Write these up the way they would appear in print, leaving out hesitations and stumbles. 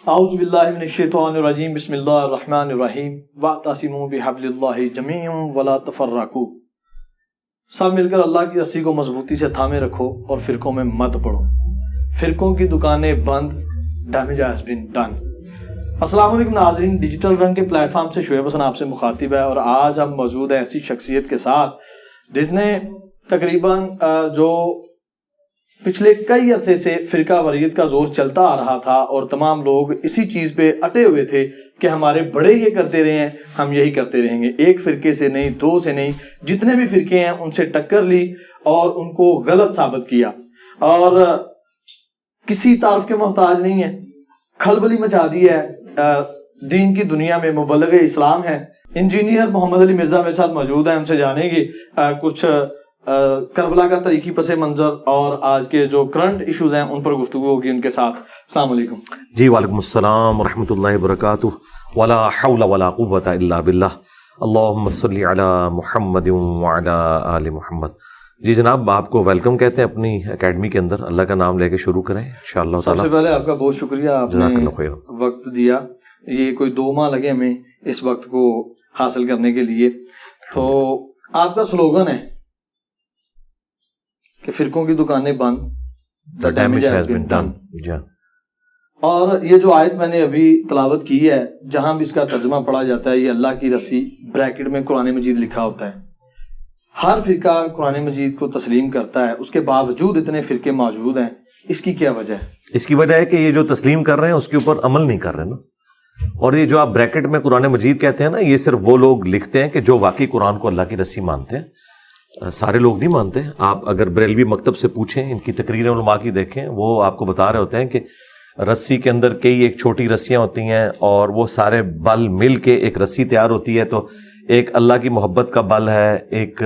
اعوذ باللہ من الشیطان الرجیم بسم اللہ الرحمن الرحیم واعتصموا بحبل اللہ جمیعا ولا تفرقوا. سب مل کر اللہ کی رسی کو مضبوطی سے تھامے رکھو اور فرقوں میں مت پڑو. فرقوں کی دکانیں بند. Damage has been done. السلام علیکم ناظرین، ڈیجیٹل رنگ کے پلیٹ فارم سے شعیب حسن آپ سے مخاطب ہے، اور آج ہم موجود ہیں ایسی شخصیت کے ساتھ جس نے تقریباً جو پچھلے کئی عرصے سے فرقہ واریت کا زور چلتا آ رہا تھا اور تمام لوگ اسی چیز پہ اٹے ہوئے تھے کہ ہمارے بڑے یہ کرتے رہے ہیں، ہم یہی کرتے رہیں گے. ایک فرقے سے نہیں، دو سے نہیں، جتنے بھی فرقے ہیں ان سے ٹکر لی اور ان کو غلط ثابت کیا، اور کسی تعارف کے محتاج نہیں ہے. کھلبلی مچا دی ہے دین کی دنیا میں. مبلغ اسلام ہے انجینئر محمد علی مرزا میرے ساتھ موجود ہیں، ان سے جانیں گے کچھ کربلا کا تاریخی پس منظر اور آج کے جو کرنٹ ایشوز ہیں ان پر گفتگو ہوگی ان کے ساتھ. السلام علیکم. جی وعلیکم السلام ورحمۃ اللہ وبرکاتہ. ولا حول ولا قوۃ الا باللہ. اللہم صلی علی محمد وعلی آل محمد. جی جناب، آپ کو ویلکم کہتے ہیں اپنی اکیڈمی کے اندر. اللہ کا نام لے کے شروع کریں انشاءاللہ تعالی. سب سے پہلے آپ کا بہت شکریہ، آپ نے وقت دیا. یہ کوئی 2 ماہ لگے ہمیں اس وقت کو حاصل کرنے کے لیے. تو آپ کا سلوگن ہے کہ فرقوں کی دکانیں بند، the damage has been done. اور یہ جو آیت میں نے ابھی تلاوت کی ہے، جہاں بھی اس کا ترجمہ پڑھا جاتا ہے، یہ اللہ کی رسی بریکٹ میں قرآن مجید لکھا ہوتا ہے. ہر فرقہ قرآن مجید کو تسلیم کرتا ہے، اس کے باوجود اتنے فرقے موجود ہیں. اس کی کیا وجہ ہے؟ اس کی وجہ ہے کہ یہ جو تسلیم کر رہے ہیں اس کے اوپر عمل نہیں کر رہے نا. اور یہ جو آپ بریکٹ میں قرآن مجید کہتے ہیں نا، یہ صرف وہ لوگ لکھتے ہیں کہ جو واقعی قرآن کو اللہ کی رسی مانتے ہیں. سارے لوگ نہیں مانتے. آپ اگر بریلوی مکتب سے پوچھیں، ان کی تقریریں علماء کی دیکھیں، وہ آپ کو بتا رہے ہوتے ہیں کہ رسی کے اندر کئی ایک چھوٹی رسیاں ہوتی ہیں اور وہ سارے بل مل کے ایک رسی تیار ہوتی ہے. تو ایک اللہ کی محبت کا بل ہے، ایک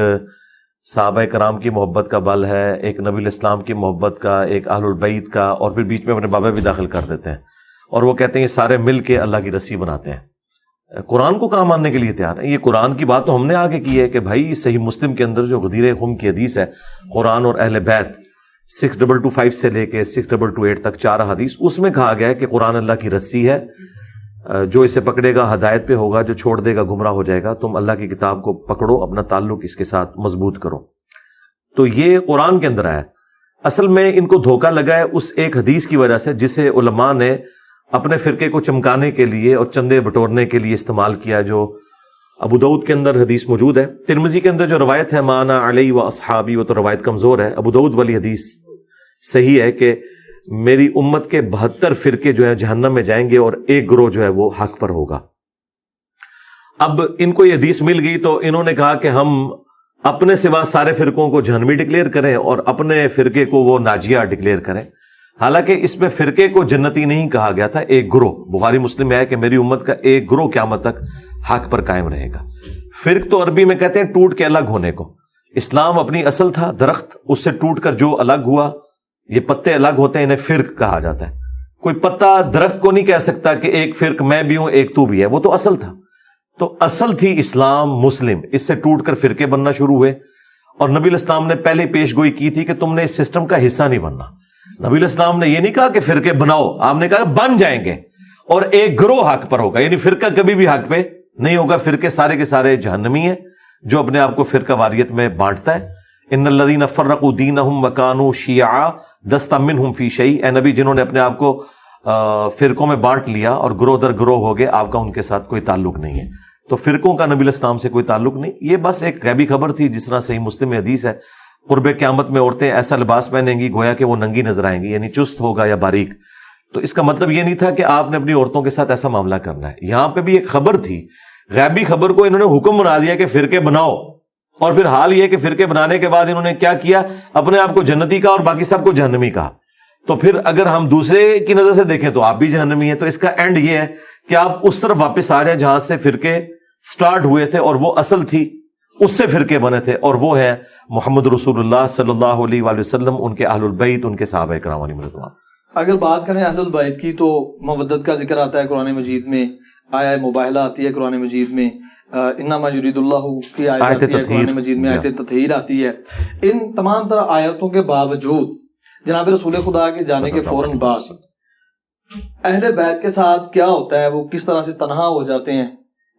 صحابہ کرام کی محبت کا بل ہے، ایک نبی الاسلام کی محبت کا، ایک اہل البیت کا، اور پھر بیچ میں اپنے بابا بھی داخل کر دیتے ہیں. اور وہ کہتے ہیں یہ سارے مل کے اللہ کی رسی بناتے ہیں. قرآن کو کہاں ماننے کے لیے تیار ہے؟ یہ قرآن کی بات تو ہم نے آگے کی ہے کہ بھائی صحیح مسلم کے اندر جو غدیر خم کی حدیث ہے، قرآن اور اہل بیت 6225 سے لے کے 6228 تک 4 حدیث، اس میں کہا گیا ہے کہ قرآن اللہ کی رسی ہے. جو اسے پکڑے گا ہدایت پہ ہوگا، جو چھوڑ دے گا گمراہ ہو جائے گا. تم اللہ کی کتاب کو پکڑو، اپنا تعلق اس کے ساتھ مضبوط کرو. تو یہ قرآن کے اندر ہے. اصل میں ان کو دھوکہ لگا ہے اس ایک حدیث کی وجہ سے، جسے علماء نے اپنے فرقے کو چمکانے کے لیے اور چندے بٹورنے کے لیے استعمال کیا. جو ابو داؤد کے اندر حدیث موجود ہے. ترمذی کے اندر جو روایت ہے مانا علی و اصحابی، وہ تو روایت کمزور ہے. ابو داؤد والی حدیث صحیح ہے کہ میری امت کے 72 فرقے جو ہیں جہنم میں جائیں گے اور ایک گروہ جو ہے وہ حق پر ہوگا. اب ان کو یہ حدیث مل گئی تو انہوں نے کہا کہ ہم اپنے سوا سارے فرقوں کو جہنمی ڈکلیئر کریں اور اپنے فرقے کو وہ ناجیہ ڈکلیئر کریں. حالانکہ اس میں فرقے کو جنتی نہیں کہا گیا تھا، ایک گروہ. بخاری مسلم میں ہے کہ میری امت کا ایک گروہ قیامت تک حق پر قائم رہے گا. فرق تو عربی میں کہتے ہیں ٹوٹ کے الگ ہونے کو. اسلام اپنی اصل تھا درخت، اس سے ٹوٹ کر جو الگ ہوا، یہ پتے الگ ہوتے ہیں، انہیں فرق کہا جاتا ہے. کوئی پتا درخت کو نہیں کہہ سکتا کہ ایک فرق میں بھی ہوں ایک تو بھی ہے، وہ تو اصل تھا. تو اصل تھی اسلام مسلم، اس سے ٹوٹ کر فرقے بننا شروع ہوئے. اور نبی الاسلام نے پہلے پیش گوئی کی تھی کہ تم نے اس سسٹم کا حصہ نہیں بننا. نبی الاسلام نے یہ نہیں کہا کہ فرقے بناؤ، آپ نے کہا بن جائیں گے اور ایک گروہ حق پر ہوگا. یعنی فرقہ کبھی بھی حق پہ نہیں ہوگا. فرقے سارے کے سارے جہنمی ہیں جو اپنے آپ کو فرقہ واریت میں بانٹتا ہے. ان الذین فرقوا دینہم وکانوا شیعا لست منہم فی شیء. اے نبی، جنہوں نے اپنے آپ کو فرقوں میں بانٹ لیا اور گروہ در گروہ ہو گئے، آپ کا ان کے ساتھ کوئی تعلق نہیں ہے. تو فرقوں کا نبی الاسلام سے کوئی تعلق نہیں. یہ بس ایک غیبی خبر تھی. جس طرح صحیح مسلم میں حدیث ہے قرب قیامت میں عورتیں ایسا لباس پہنیں گی گویا کہ وہ ننگی نظر آئیں گی، یعنی چست ہوگا یا باریک. تو اس کا مطلب یہ نہیں تھا کہ آپ نے اپنی عورتوں کے ساتھ ایسا معاملہ کرنا ہے. یہاں پہ بھی ایک خبر تھی، غیبی خبر کو انہوں نے حکم بنا دیا کہ فرقے بناؤ. اور پھر حال یہ کہ فرقے بنانے کے بعد انہوں نے کیا کیا؟ اپنے آپ کو جنتی کہا اور باقی سب کو جہنمی کہا. تو پھر اگر ہم دوسرے کی نظر سے دیکھیں تو آپ بھی جہنمی ہیں. تو اس کا اینڈ یہ ہے کہ آپ اس طرف واپس آ جائیں جہاں سے فرقے سٹارٹ ہوئے تھے، اور وہ اصل تھی، اس سے فرقے بنے تھے، اور وہ ہے محمد رسول اللہ صلی اللہ علیہ وآلہ وسلم، ان کے اہل البیت، ان کے صحابہ کرام علیہم رضوان. اگر بات کریں اہل البیت کی تو مودت کا ذکر آتا ہے قرآن مجید میں، آیہ مباہلہ آتی ہے قرآن مجید میں، انما یرید اللہ کی آیت آتی ہے قرآن مجید میں، آیت تطہیر آتی ہے. ان تمام طرح آیتوں کے باوجود جناب رسول خدا کے جانے کے فوراً بعد اہل بیت کے ساتھ کیا ہوتا ہے, وہ کس طرح سے تنہا ہو جاتے ہیں؟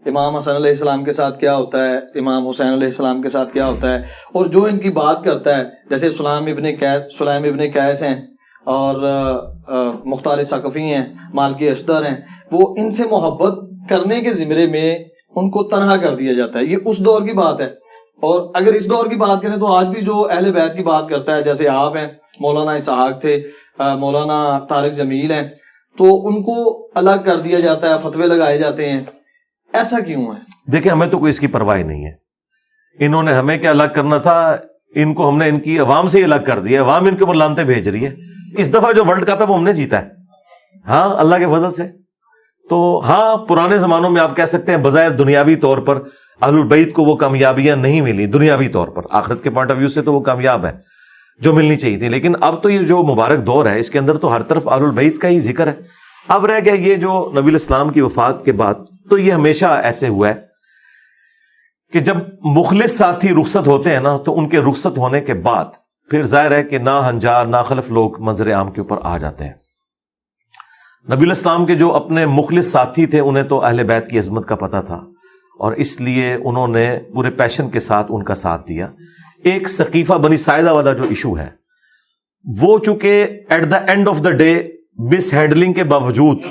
امام حسن علیہ السلام کے ساتھ کیا ہوتا ہے, امام حسین علیہ السلام کے ساتھ کیا ہوتا ہے, اور جو ان کی بات کرتا ہے جیسے سلیم ابن قیس ہیں اور مختار ثقفی ہیں, مالکی اشتر ہیں, وہ ان سے محبت کرنے کے زمرے میں ان کو تنہا کر دیا جاتا ہے. یہ اس دور کی بات ہے. اور اگر اس دور کی بات کریں تو آج بھی جو اہل بیت کی بات کرتا ہے, جیسے آپ ہیں, مولانا اسحاق تھے, مولانا طارق جمیل ہیں, تو ان کو الگ کر دیا جاتا ہے, فتوے لگائے جاتے ہیں. ایسا کیوں ہے؟ دیکھیں, ہمیں تو کوئی اس کی پرواہ نہیں ہے. انہوں نے ہمیں کیا الگ کرنا تھا, ان کو ہم نے ان کی عوام سے ہی الگ کر دیا. عوام ان کے اوپر لانتے بھیج رہی ہے. اس دفعہ جو ورلڈ کپ ہے وہ ہم نے جیتا ہے, ہاں, اللہ کے فضل سے. تو ہاں, پرانے زمانوں میں آپ کہہ سکتے ہیں بظاہر دنیاوی طور پر اہل البیت کو وہ کامیابیاں نہیں ملی, دنیاوی طور پر, آخرت کے پوائنٹ آف ویو سے تو وہ کامیاب ہے جو ملنی چاہیے تھی. لیکن اب تو یہ جو مبارک دور ہے اس کے اندر تو ہر طرف اہل البیت کا ہی ذکر ہے. اب رہ گیا یہ جو نبی الاسلام کی وفات کے بعد, تو یہ ہمیشہ ایسے ہوا ہے کہ جب مخلص ساتھی رخصت ہوتے ہیں نا, تو ان کے رخصت ہونے کے بعد پھر ظاہر ہے کہ نا ہنجار نا خلف لوگ منظر عام کے اوپر آ جاتے ہیں. نبی الاسلام کے جو اپنے مخلص ساتھی تھے انہیں تو اہل بیت کی عظمت کا پتہ تھا, اور اس لیے انہوں نے پورے پیشن کے ساتھ ان کا ساتھ دیا. ایک ثقیفہ بنی ساعدہ والا جو ایشو ہے, وہ چونکہ at the end of the day mishandling کے باوجود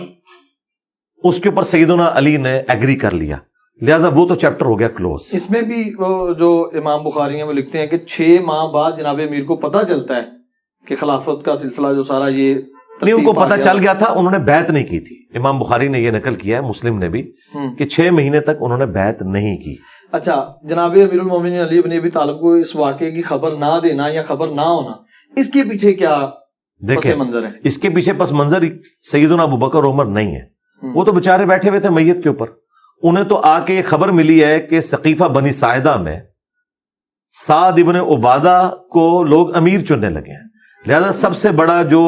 اس کے اوپر سیدنا علی نے ایگری کر لیا, لہٰذا وہ تو چیپٹر ہو گیا کلوز. اس میں بھی جو امام بخاری ہیں وہ لکھتے ہیں کہ 6 ماہ بعد جناب امیر کو پتہ چلتا ہے کہ خلافت کا سلسلہ جو سارا یہ نہیں, ان کو پتہ چل گیا تھا, انہوں نے بیعت نہیں کی تھی. امام بخاری نے یہ نقل کیا ہے, مسلم نے بھی, کہ 6 مہینے تک انہوں نے بیعت نہیں کی. اچھا, جناب امیر المومنین علی بن ابی طالب کو اس واقعے کی خبر نہ دینا یا خبر نہ ہونا, اس کے پیچھے کیا پس منظر ہے؟ اس کے پیچھے پس منظر سیدنا ابوبکر عمر نہیں ہے. وہ تو بےچارے بیٹھے ہوئے تھے میت کے اوپر, انہیں تو آ کے خبر ملی ہے کہ ثقیفہ بنی ساعدہ میں سعد ابن عبادہ کو لوگ امیر چننے لگے ہیں. لہذا سب سے بڑا جو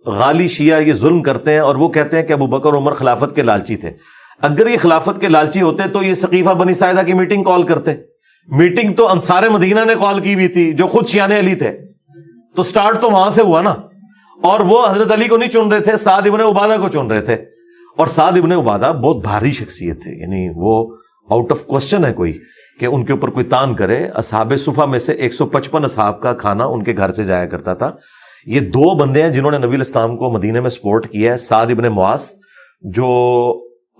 غالی شیعہ یہ ظلم کرتے ہیں, اور وہ کہتے ہیں کہ ابوبکر عمر خلافت کے لالچی تھے. اگر یہ خلافت کے لالچی ہوتے تو یہ ثقیفہ بنی ساعدہ کی میٹنگ کال کرتے. میٹنگ تو انصار مدینہ نے کال کی بھی تھی جو خود شیعہ علی تھے, تو سٹارٹ تو وہاں سے ہوا نا. اور وہ حضرت علی کو نہیں چن رہے تھے, سعد ابن عبادہ کو چن رہے تھے. اور سعد ابن عبادہ بہت بھاری شخصیت تھے, یعنی وہ آؤٹ آف کوسچن ہے کوئی کہ ان کے اوپر کوئی تان کرے. اصحاب صفہ میں سے 155 اصحاب کا کھانا ان کے گھر سے جایا کرتا تھا. یہ 2 بندے ہیں جنہوں نے نبی الاسلام کو مدینے میں سپورٹ کیا ہے, سعد ابن معاذ جو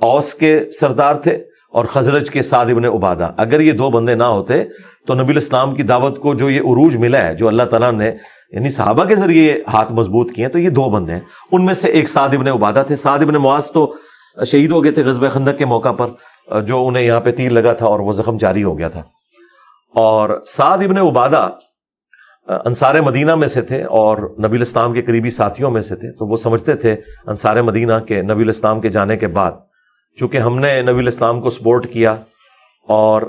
اوس کے سردار تھے, اور خزرج کے سعد ابن عبادہ. اگر یہ 2 بندے نہ ہوتے تو نبی الاسلام کی دعوت کو جو یہ عروج ملا ہے, جو اللہ تعالیٰ نے یعنی صحابہ کے ذریعے ہاتھ مضبوط کیے ہیں, تو یہ 2 بندے ہیں. ان میں سے ایک سعد ابن عبادہ تھے. سعد ابن معاذ تو شہید ہو گئے تھے غزوہ خندق کے موقع پر, جو انہیں یہاں پہ تیر لگا تھا اور وہ زخم جاری ہو گیا تھا. اور سعد ابن عبادہ انصار مدینہ میں سے تھے اور نبی الاسلام کے قریبی ساتھیوں میں سے تھے. تو وہ سمجھتے تھے انصار مدینہ کے نبی الاسلام کے جانے کے بعد, چونکہ ہم نے نبی الاسلام کو سپورٹ کیا, اور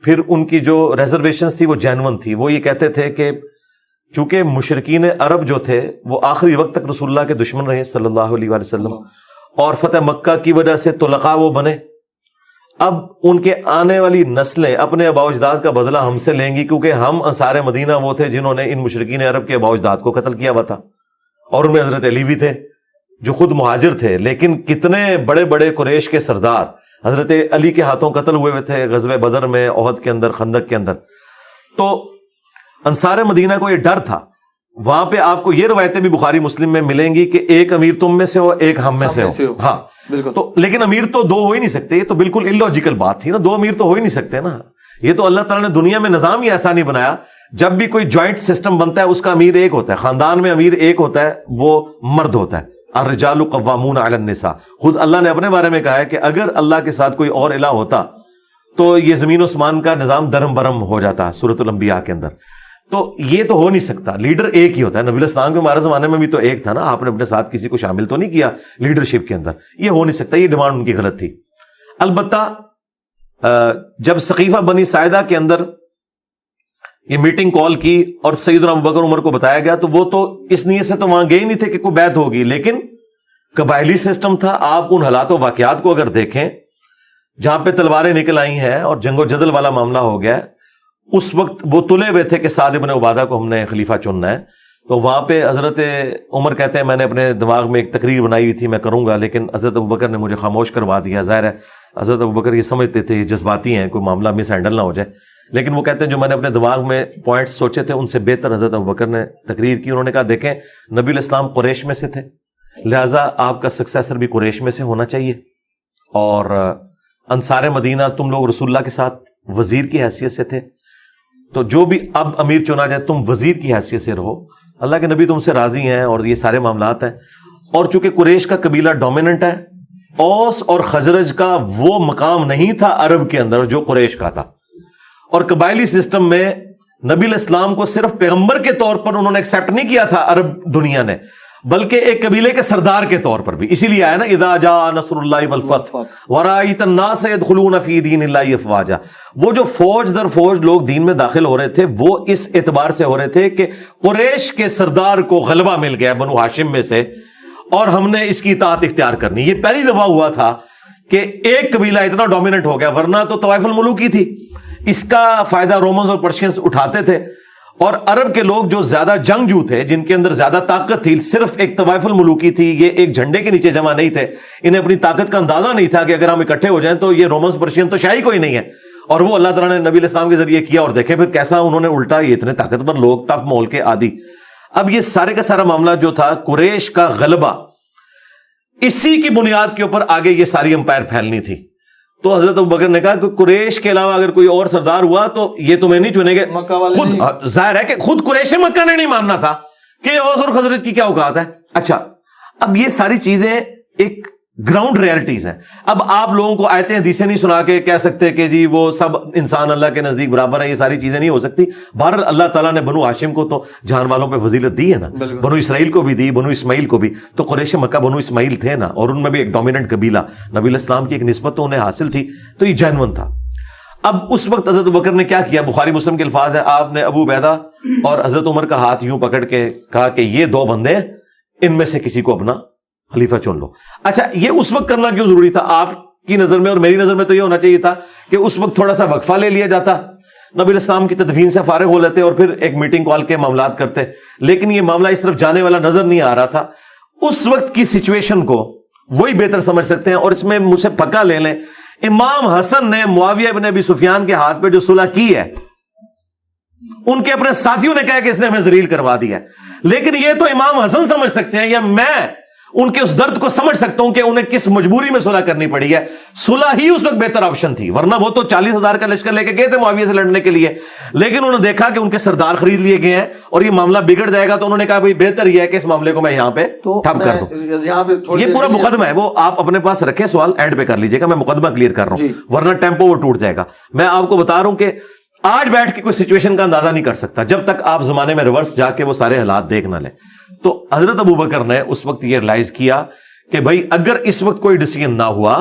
پھر ان کی جو ریزرویشنز تھی وہ جینون تھی. وہ یہ کہتے تھے کہ چونکہ مشرکین عرب جو تھے وہ آخری وقت تک رسول اللہ کے دشمن رہے صلی اللہ علیہ وآلہ وسلم, اور فتح مکہ کی وجہ سے طلقاء وہ بنے. اب ان کے آنے والی نسلیں اپنے آباء و اجداد کا بدلہ ہم سے لیں گی, کیونکہ ہم انصار مدینہ وہ تھے جنہوں نے ان مشرکین عرب کے آباء و اجداد کو قتل کیا ہوا تھا. اور ان میں حضرت علی بھی تھے جو خود مہاجر تھے, لیکن کتنے بڑے بڑے قریش کے سردار حضرت علی کے ہاتھوں قتل ہوئے تھے غزوہ بدر میں, احد کے اندر, خندق کے اندر. تو انصار مدینہ کو یہ ڈر تھا. وہاں پہ آپ کو یہ روایتیں بھی بخاری مسلم میں ملیں گی کہ ایک امیر تم میں سے ہو, ایک ہم میں سے ہو. ہاں بالکل. تو لیکن امیر تو 2 ہو ہی نہیں سکتے, یہ تو بالکل illogical بات تھی نا. 2 امیر تو ہو ہی نہیں سکتے نا. یہ تو اللہ تعالیٰ نے دنیا میں نظام ہی ایسا نہیں بنایا. جب بھی کوئی جوائنٹ سسٹم بنتا ہے اس کا امیر ایک ہوتا ہے, خاندان میں امیر ایک ہوتا ہے, وہ مرد ہوتا ہے. الرجال قوامون علی النساء. خود اللہ نے اپنے بارے میں کہا ہے کہ اگر اللہ کے ساتھ کوئی اور الہ ہوتا تو یہ زمین و آسمان کا نظام درم برم ہو جاتا سورۃ الانبیاء کے اندر. تو یہ تو ہو نہیں سکتا, لیڈر ایک ہی ہوتا ہے. نبی الاسلام کے ہمارے زمانے میں بھی تو ایک تھا نا, آپ نے اپنے ساتھ کسی کو شامل تو نہیں کیا لیڈرشپ کے اندر. یہ ہو نہیں سکتا, یہ ڈیمانڈ ان کی غلط تھی. البتہ جب ثقیفہ بنی ساعدہ کے اندر یہ میٹنگ کال کی اور سیدنا ابوبکر عمر کو بتایا گیا, تو وہ تو اس نیت سے تو وہاں گئے ہی نہیں تھے کہ کوئی بیعت ہوگی, لیکن قبائلی سسٹم تھا. آپ ان حالات و واقعات کو اگر دیکھیں جہاں پہ تلواریں نکل آئی ہیں اور جنگ و جدل والا معاملہ ہو گیا, اس وقت وہ تلے ہوئے تھے کہ سعد ابن عبادہ کو ہم نے خلیفہ چننا ہے. تو وہاں پہ حضرت عمر کہتے ہیں میں نے اپنے دماغ میں ایک تقریر بنائی ہوئی تھی میں کروں گا، لیکن حضرت ابوبکر نے مجھے خاموش کروا دیا۔ ظاہر ہے حضرت ابوبکر یہ سمجھتے تھے یہ جذباتی ہیں، کوئی معاملہ مس ہینڈل نہ ہو جائے، لیکن وہ کہتے ہیں جو میں نے اپنے دماغ میں پوائنٹس سوچے تھے ان سے بہتر حضرت ابوبکر نے تقریر کی۔ انہوں نے کہا دیکھیں نبی علیہ السلام قریش میں سے تھے، لہٰذا آپ کا سکسیسر بھی قریش میں سے ہونا چاہیے، اور انصار مدینہ تم لوگ رسول اللہ کے ساتھ وزیر کی حیثیت سے تھے، تو جو بھی اب امیر چنا جائے تم وزیر کی حیثیت سے رہو، اللہ کے نبی تم سے راضی ہیں اور یہ سارے معاملات ہیں۔ اور چونکہ قریش کا قبیلہ ڈومیننٹ ہے، اوس اور خزرج کا وہ مقام نہیں تھا عرب کے اندر جو قریش کا تھا، اور قبائلی سسٹم میں نبی علیہ السلام کو صرف پیغمبر کے طور پر انہوں نے ایکسیپٹ نہیں کیا تھا عرب دنیا نے، بلکہ ایک قبیلے کے سردار کے طور پر بھی۔ اسی لیے آیا نا اذا جاء نصر اللہ والفتح ورأیت الناس يدخلون فی دین اللہ افواجا، وہ جو فوج در فوج لوگ دین میں داخل ہو رہے تھے وہ اس اعتبار سے ہو رہے تھے کہ قریش کے سردار کو غلبہ مل گیا بنو ہاشم میں سے، اور ہم نے اس کی اطاعت اختیار کرنی۔ یہ پہلی دفعہ ہوا تھا کہ ایک قبیلہ اتنا ڈومیننٹ ہو گیا، ورنہ تو طوائف الملوک ہی تھی، اس کا فائدہ رومنز اور پرشینز اٹھاتے تھے، اور عرب کے لوگ جو زیادہ جنگجو تھے، جن کے اندر زیادہ طاقت تھی، صرف ایک طوائف الملوکی تھی، یہ ایک جھنڈے کے نیچے جمع نہیں تھے، انہیں اپنی طاقت کا اندازہ نہیں تھا کہ اگر ہم اکٹھے ہو جائیں تو یہ رومنز پرشین تو شاہی کوئی نہیں ہے، اور وہ اللہ تعالیٰ نے نبی علیہ السلام کے ذریعے کیا، اور دیکھیں پھر کیسا انہوں نے الٹا، یہ اتنے طاقتور لوگ، ٹف مول کے عادی۔ اب یہ سارے کا سارا معاملہ جو تھا قریش کا غلبہ، اسی کی بنیاد کے اوپر آگے یہ ساری امپائر پھیلنی تھی۔ تو حضرت ابوبکر نے کہا کہ قریش کے علاوہ اگر کوئی اور سردار ہوا تو یہ تمہیں نہیں چنیں گے، خود ظاہر ہے کہ خود قریش مکہ نے نہیں ماننا تھا کہ اوس اور خزرج کی کیا اوقات ہے۔ اچھا اب یہ ساری چیزیں ایک گراؤنڈ ریالٹیز ہیں۔ اب آپ لوگوں کو آیتیں حدیثیں نہیں سنا کے کہہ سکتے کہ جی وہ سب انسان اللہ کے نزدیک برابر ہیں، یہ ساری چیزیں نہیں ہو سکتی۔ بہرحال اللہ تعالیٰ نے بنو ہاشم کو تو جان والوں پہ فضیلت دی ہے نا، بنو اسرائیل کو بھی دی، بنو اسماعیل کو بھی، تو قریش مکہ بنو اسماعیل تھے نا، اور ان میں بھی ایک ڈومیننٹ قبیلہ، نبی علیہ السلام کی ایک نسبت تو انہیں حاصل تھی، تو یہ جینون تھا۔ اب اس وقت حضرت ابوبکر نے کیا کیا؟ بخاری مسلم کے الفاظ ہیں، آپ نے ابو عبیدہ اور حضرت عمر کا ہاتھ یوں پکڑ کے کہا کہ یہ دو بندے، ان میں سے کسی کو اپنا خلیفہ چن لو۔ اچھا یہ اس وقت کرنا کیوں ضروری تھا؟ آپ کی نظر میں اور میری نظر میں تو یہ ہونا چاہیے تھا کہ اس وقت تھوڑا سا وقفہ لے لیا جاتا، نبی علیہ السلام کی تدفین سے فارغ ہو لیتے اور پھر ایک میٹنگ کال کے معاملات کرتے، لیکن یہ معاملہ اس طرف جانے والا نظر نہیں آ رہا تھا۔ اس وقت کی سچویشن کو وہی بہتر سمجھ سکتے ہیں، اور اس میں مجھ سے پکا لے لیں، امام حسن نے معاویہ بن ابی سفیان کے ہاتھ پہ جو صلح کی ہے، ان کے اپنے ساتھیوں نے کہا کہ اس نے ہمیں ذلیل کروا دیا ہے، لیکن یہ تو امام حسن سمجھ سکتے ہیں، یا میں ان کے اس درد کو سمجھ سکتا ہوں کہ انہیں کس مجبوری میں صلح کرنی پڑی ہے۔ صلح ہی اس وقت بہتر آپشن تھی، ورنہ وہ تو 40,000 کا لشکر لے کے گئے تھے معاویہ سے لڑنے کے لیے، لیکن انہوں نے دیکھا کہ ان کے سردار خرید لیے گئے ہیں اور یہ معاملہ بگڑ جائے گا، تو انہوں نے کہا بھائی بہتر یہ ہے کہ اس معاملے کو میں یہاں پہ ٹھپ کر دوں۔ یہ پورا مقدمہ ہے، وہ آپ اپنے پاس رکھیں، سوال اینڈ پہ کر لیجئے گا، میں مقدمہ کلیئر کر رہا ہوں، ورنہ ٹیمپو وہ ٹوٹ جائے گا۔ میں آپ کو بتا رہا ہوں کہ آج بیٹھ کے کوئی سچویشن کا اندازہ نہیں کر سکتا جب تک آپ زمانے میں ریورس جا کے وہ سارے حالات دیکھ نہ لیں۔ تو حضرت ابوبکر نے اس وقت یہ ریلائز کیا کہ بھائی اگر اس وقت کوئی ڈیسیژن نہ ہوا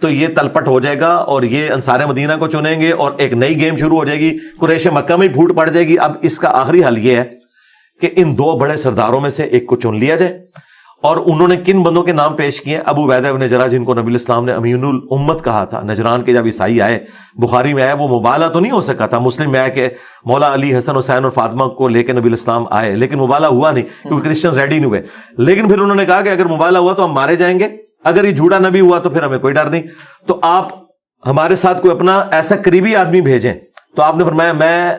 تو یہ تلپٹ ہو جائے گا، اور یہ انصار مدینہ کو چنیں گے اور ایک نئی گیم شروع ہو جائے گی، قریش مکہ میں پھوٹ پڑ جائے گی۔ اب اس کا آخری حل یہ ہے کہ ان دو بڑے سرداروں میں سے ایک کو چن لیا جائے، اور انہوں نے کن بندوں کے نام پیش کیے؟ ابو عبیدہ بن جراح، جن کو نبی علیہ السلام نے امین الامت کہا تھا۔ نجران کے جب عیسائی آئے، بخاری میں آیا، وہ مبالغہ تو نہیں ہو سکا تھا، مسلم میں آیا کہ مولا علی، حسن، حسین اور فاطمہ کو لے کے نبی علیہ السلام آئے، لیکن مبالغہ ہوا نہیں کیونکہ کرسچن ریڈی نہیں ہوئے۔ لیکن پھر انہوں نے کہا کہ اگر مبالغہ ہوا تو ہم مارے جائیں گے، اگر یہ جھوٹا نبی ہوا تو پھر ہمیں کوئی ڈر نہیں، تو آپ ہمارے ساتھ کوئی اپنا ایسا قریبی آدمی بھیجیں۔ تو آپ نے فرمایا میں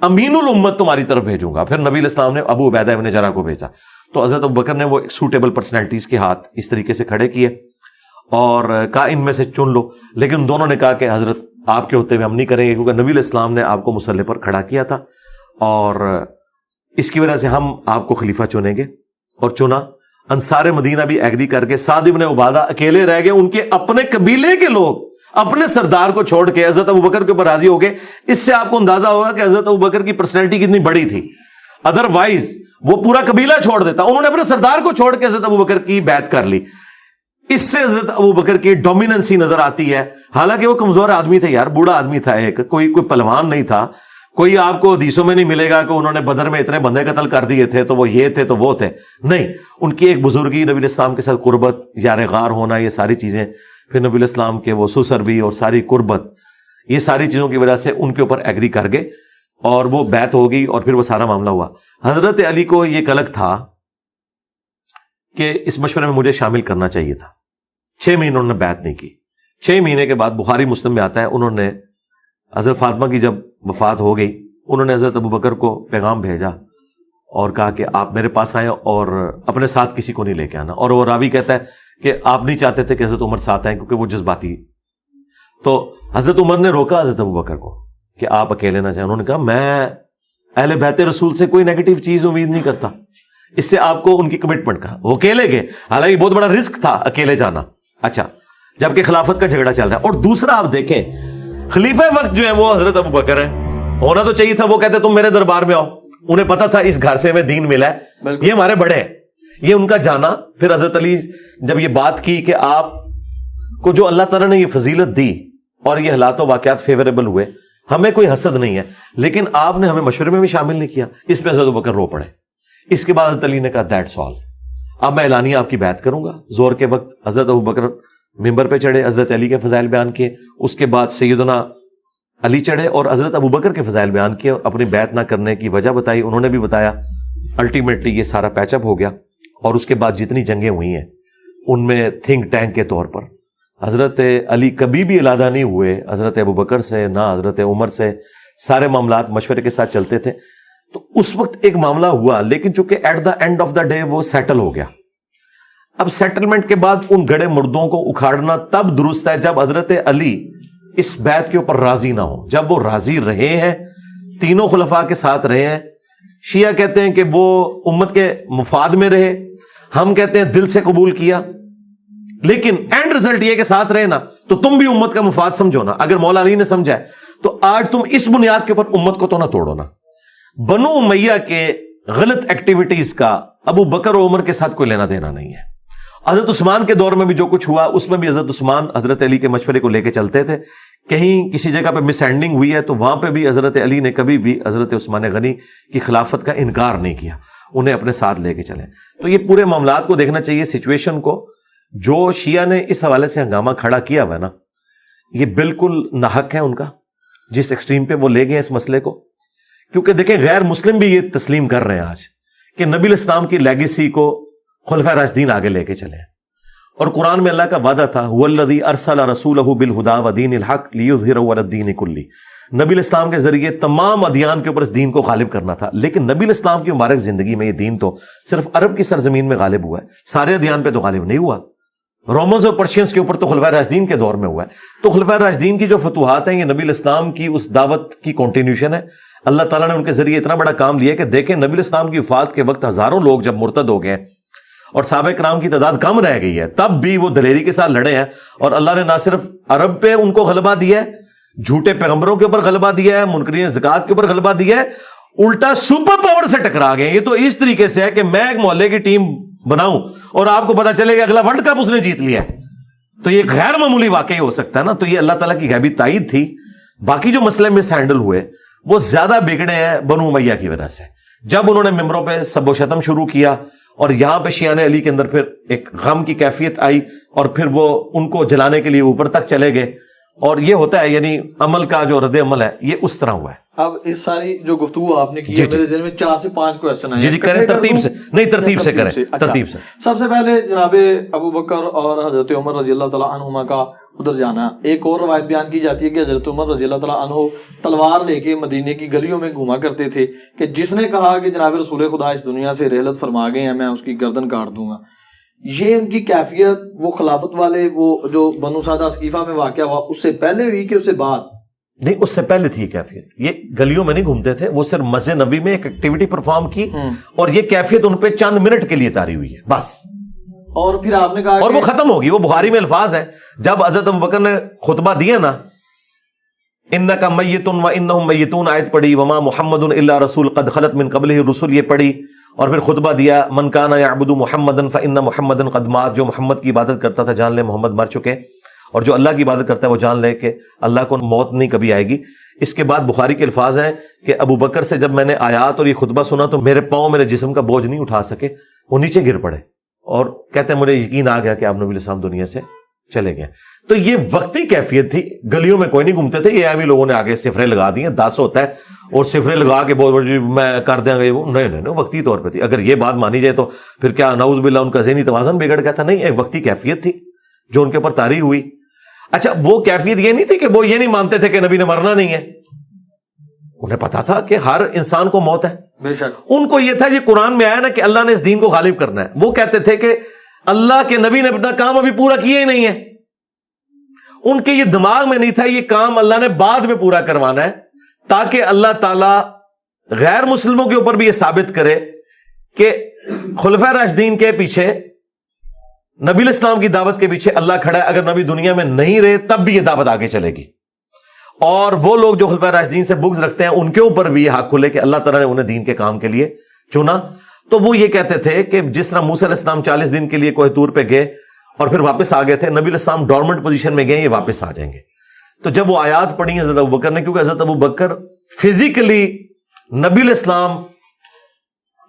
امین الامت تمہاری طرف بھیجوں گا۔ پھر نبی علیہ السلام نے ابو عبیدہ بن جراح کو بھیجا، تو حضرت ابوبکر نے وہ سوٹیبل پرسنالٹیز کے ہاتھ اس طریقے سے کھڑے کیے اور کہا ان میں سے چن لو، لیکن دونوں نے کہا کہ حضرت آپ کے ہوتے ہوئے ہم نہیں کریں گے، کیونکہ نبی علیہ السلام نے آپ کو مسلح پر کھڑا کیا تھا، اور اس کی وجہ سے ہم آپ کو خلیفہ چنیں گے، اور چنا۔ انصار مدینہ بھی ایگری کر کے، سعد بن عبادہ اکیلے رہ گئے، ان کے اپنے قبیلے کے لوگ اپنے سردار کو چھوڑ کے حضرت ابوبکر کے اوپر راضی ہو گئے۔ اس سے آپ کو اندازہ ہوگا کہ حضرت ابوبکر کی پرسنالٹی کتنی بڑی تھی، ادروائز وہ پورا قبیلہ چھوڑ دیتا، انہوں نے اپنے سردار کو چھوڑ کے حضرت ابوبکر کی بیعت کر لی۔ اس سے حضرت ابوبکر کی ڈومیننسی نظر آتی ہے، حالانکہ وہ کمزور آدمی تھے یار، بوڑھا آدمی تھا، ایک کوئی پہلوان نہیں تھا، کوئی آپ کو حدیثوں میں نہیں ملے گا کہ انہوں نے بدر میں اتنے بندے قتل کر دیے تھے تو وہ یہ تھے تو وہ تھے، نہیں، ان کی ایک بزرگی، نبی علیہ السلام کے ساتھ قربت، یار غار ہونا، یہ ساری چیزیں، پھر نبی علیہ السلام کے وہ سسر بھی اور ساری قربت، یہ ساری چیزوں کی وجہ سے ان کے اوپر ایگری کر گئے اور وہ بیعت ہو گئی اور پھر وہ سارا معاملہ ہوا. حضرت علی کو یہ کلک تھا کہ اس مشورے میں مجھے شامل کرنا چاہیے تھا. 6 مہینے انہوں نے بیعت نہیں کی. 6 مہینے کے بعد بخاری مسلم میں آتا ہے انہوں نے حضرت فاطمہ کی جب وفات ہو گئی انہوں نے حضرت ابوبکر کو پیغام بھیجا اور کہا کہ آپ میرے پاس آئیں اور اپنے ساتھ کسی کو نہیں لے کے آنا. اور وہ راوی کہتا ہے کہ آپ نہیں چاہتے تھے کہ حضرت عمر ساتھ آئیں کیونکہ وہ جذباتی. تو حضرت عمر نے روکا حضرت ابوبکر کو کہ آپ اکیلے نہ جائیں. انہوں نے کہا میں اہل بیت رسول سے کوئی نیگیٹو چیز امید نہیں کرتا, اس سے آپ کو ان کی کمٹمنٹ کا. وہ اکیلے گئے, حالانکہ بہت بڑا رسک تھا اکیلے جانا. اچھا, جبکہ خلافت کا جھگڑا چل رہا ہے. اور دوسرا آپ دیکھیں خلیفہ وقت جو ہے وہ حضرت ابوبکر ہیں. ہونا تو چاہیے تھا, وہ کہتے تم میرے دربار میں آؤ. انہیں پتا تھا اس گھر سے ہمیں دین ملا ہے, یہ ہمارے بڑے ہیں. یہ ان کا جانا. پھر حضرت علی جب یہ بات کی کہ آپ کو جو اللہ تعالیٰ نے یہ فضیلت دی اور یہ حالات و واقعات فیوریبل ہوئے, ہمیں کوئی حسد نہیں ہے, لیکن آپ نے ہمیں مشورے میں بھی شامل نہیں کیا. اس پہ حضرت ابوبکر رو پڑے. اس کے بعد حضرت علی نے کہا دیٹس آل, اب میں اعلانیہ آپ کی بیعت کروں گا. زور کے وقت حضرت ابوبکر ممبر پہ چڑھے, حضرت علی کے فضائل بیان کیے. اس کے بعد سیدنا علی چڑھے اور حضرت ابوبکر کے فضائل بیان کیے اور اپنی بیعت نہ کرنے کی وجہ بتائی. انہوں نے بھی بتایا. الٹیمیٹلی یہ سارا پیچ اپ ہو گیا. اور اس کے بعد جتنی جنگیں ہوئی ہیں ان میں تھنک ٹینک کے طور پر حضرت علی کبھی بھی علیحدہ نہیں ہوئے حضرت ابوبکر سے, نہ حضرت عمر سے. سارے معاملات مشورے کے ساتھ چلتے تھے. تو اس وقت ایک معاملہ ہوا, لیکن چونکہ at the end of the day وہ سیٹل ہو گیا. اب سیٹلمنٹ کے بعد ان گڑے مردوں کو اکھاڑنا تب درست ہے جب حضرت علی اس بیعت کے اوپر راضی نہ ہو. جب وہ راضی رہے ہیں, تینوں خلفاء کے ساتھ رہے ہیں. شیعہ کہتے ہیں کہ وہ امت کے مفاد میں رہے, ہم کہتے ہیں دل سے قبول کیا, لیکن اینڈ رزلٹ یہ کہ ساتھ رہے نا, تو تم بھی امت کا مفاد سمجھو نا. اگر مولا علی نے سمجھا ہے تو آج تم اس بنیاد کے اوپر امت کو تو نہ توڑو نا. بنو امیہ کے غلط ایکٹیویٹیز کا ابو بکر و عمر کے ساتھ کوئی لینا دینا نہیں ہے. حضرت عثمان کے دور میں بھی جو کچھ ہوا اس میں بھی حضرت عثمان حضرت علی کے مشورے کو لے کے چلتے تھے. کہیں کسی جگہ پہ مس ہینڈلنگ ہوئی ہے تو وہاں پہ بھی حضرت علی نے کبھی بھی حضرت عثمان غنی کی خلافت کا انکار نہیں کیا, انہیں اپنے ساتھ لے کے چلے. تو یہ پورے معاملات کو دیکھنا چاہیے, سچویشن کو. جو شیعہ نے اس حوالے سے ہنگامہ کھڑا کیا ہوا ہے نا, یہ بالکل ناحق ہے ان کا, جس ایکسٹریم پہ وہ لے گئے اس مسئلے کو. کیونکہ دیکھیں غیر مسلم بھی یہ تسلیم کر رہے ہیں آج کہ نبی الاسلام کی لیگیسی کو خلفائے راشدین آگے لے کے چلے ہیں. اور قرآن میں اللہ کا وعدہ تھا وَالَّذِي أَرْسَلَ رَسُولَهُ بِالْهُدَى وَدِينِ الْحَقِّ لِيُظْهِرَهُ عَلَى الدِّينِ كُلِّهِ. نبی الاسلام کے ذریعے تمام ادیان کے اوپر اس دین کو غالب کرنا تھا. لیکن نبی الاسلام کی مبارک زندگی میں یہ دین تو صرف عرب کی سرزمین میں غالب ہوا ہے, سارے ادیان پہ تو غالب نہیں ہوا. رومنز اور پرشینز کے اوپر تو خلفائے راشدین کے دور میں ہوا ہے. تو خلفائے راشدین کی جو فتوحات ہیں یہ نبی الاسلام کی اس دعوت کی کنٹینیوشن ہے. اللہ تعالیٰ نے ان کے ذریعے اتنا بڑا کام لیا کہ دیکھیں نبی الاسلام کی وفات کے وقت ہزاروں لوگ جب مرتد ہو گئے اور صحابہ کرام کی تعداد کم رہ گئی ہے, تب بھی وہ دلیری کے ساتھ لڑے ہیں. اور اللہ نے نہ صرف عرب پہ ان کو غلبہ دیا ہے, جھوٹے پیغمبروں کے اوپر غلبہ دیا ہے, منکرین زکات کے اوپر غلبہ دیا ہے, الٹا سپر پاور سے ٹکرا گئے. یہ تو اس طریقے سے ہے کہ میں ایک محلے کی ٹیم بناؤں اور آپ کو پتا چلے کہ اگلا ورلڈ کپ اس نے جیت لیا ہے, تو یہ غیر معمولی واقعی ہو سکتا ہے نا. تو یہ اللہ تعالیٰ کی غیبی تائید تھی. باقی جو مسئلے مس ہینڈل ہوئے وہ زیادہ بگڑے ہیں بنو امیہ کی وجہ سے. جب انہوں نے ممبروں پہ سب و شتم شروع کیا اور یہاں پہ شیعان علی کے اندر پھر ایک غم کی کیفیت آئی اور پھر وہ ان کو جلانے کے لیے اوپر تک چلے گئے. اور یہ ہوتا ہے یعنی عمل کا جو رد عمل ہے یہ اس طرح ہوا ہے. اب اس ساری جو گفتگو آپ نے کی ہے میرے ذہن میں 4 سے 5 کوسچن آئے. جی کریں ترتیب سے, نہیں ترتیب سے کریں, ترتیب سے. سب سے پہلے جناب ابو بکر اور حضرت عمر رضی اللہ تعالیٰ عنہما کا ادھر جانا. ایک اور روایت بیان کی جاتی ہے کہ حضرت عمر رضی اللہ تعالیٰ عنہ تلوار لے کے مدینے کی گلیوں میں گھوما کرتے تھے کہ جس نے کہا کہ جناب رسول خدا اس دنیا سے رحلت فرما گئے ہیں میں اس کی گردن کاٹ دوں گا. یہ ان کی کیفیت وہ خلافت والے وہ جو بنو سعدہ اسقیفہ میں واقعہ ہوا اس سے پہلے ہوئی کہ اس سے بعد؟ نہیں, اس سے پہلے تھی یہ کیفیت. یہ گلیوں میں نہیں گھومتے تھے, وہ صرف مسجد نبوی میں ایک ایکٹیویٹی پرفارم کی اور یہ کیفیت ان پہ چند منٹ کے لیے طاری ہوئی ہے بس. اور پھر آپ نے کہا اور وہ ختم ہوگی. وہ بخاری میں الفاظ ہیں جب حضرت ابوبکر نے خطبہ دیا نا, انک میت و انہم میتون آیت پڑھی, وما محمد الا رسول قد خلت من قبلہ الرسل یہ پڑھی, اور پھر خطبہ دیا من کان یعبد محمدا فان محمدا قد مات, جو محمد کی عبادت کرتا تھا جان لے محمد مر چکے, اور جو اللہ کی عبادت کرتا ہے وہ جان لے کہ اللہ کو موت نہیں کبھی آئے گی. اس کے بعد بخاری کے الفاظ ہیں کہ ابو بکر سے جب میں نے آیات اور یہ خطبہ سنا تو میرے پاؤں میرے جسم کا بوجھ نہیں اٹھا سکے, وہ نیچے گر پڑے اور کہتے ہیں مجھے یقین آ گیا کہ آپ نبی الاسلام دنیا سے چلے گئے. تو یہ وقتی کیفیت تھی, گلیوں میں کوئی نہیں گھومتے تھے, یہ ایویں لوگوں نے آگے صفرے لگا دیے, 10 ہوتا ہے اور صفرے لگا کے بہت بڑی میں کر دیں گے, وہ نہیں, وقتی طور پہ تھی. اگر یہ بات مانی جائے تو پھر کیا نعوذ باللہ ان کا ذہنی توازن بگڑ گیا تھا؟ نہیں, ایک وقتی کیفیت تھی جو ان کے اوپر طاری ہوئی. اچھا, وہ کیفیت یہ نہیں تھی کہ وہ یہ نہیں مانتے تھے کہ نبی نے مرنا نہیں ہے, انہیں پتا تھا کہ ہر انسان کو موت ہے. بے شک ان کو یہ تھا, یہ قرآن میں آیا نا کہ اللہ نے اس دین کو غالب کرنا ہے. وہ کہتے تھے کہ اللہ کے نبی نے اپنا کام ابھی پورا کیا ہی نہیں ہے. ان کے یہ دماغ میں نہیں تھا یہ کام اللہ نے بعد میں پورا کروانا ہے, تاکہ اللہ تعالی غیر مسلموں کے اوپر بھی یہ ثابت کرے کہ خلفائے راشدین کے پیچھے, نبی الاسلام کی دعوت کے پیچھے اللہ کھڑا ہے. اگر نبی دنیا میں نہیں رہے تب بھی یہ دعوت آگے چلے گی. اور وہ لوگ جو خلفائے راشدین سے بغض رکھتے ہیں ان کے اوپر بھی یہ حق کھلے کہ اللہ تعالیٰ نے انہیں دین کے کام کے لیے چنا. تو وہ یہ کہتے تھے کہ جس طرح موسیٰ علیہ السلام 40 دن کے لیے کوہ طور پہ گئے اور پھر واپس آ گئے تھے, نبی علیہ السلام ڈورمنٹ پوزیشن میں گئے, یہ واپس آ جائیں گے. تو جب وہ آیات پڑھی حضرت ابوبکر نے, کیونکہ حضرت ابوبکر فزیکلی نبی علیہ السلام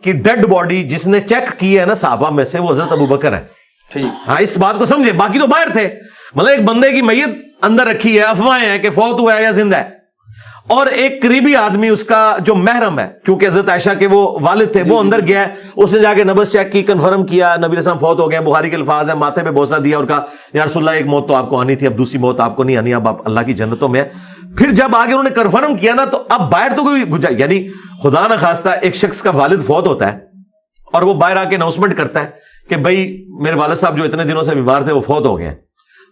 کی ڈیڈ باڈی جس نے چیک کی ہے نا صحابہ میں سے, وہ حضرت ابوبکر ہے. ہاں, اس بات کو سمجھے, باقی تو باہر تھے. مطلب ایک بندے کی میت اندر رکھی ہے, افواہیں ہیں کہ فوت ہوا ہے یا زندہ ہے, اور ایک قریبی آدمی اس کا جو محرم ہے, کیونکہ حضرت عائشہ کے وہ والد تھے, وہ اندر گیا ہے, اس نے جا کے نبض چیک کی, کنفرم کیا نبی علیہ السلام فوت ہو گئے. بخاری کے الفاظ ہیں, ماتھے پہ بوسہ دیا اور کہا یا رسول اللہ ایک موت تو آپ کو آنی تھی, اب دوسری موت آپ کو نہیں آنی, اب آپ اللہ کی جنتوں میں. پھر جب آگے انہوں نے کنفرم کیا نا, تو اب باہر تو کوئی یعنی خدا نہ خواستہ ایک شخص کا والد فوت ہوتا ہے اور وہ باہر آ کے اناؤنسمنٹ کرتا ہے کہ بھائی میرے والد صاحب جو اتنے دنوں سے بیمار تھے وہ فوت ہو گئے.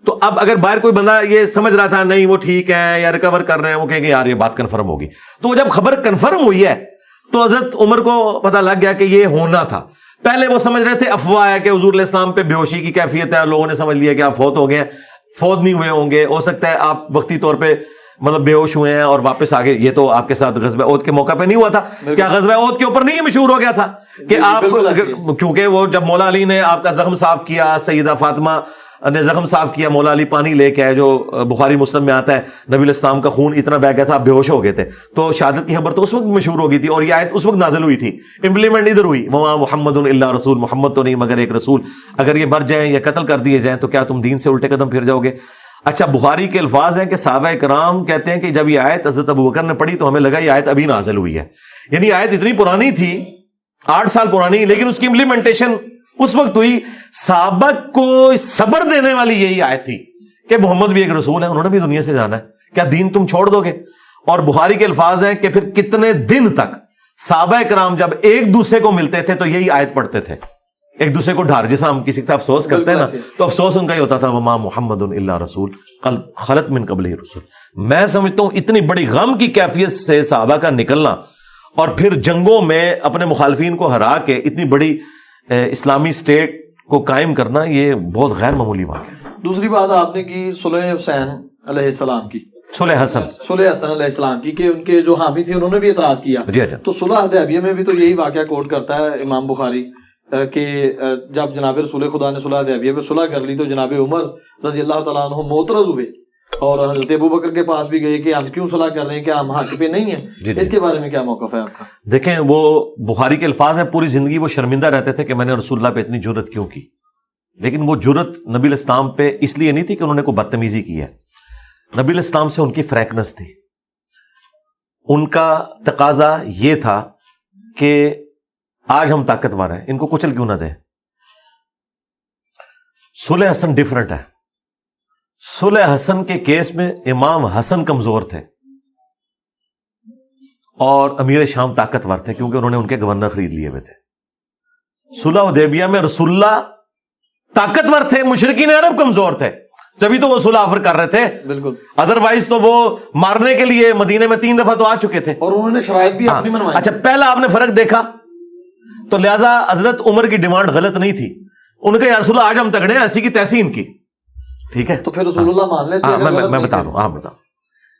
تو اب اگر باہر کوئی بندہ یہ سمجھ رہا تھا نہیں وہ ٹھیک ہے یا ریکور کر رہے ہیں, وہ کہیں گے یار یہ بات کنفرم ہوگی. تو وہ جب خبر کنفرم ہوئی ہے تو حضرت عمر کو پتہ لگ گیا کہ یہ ہونا تھا. پہلے وہ سمجھ رہے تھے افواہ ہے کہ حضور علیہ السلام پہ بے ہوشی کی کیفیت ہے, لوگوں نے سمجھ لیا کہ آپ فوت ہو گئے ہیں. فوت نہیں ہوئے ہوں گے, ہو سکتا ہے آپ وقتی طور پہ مطلب بے ہوش ہوئے ہیں اور واپس آگے. یہ تو آپ کے ساتھ غزوہ احد کے موقع پہ نہیں ہوا تھا کیا؟ غزوہ احد کے اوپر نہیں مشہور ہو گیا تھا کہ آپ, کیونکہ وہ جب مولا علی نے آپ کا زخم صاف کیا, سیدہ فاطمہ نے زخم صاف کیا, مولا علی پانی لے کے آئے, جو بخاری مسلم میں آتا ہے نبی علیہ السلام کا خون اتنا بہہ گیا تھا آپ بے ہوش ہو گئے تھے. تو شہادت کی خبر تو اس وقت مشہور ہو گئی تھی اور یہ آیت اس وقت نازل ہوئی تھی. امپلیمنٹ ادھر ہوئی, وما محمد الا رسول, محمد تو نہیں مگر ایک رسول. اگر یہ مر جائیں یا قتل کر دیے جائیں تو کیا تم دین سے الٹے قدم پھر جاؤ گے؟ اچھا, بخاری کے الفاظ ہیں کہ صحابہ کرام کہتے ہیں کہ جب یہ آیت حضرت ابوبکر نے پڑھی تو ہمیں لگا یہ آیت ابھی نازل ہوئی ہے. یعنی آیت اتنی پرانی تھی, 8 سال پرانی, لیکن اس کی امپلیمنٹیشن اس وقت ہوئی. صحابہ کو صبر دینے والی یہی آیت تھی کہ محمد بھی ایک رسول ہے, انہوں نے بھی دنیا سے جانا ہے, کیا دین تم چھوڑ دو گے؟ اور بخاری کے الفاظ ہیں کہ پھر کتنے دن تک صحابہ کرام جب ایک دوسرے کو ملتے تھے تو یہی آیت پڑھتے تھے, ایک دوسرے کو ڈھار. جیسا ہم کسی کا افسوس کرتے ہیں نا, تو افسوس ان کا ہی ہوتا تھا وما محمد الا رسول خلت من قبلہ رسول. میں سمجھتا ہوں اتنی بڑی غم کی کیفیت سے صحابہ کا نکلنا اور پھر جنگوں میں اپنے مخالفین کو ہرا کے اتنی بڑی اسلامی اسٹیٹ کو قائم کرنا, یہ بہت غیر معمولی واقعہ ہے. دوسری بات آپ نے کی صلح حسین علیہ السلام کی, صلح حسن علیہ السلام کی, کہ ان کے جو حامی تھے انہوں نے بھی اعتراض کیا. تو صلح حدیبیہ میں بھی تو یہی واقعہ کوٹ کرتا ہے امام بخاری کہ جب جناب رسول خدا نے صلح حدیبیہ پہ صلح کر لی تو جناب عمر رضی اللہ تعالیٰ عنہ معترض ہوئے اور حضرت ابوبکر کے پاس بھی گئے کہ ہم کیوں صلح کر رہے ہیں, کیا ہم حق پہ نہیں ہیں؟ اس کے بارے میں کیا موقف ہے آپ کا؟ دیکھیں, وہ بخاری کے الفاظ ہیں, پوری زندگی وہ شرمندہ رہتے تھے کہ میں نے رسول اللہ پہ اتنی جرت کیوں کی. لیکن وہ جرت نبی علیہ السلام پہ اس لیے نہیں تھی کہ انہوں نے کوئی بدتمیزی کی ہے. نبی علیہ السلام سے ان کی فریکنس تھی, ان کا تقاضا یہ تھا کہ آج ہم طاقتور ہیں, ان کو کچل کیوں نہ دیں. صلح حسن ڈیفرنٹ ہے. صلح حسن کے کیس میں امام حسن کمزور تھے اور امیر شام طاقتور تھے کیونکہ انہوں نے ان کے گورنر خرید لیے ہوئے تھے. صلح حدیبیہ میں رسول اللہ طاقتور تھے, مشرکین عرب کمزور تھے, تبھی تو وہ صلح آفر کر رہے تھے. بالکل, ادروائز تو وہ مارنے کے لیے مدینے میں 3 دفعہ تو آ چکے تھے اور انہوں نے شرائط بھی اپنی منوائی. اچھا, پہلا آپ نے فرق دیکھا تو لہذا حضرت عمر کی ڈیمانڈ غلط نہیں تھی. ان کا یا رسول اللہ آج ہم تگڑے ہیں, ایسی کی تیسی ان کی, ٹھیک ہے, تو پھر رسول اللہ مان لیتے. میں بتا رہا ہوں, آپ بتاؤ,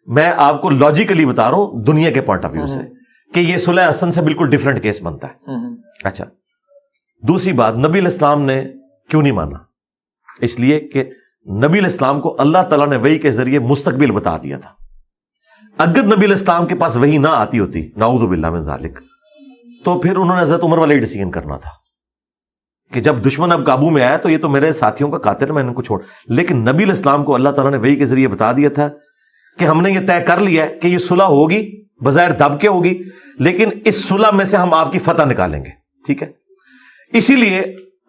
میں آپ کو لاجیکلی بتا رہا ہوں دنیا کے پوائنٹ آف ویو سے کہ یہ صلح حسن سے بالکل ڈیفرنٹ کیس بنتا ہے. اچھا, دوسری بات, نبی علیہ السلام نے کیوں نہیں مانا؟ اس لیے کہ نبی علیہ السلام کو اللہ تعالیٰ نے وحی کے ذریعے مستقبل بتا دیا تھا. اگر نبی علیہ السلام کے پاس وحی نہ آتی ہوتی, نعوذ باللہ من ذالک, تو پھر انہوں نے حضرت عمر والا ہی ڈیسیژن کرنا تھا کہ جب دشمن اب قابو میں آیا تو یہ تو میرے ساتھیوں کا قاتل ہے، میں ان کو چھوڑ. لیکن نبی علیہ السلام کو اللہ تعالیٰ نے وحی کے ذریعے بتا دیا تھا کہ ہم نے یہ طے کر لیا ہے کہ یہ صلح ہوگی، بظاہر دب کے ہوگی، لیکن اس صلح میں سے ہم آپ کی فتح نکالیں گے. ٹھیک ہے. اسی لیے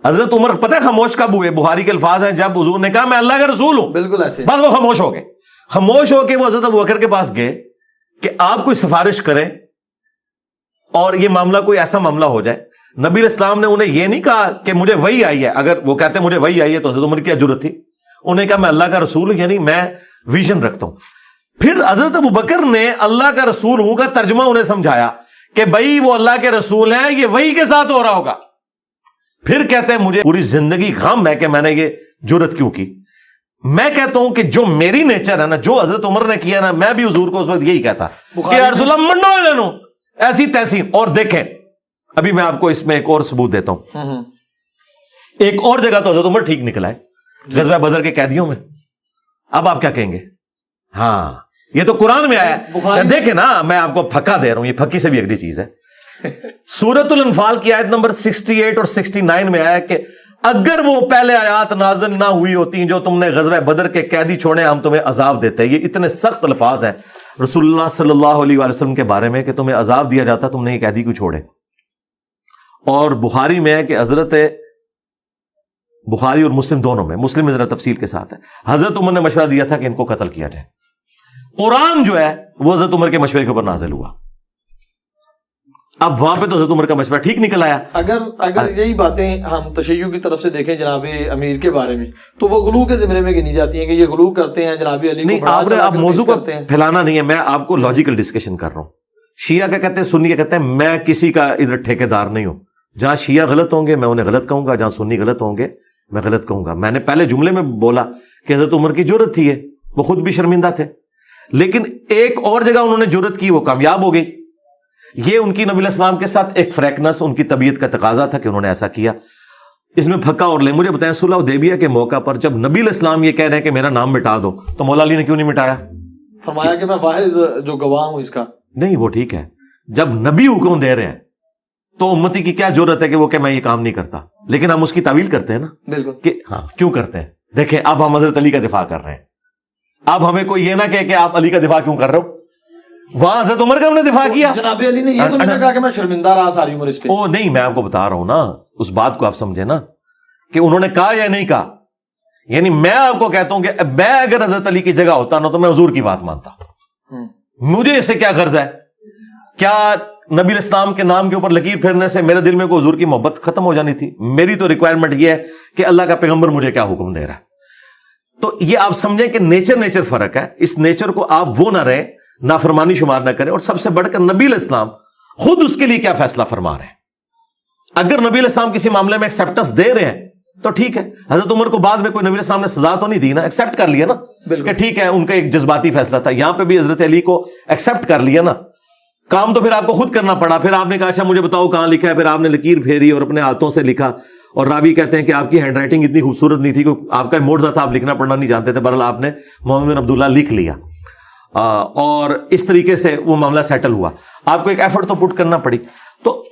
حضرت عمر پتہ ہے خاموش کب ہوئے؟ بخاری کے الفاظ ہیں جب حضور نے کہا میں اللہ کا رسول ہوں، بالکل ایسے بس وہ خاموش ہو گئے. خاموش ہو کے وہ حضرت ابوبکر کے پاس گئے کہ آپ کوئی سفارش کریں اور یہ معاملہ کوئی ایسا معاملہ ہو جائے. نبی علیہ السلام نے انہیں یہ نہیں کہا کہ مجھے وحی آئی ہے. اگر وہ کہتے ہیں مجھے وحی آئی ہے تو حضرت عمر کی جرأت تھی. انہیں کہا میں اللہ کا رسول ہوں، یعنی میں ویژن رکھتا ہوں. پھر حضرت ابوبکر نے اللہ کا رسول ہوں کا ترجمہ انہیں سمجھایا کہ بھائی وہ اللہ کے رسول ہیں، یہ وحی کے ساتھ ہو رہا ہوگا. پھر کہتے ہیں مجھے پوری زندگی غم ہے کہ میں نے یہ جرأت کیوں کی. میں کہتا ہوں کہ جو میری نیچر ہے نا، جو حضرت عمر نے کیا نا، میں بھی حضور کو اس وقت یہی کہتا کہ یا رسول اللہ منڈو انہوں ایسی تیسی. اور دیکھیں ابھی میں آپ کو اس میں ایک اور ثبوت دیتا ہوں. ایک اور جگہ تو حضرت عمر ٹھیک نکلا ہے، غزوہ بدر کے قیدیوں میں. اب آپ کیا کہیں گے؟ ہاں یہ تو قرآن میں آیا ہے. دیکھیں نا میں آپ کو پھکا دے رہا ہوں، یہ پھکی سے بھی اگلی چیز ہے. سورۃ الانفال کی آیت نمبر 68 اور 69 میں آیا کہ اگر وہ پہلے آیات نازل نہ ہوئی ہوتی جو تم نے غزوہ بدر کے قیدی چھوڑے ہم تمہیں عذاب دیتے. یہ اتنے سخت الفاظ ہیں رسول اللہ صلی اللہ علیہ وآلہ وسلم کے بارے میں کہ تمہیں عذاب دیا جاتا تم نے یہ قیدی کیوں چھوڑے. اور بخاری میں ہے کہ حضرت بخاری اور مسلم دونوں میں، مسلم میں ذرا تفصیل کے ساتھ ہے، حضرت عمر نے مشورہ دیا تھا کہ ان کو قتل کیا جائے. قرآن جو ہے وہ حضرت عمر کے مشورے کے اوپر نازل ہوا. اب وہاں پہ تو حضرت عمر کا مشورہ ٹھیک نکل آیا. اگر یہی باتیں ہم تشیع کی طرف سے دیکھیں جناب امیر کے بارے میں تو وہ غلو کے زمرے میں گنی جاتی ہیں کہ یہ غلو کرتے ہیں جناب علی کو. نہیں آپ موضوع کو پھیلانا نہیں ہے، میں آپ کو لاجیکل ڈسکشن کر رہا ہوں. شیعہ کا کہتے ہیں، سنی کا کہتے ہیں میں کسی کا ادھر ٹھیکیدار نہیں ہوں. جہاں شیعہ غلط ہوں گے میں انہیں غلط کہوں گا، جہاں سنی غلط ہوں گے میں غلط کہوں گا. میں نے پہلے جملے میں بولا کہ حضرت عمر کی جرأت تھی، وہ خود بھی شرمندہ تھے، لیکن ایک اور جگہ انہوں نے جرأت کی، وہ کامیاب ہو گئی. یہ ان کی نبی علیہ السلام کے ساتھ ایک فریکنس، ان کی طبیعت کا تقاضا تھا کہ انہوں نے ایسا کیا. اس میں پھکا اور لے. مجھے بتائیں صلح حدیبیہ کے موقع پر جب نبی علیہ السلام یہ کہہ رہے ہیں کہ میرا نام مٹا دو تو مولا علی نے کیوں نہیں مٹایا؟ فرمایا کہ میں واحد جو گواہ ہوں اس کا. نہیں وہ ٹھیک ہے، جب نبی حکم دے رہے ہیں تو امتی کی کیا ضرورت ہے کہ وہ کہ میں یہ کام نہیں کرتا. لیکن ہم اس کی تعویل کرتے ہیں نا. بالکل کہ ہاں کیوں کرتے ہیں. دیکھیں اب ہم حضرت علی کا دفاع کر رہے ہیں، اب ہمیں کوئی یہ نہ کہے کہ آپ علی کا دفاع کیوں کر رہے ہو. وہاں حضرت عمر کا ہم نے دفاع کیا. جناب علی نے یہ تو نہیں کہا کہ میں شرمندہ رہا ساری عمر اس پہ. او نہیں، میں آپ کو بتا رہا ہوں نا اس بات کو آپ سمجھے نا کہ انہوں نے کہا یا نہیں کہا. یعنی میں آپ کو کہتا ہوں کہ میں اگر حضرت علی کی جگہ ہوتا نا تو میں حضور کی بات مانتا. مجھے اس سے کیا غرض ہے؟ کیا نبی علیہ السلام کے نام کے اوپر لکیر پھیرنے سے میرے دل میں کوئی حضور کی محبت ختم ہو جانی تھی؟ میری تو ریکوائرمنٹ یہ ہے کہ اللہ کا پیغمبر مجھے کیا حکم دے رہا ہے. تو یہ آپ سمجھیں کہ نیچر فرق ہے. اس نیچر کو آپ وہ نہ رہے، نافرمانی شمار نہ کریں. اور سب سے بڑھ کر نبی علیہ السلام خود اس کے لیے کیا فیصلہ فرما رہے ہیں. اگر نبی علیہ السلام کسی معاملے میں ایکسیپٹنس دے رہے ہیں تو ٹھیک ہے. حضرت عمر کو بعد میں کوئی نبی علیہ السلام نے سزا تو نہیں دی نا، ایکسیپٹ کر لیا نا کہ ٹھیک ہے ان کا ایک جذباتی فیصلہ تھا. یہاں پہ بھی حضرت علی کو ایکسیپٹ کر لیا نا. کام تو پھر آپ کو خود کرنا پڑا. پھر آپ نے کہا اچھا مجھے بتاؤ کہاں لکھا ہے. پھر آپ نے لکیر پھیری اور اپنے ہاتھوں سے لکھا. اور راوی کہتے ہیں کہ آپ کی ہینڈ رائٹنگ اتنی خوبصورت نہیں تھی کہ آپ کا موڑزہ تھا، آپ لکھنا پڑھنا نہیں جانتے تھے. بہرحال آپ نے محمد بن عبداللہ لکھ لیا اور اس طریقے سے وہ معاملہ سیٹل ہوا. آپ کو ایک ایفرٹ تو پٹ کرنا پڑی. تو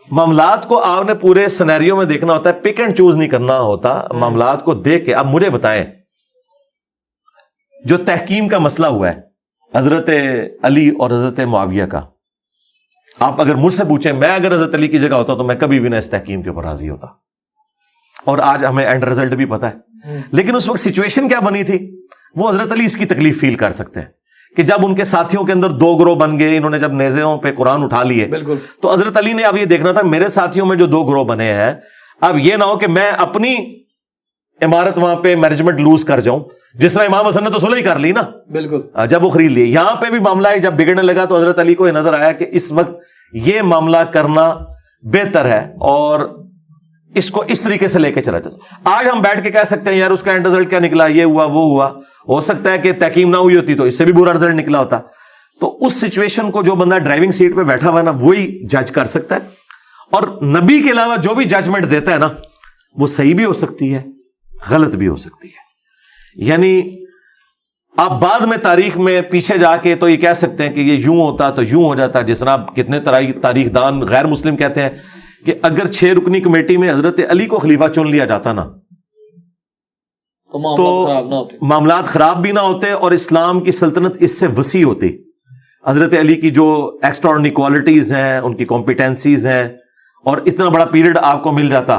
معاملات کو آپ نے پورے سینیریو میں دیکھنا ہوتا ہے، پک اینڈ چوز نہیں کرنا ہوتا. معاملات کو دیکھ کے اب مجھے بتائیں جو تحکیم کا مسئلہ ہوا ہے حضرت علی اور حضرت معاویہ کا، آپ اگر مجھ سے پوچھیں میں اگر حضرت علی کی جگہ ہوتا تو میں کبھی بھی نہ اس تحکیم کے اوپر راضی ہوتا. اور آج ہمیں اینڈ رزلٹ بھی پتا ہے. لیکن اس وقت سچویشن کیا بنی تھی وہ حضرت علی اس کی تکلیف فیل کر سکتے ہیں کہ جب ان کے ساتھیوں کے اندر دو گروہ بن گئے، انہوں نے جب نیزوں پہ قرآن اٹھا لیے تو حضرت علی نے اب یہ دیکھنا تھا میرے ساتھیوں میں جو دو گروہ بنے ہیں اب یہ نہ ہو کہ میں اپنی عمارت وہاں پہ مینجمنٹ لوز کر جاؤں. جس طرح امام حسن نے تو صلح ہی کر لی نا بالکل جب وہ خرید لیے. یہاں پہ بھی معاملہ ہے جب بگڑنے لگا تو حضرت علی کو یہ نظر آیا کہ اس وقت یہ معاملہ کرنا بہتر ہے اور اس کو اس طریقے سے لے کے چلا جاتا. آج ہم بیٹھ کے کہہ سکتے ہیں یار اس کا اینڈ رزلٹ کیا نکلا، یہ ہوا وہ ہوا. ہو سکتا ہے کہ تحکیم نہ ہوئی ہوتی تو اس سے بھی برا رزلٹ نکلا ہوتا. تو اس سچویشن کو جو بندہ ڈرائیونگ سیٹ پہ بیٹھا ہوا ہے نا وہی جج کر سکتا ہے. اور نبی کے علاوہ جو بھی ججمنٹ دیتا ہے نا وہ صحیح بھی ہو سکتی ہے غلط بھی ہو سکتی ہے. یعنی آپ بعد میں تاریخ میں پیچھے جا کے تو یہ کہہ سکتے ہیں کہ یہ یوں ہوتا تو یوں ہو جاتا. جس طرح کتنے تاریخ دان غیر مسلم کہتے ہیں کہ اگر 6 رکنی کمیٹی میں حضرت علی کو خلیفہ چن لیا جاتا نا تو خراب نہ ہوتے، معاملات خراب بھی نہ ہوتے اور اسلام کی سلطنت اس سے وسیع ہوتی. حضرت علی کی جو ایکسٹراڈنری کوالٹیز ہیں، ان کی کمپیٹنسیز ہیں، اور اتنا بڑا پیریڈ آپ کو مل جاتا.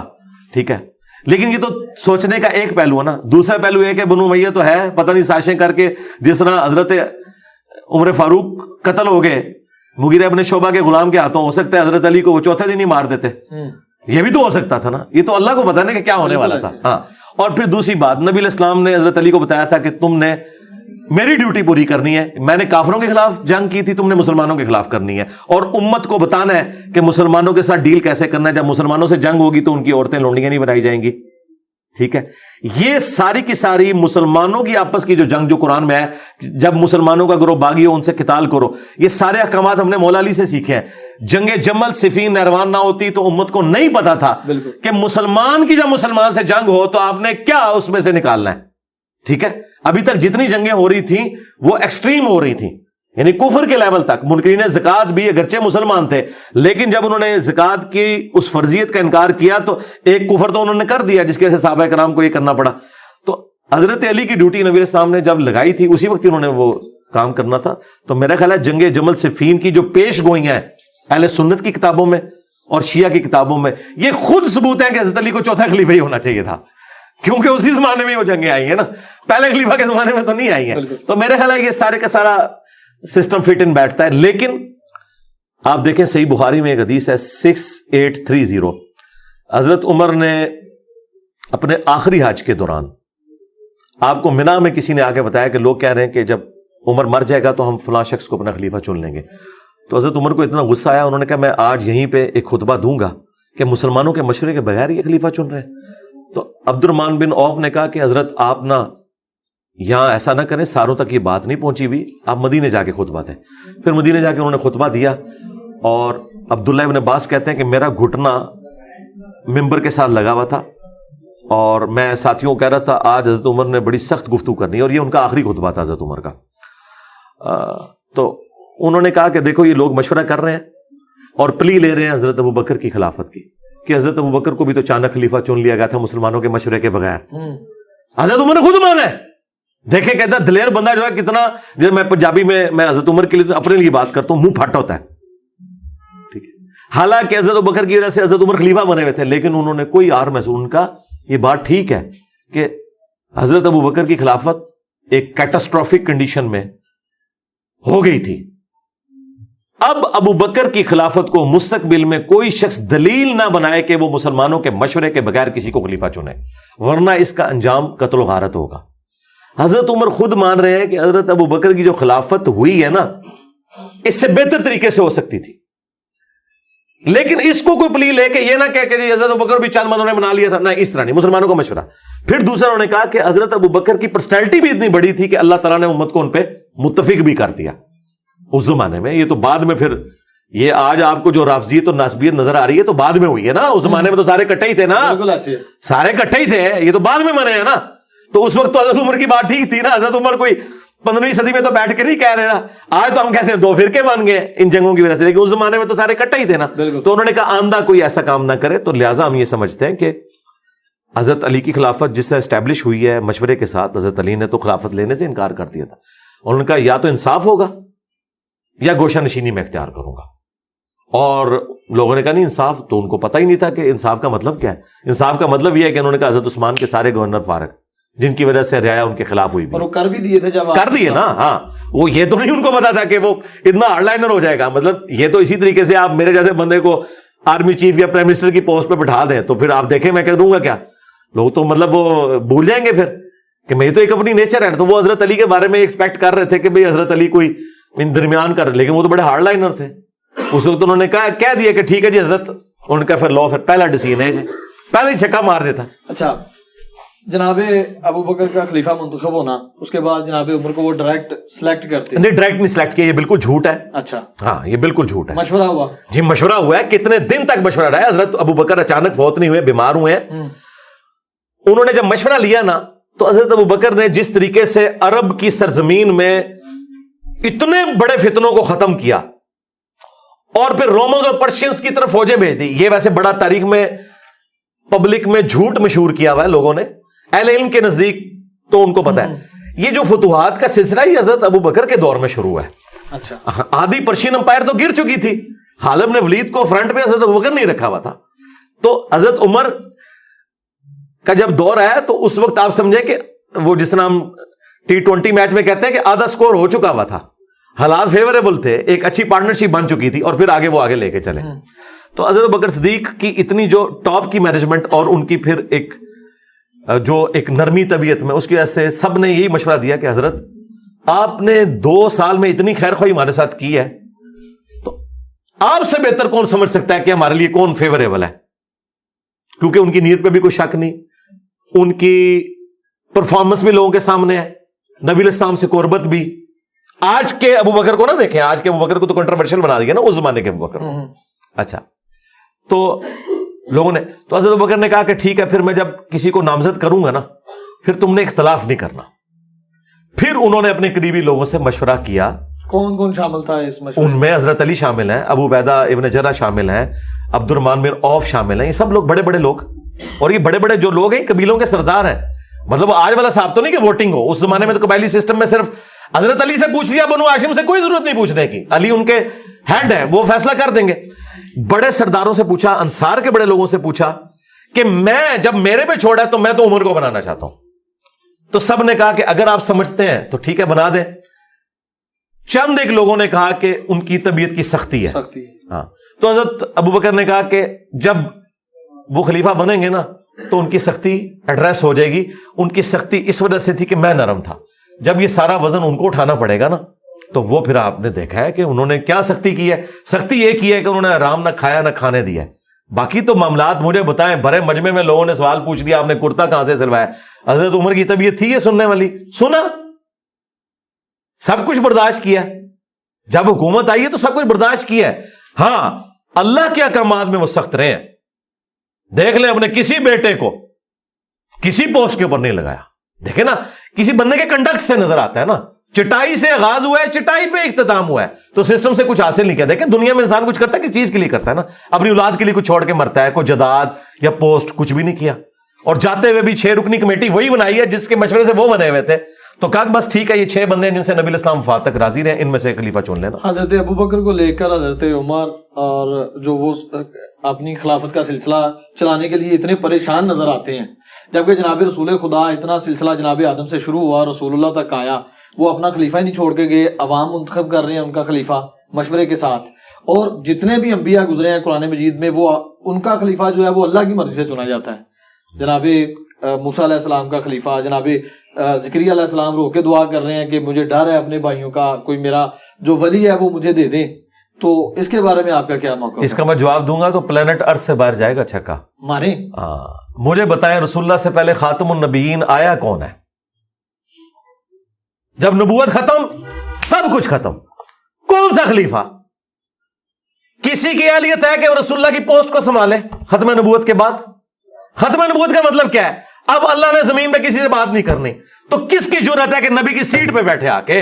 ٹھیک ہے، لیکن یہ تو سوچنے کا ایک پہلو ہے نا. دوسرا پہلو یہ کہ بنو امیہ تو ہے، پتہ نہیں سازشیں کر کے جس طرح حضرت عمر فاروق قتل ہو گئے مغیرہ ابن شعبہ کے غلام کے ہاتھوں، ہو سکتا ہے حضرت علی کو وہ چوتھے دن ہی مار دیتے. یہ بھی تو ہو سکتا تھا نا. یہ تو اللہ کو پتہ نہیں کہ کیا ہونے والا تھا. ہاں، اور پھر دوسری بات، نبی علیہ السلام نے حضرت علی کو بتایا تھا کہ تم نے میری ڈیوٹی پوری کرنی ہے. میں نے کافروں کے خلاف جنگ کی تھی، تم نے مسلمانوں کے خلاف کرنی ہے، اور امت کو بتانا ہے کہ مسلمانوں کے ساتھ ڈیل کیسے کرنا ہے. جب مسلمانوں سے جنگ ہوگی تو ان کی عورتیں لونڈیاں نہیں بنائی جائیں گی. ٹھیک ہے، یہ ساری کی ساری مسلمانوں کی آپس کی جو جنگ جو قرآن میں ہے، جب مسلمانوں کا گروہ باغی ہو ان سے قتال کرو، یہ سارے احکامات ہم نے مولا علی سے سیکھے ہیں. جنگ جمل صفین نہروان نہ ہوتی تو امت کو نہیں پتا تھا کہ مسلمان کی جب مسلمان سے جنگ ہو تو آپ نے کیا اس میں سے نکالنا ہے. ٹھیک ہے، ابھی تک جتنی جنگیں ہو رہی تھیں وہ ایکسٹریم ہو رہی تھیں، یعنی کفر کے لیول تک. منکرین زکوٰۃ بھی اگرچہ مسلمان تھے، لیکن جب انہوں نے زکوٰۃ کی اس فرضیت کا انکار کیا تو ایک کفر تو انہوں نے کر دیا جس کی وجہ سے صحابہ کرام کو یہ کرنا پڑا. تو حضرت علی کی ڈیوٹی نبی علیہ السلام نے جب لگائی تھی اسی وقت انہوں نے وہ کام کرنا تھا. تو میرا خیال ہے جنگ جمل صفین کی جو پیش گوئیاں ہیں اہل سنت کی کتابوں میں اور شیعہ کی کتابوں میں، یہ خود ثبوت ہے کہ حضرت علی کو چوتھا خلیفہ ہی ہونا چاہیے تھا، کیونکہ اسی زمانے میں وہ جنگیں آئی ہیں نا، پہلے خلیفہ کے زمانے میں تو نہیں آئی ہیں. تو میرے خیال ہے یہ سارے کا سارا سسٹم فٹ ان بیٹھتا ہے. لیکن آپ دیکھیں صحیح بخاری میں ایک حدیث ہے 6830، حضرت عمر نے اپنے آخری حج کے دوران، آپ کو منا میں کسی نے آ کے بتایا کہ لوگ کہہ رہے ہیں کہ جب عمر مر جائے گا تو ہم فلاں شخص کو اپنا خلیفہ چن لیں گے. تو حضرت عمر کو اتنا غصہ آیا، انہوں نے کہا میں آج یہیں پہ ایک خطبہ دوں گا کہ مسلمانوں کے مشورے کے بغیر یہ خلیفہ چن رہے ہیں. تو عبد الرحمن بن عوف نے کہا کہ حضرت آپ نہ یہاں ایسا نہ کریں، ساروں تک یہ بات نہیں پہنچی ہوئی، آپ مدینے جا کے خطبہ دیں. پھر مدینے جا کے انہوں نے خطبہ دیا، اور عبداللہ ابن عباس کہتے ہیں کہ میرا گھٹنا ممبر کے ساتھ لگا ہوا تھا، اور میں ساتھیوں کو کہہ رہا تھا آج حضرت عمر نے بڑی سخت گفتگو کرنی ہے، اور یہ ان کا آخری خطبہ تھا حضرت عمر کا. تو انہوں نے کہا کہ دیکھو یہ لوگ مشورہ کر رہے ہیں اور پلی لے رہے ہیں حضرت ابوبکر کی خلافت کی، کہ حضرت ابوبکر کو بھی تو اچانک خلیفہ چن لیا گیا تھا مسلمانوں کے مشورے کے بغیر. حضرت عمر نے خود مانا ہے. دیکھیں کہتا ہے دلیر بندہ جو ہے کتنا، جب میں پنجابی میں حضرت عمر کے لیے اپنے لیے بات کرتا ہوں منہ پھٹ ہوتا ہے. ٹھیک ہے، حالانکہ حضرت ابوبکر کی وجہ سے حضرت عمر خلیفہ بنے ہوئے تھے، لیکن انہوں نے کوئی آر محسوس، ان کا یہ بات ٹھیک ہے کہ حضرت ابوبکر کی خلافت ایک کیٹاسٹرافک کنڈیشن میں ہو گئی تھی. اب ابو بکر کی خلافت کو مستقبل میں کوئی شخص دلیل نہ بنائے کہ وہ مسلمانوں کے مشورے کے بغیر کسی کو خلیفہ چنے، ورنہ اس کا انجام قتل و غارت ہوگا. حضرت عمر خود مان رہے ہیں کہ حضرت ابو بکر کی جو خلافت ہوئی ہے نا، اس سے بہتر طریقے سے ہو سکتی تھی، لیکن اس کو کوئی پلی لے کے یہ نہ کہہ کہ حضرت ابو بکر بھی چند بندوں نے بنا لیا تھا، نہ اس طرح نہیں، مسلمانوں کا مشورہ. پھر دوسرا انہوں نے کہا کہ حضرت ابو بکر کی پرسنالٹی بھی اتنی بڑی تھی کہ اللہ تعالیٰ نے امت کو ان پہ متفق بھی کر دیا اس زمانے میں. یہ تو بعد میں پھر یہ آج آپ کو جو رافضیت اور ناسبیت نظر آ رہی ہے تو بعد میں ہوئی ہے نا، اس زمانے میں تو سارے کٹھے ہی تھے نا، سارے کٹھے ہی تھے، یہ تو بعد میں بنے ہیں نا. تو اس وقت تو حضرت عمر کی بات ٹھیک تھی نا، حضرت عمر کوئی 15ویں صدی میں تو بیٹھ کے نہیں کہہ رہے نا. آج تو ہم کہتے ہیں 2 فرقے بن گئے ان جنگوں کی وجہ سے، لیکن اس زمانے میں تو سارے کٹھے ہی تھے نا. تو انہوں نے کہا آندہ کوئی ایسا کام نہ کرے. تو لہٰذا ہم یہ سمجھتے ہیں کہ حضرت علی کی خلافت جس سے اسٹیبلش ہوئی ہے مشورے کے ساتھ، حضرت علی نے تو خلافت لینے سے انکار کر دیا تھا. انہوں نے کہا یا تو انصاف ہوگا یا گوشہ نشینی میں اختیار کروں گا. اور لوگوں نے کہا نہیں انصاف، تو ان کو پتہ ہی نہیں تھا کہ انصاف کا مطلب کیا ہے. انصاف کا مطلب یہ ہے کہ انہوں نے کہا حضرت عثمان کے سارے گورنر فارغ جن کی وجہ سے رعایا ان کے خلاف ہوئی بھی، اور وہ کر بھی دیے تھے، جب کر دیے نا. ہاں، وہ یہ تو نہیں ان کو پتا تھا کہ وہ اتنا ہارڈ لائنر ہو جائے گا. مطلب یہ تو اسی طریقے سے آپ میرے جیسے بندے کو آرمی چیف یا پرائم منسٹر کی پوسٹ پہ بٹھا دیں تو پھر آپ دیکھیں میں کہہ دوں گا کیا، لوگ تو مطلب وہ بھول جائیں گے پھر کہ میری تو ایک اپنی نیچر ہے. تو وہ حضرت علی کے بارے میں ایکسپیکٹ کر رہے تھے کہ بھئی حضرت علی کوئی ان درمیان کر، لیکن وہ تو بڑے ہارڈ لائنر تھے. اس وقت انہوں نے کہہ دیا کہ ٹھیک ہے جی حضرت، ان کا پھر لو پھر پہلا ڈیسیژن ہے جی، پہلے ہی چھکا مار دیتا. اچھا، جناب ابو بکر کا خلیفہ منتخب ہونا، اس کے بعد جناب عمر کو وہ ڈائریکٹ سلیکٹ کرتے؟ نہیں، ڈائریکٹ نہیں سلیکٹ کیا، یہ بالکل جھوٹ ہے. اچھا، ہاں یہ بالکل جھوٹ ہے. مشورہ ہوا جی، مشورہ ہوا ہے. کتنے دن تک مشورہ رہا ہے. حضرت ابو بکر اچانک فوت نہیں ہوئے، بیمار ہوئے ہیں. انہوں نے جب مشورہ لیا نا تو حضرت ابو بکر نے جس طریقے سے عرب کی سرزمین میں اتنے بڑے فتنوں کو ختم کیا اور پھر رومنز اور پرشینز کی طرف فوجیں بھیج دی. یہ ویسے بڑا تاریخ میں پبلک میں جھوٹ مشہور کیا ہوا ہے لوگوں نے, اہل علم کے نزدیک تو ان کو پتا ہے. یہ جو فتوحات کا سلسلہ ہی حضرت ابو بکر کے دور میں شروع ہوا ہے. اچھا, آدھی پرشین امپائر تو گر چکی تھی, غالب نے ولید کو فرنٹ پہ حضرت ابو بکر نہیں رکھا ہوا تھا. تو حضرت عمر کا جب دور آیا تو اس وقت آپ سمجھے کہ وہ جس طرح ہم T20 میچ میں کہتے ہیں کہ آدھا سکور ہو چکا ہوا تھا, حالات فیوریبل تھے, ایک اچھی پارٹنرشپ بن چکی تھی, اور پھر آگے وہ آگے لے کے چلے. تو حضرت بکر صدیق کی اتنی جو ٹاپ کی مینجمنٹ اور ان کی پھر ایک نرمی طبیعت میں, اس کی وجہ سے سب نے یہی مشورہ دیا کہ حضرت آپ نے 2 سال میں اتنی خیر خواہی ہمارے ساتھ کی ہے, تو آپ سے بہتر کون سمجھ سکتا ہے کہ ہمارے لیے کون فیوریبل ہے. کیونکہ ان کی نیت پہ بھی کوئی شک نہیں, ان کی پرفارمنس بھی لوگوں کے سامنے ہے, نبی علیہ السلام سے قربت بھی. آج کے ابو بکر کو نہ دیکھیں, آج کے ابو بکر کو تو کنٹروورشل بنا دیا نا اس زمانے کے ابو بکر. اچھا, تو لوگوں نے, تو حضرت ابو بکر نے کہا کہ ٹھیک ہے, پھر میں جب کسی کو نامزد کروں گا نا, پھر تم نے اختلاف نہیں کرنا. پھر انہوں نے اپنے قریبی لوگوں سے مشورہ کیا. کون کون شامل تھا اس مشورے؟ ان میں حضرت علی شامل ہیں, ابو عبیدہ ابن جرح شامل ہیں, عبد الرحمن بن عوف شامل ہیں. یہ سب لوگ بڑے بڑے لوگ, اور یہ بڑے بڑے جو لوگ ہیں قبیلوں کے سردار ہیں. مطلب آج والا صاحب تو نہیں کہ ووٹنگ ہو, اس زمانے میں تو قبائلی سسٹم میں صرف حضرت علی سے پوچھ لیا, بنو ہاشم سے کوئی ضرورت نہیں پوچھنے کی, علی ان کے ہیڈ ہیں, وہ فیصلہ کر دیں گے. بڑے سرداروں سے پوچھا, انصار کے بڑے لوگوں سے پوچھا کہ میں جب میرے پہ چھوڑا ہے تو میں تو عمر کو بنانا چاہتا ہوں. تو سب نے کہا کہ اگر آپ سمجھتے ہیں تو ٹھیک ہے بنا دیں. چند ایک لوگوں نے کہا کہ ان کی طبیعت کی سختی ہے. ہاں, تو حضرت ابو بکر نے کہا کہ جب وہ خلیفہ بنیں گے نا تو ان کی سختی ایڈریس ہو جائے گی. ان کی سختی اس وجہ سے تھی کہ میں نرم تھا, جب یہ سارا وزن ان کو اٹھانا پڑے گا نا, تو وہ پھر آپ نے دیکھا ہے کہ انہوں نے کیا سختی کی ہے. سختی یہ کی ہے کہ انہوں نے آرام نہ کھایا نہ کھانے دیا ہے. باقی تو معاملات مجھے بتائیں, بڑے مجمع میں لوگوں نے سوال پوچھ لیا آپ نے کرتا کہاں سے سلوایا, حضرت عمر کی طبیعت تھی یہ سننے والی, سنا, سب کچھ برداشت کیا. جب حکومت آئی ہے تو سب کچھ برداشت کیا ہے. ہاں, اللہ کے احکامات میں وہ سخت رہے ہیں. دیکھ لیں اپنے کسی بیٹے کو کسی پوسٹ کے اوپر نہیں لگایا. دیکھیں نا, کسی بندے کے کنڈکٹ سے نظر آتا ہے نا, چٹائی سے آغاز ہوا ہے, چٹائی پہ اختتام ہوا ہے, تو سسٹم سے کچھ حاصل نہیں کیا. دیکھیں دنیا میں انسان کچھ کرتا ہے, کس چیز کے لیے کرتا ہے نا, اپنی اولاد کے لیے کچھ چھوڑ کے مرتا ہے. کوئی جداد یا پوسٹ کچھ بھی نہیں کیا, اور جاتے ہوئے بھی 6 رکنی کمیٹی وہی بنائی ہے جس کے مشورے سے وہ بنے ہوئے تھے. تو کہا بس ٹھیک ہے, یہ 6 بندے ہیں جن سے نبی علیہ السلام وفات تک راضی رہے, ان میں سے ایک خلیفہ چن لینا. حضرت ابو بکر کو لے کر حضرت عمر اور جو وہ اپنی خلافت کا سلسلہ چلانے کے لیے اتنے پریشان نظر آتے ہیں, جبکہ جناب رسول خدا اتنا سلسلہ جناب آدم سے شروع ہوا, رسول اللہ تک آیا, وہ اپنا خلیفہ ہی نہیں چھوڑ کے گئے, عوام منتخب کر رہے ہیں ان کا خلیفہ مشورے کے ساتھ. اور جتنے بھی انبیاء گزرے ہیں قرآن مجید میں, وہ ان کا خلیفہ جو ہے وہ اللہ کی مرضی سے چنا جاتا ہے. جناب موسیٰ علیہ السلام کا خلیفہ, جناب زکریا علیہ السلام رو کے دعا کر رہے ہیں کہ مجھے ڈر ہے اپنے بھائیوں کا, کوئی میرا جو ولی ہے وہ مجھے دے دیں. تو اس کے بارے میں آپ کا کیا موقع؟ اس کا میں جواب دوں گا تو پلانٹ ارتھ سے باہر جائے گا چھکا مارے. مجھے بتائیں رسول اللہ سے پہلے خاتم النبیین آیا کون ہے؟ جب نبوت ختم, سب کچھ ختم, کون سا خلیفہ؟ کسی کی اہلیت ہے کہ وہ رسول اللہ کی پوسٹ کو سنبھالے ختم نبوت کے بعد؟ ختم نبوت کا مطلب کیا ہے؟ اب اللہ نے زمین پہ کسی سے بات نہیں کرنی, تو کس کی جرأت ہے کہ نبی کی سیٹ پہ بیٹھے آ کے,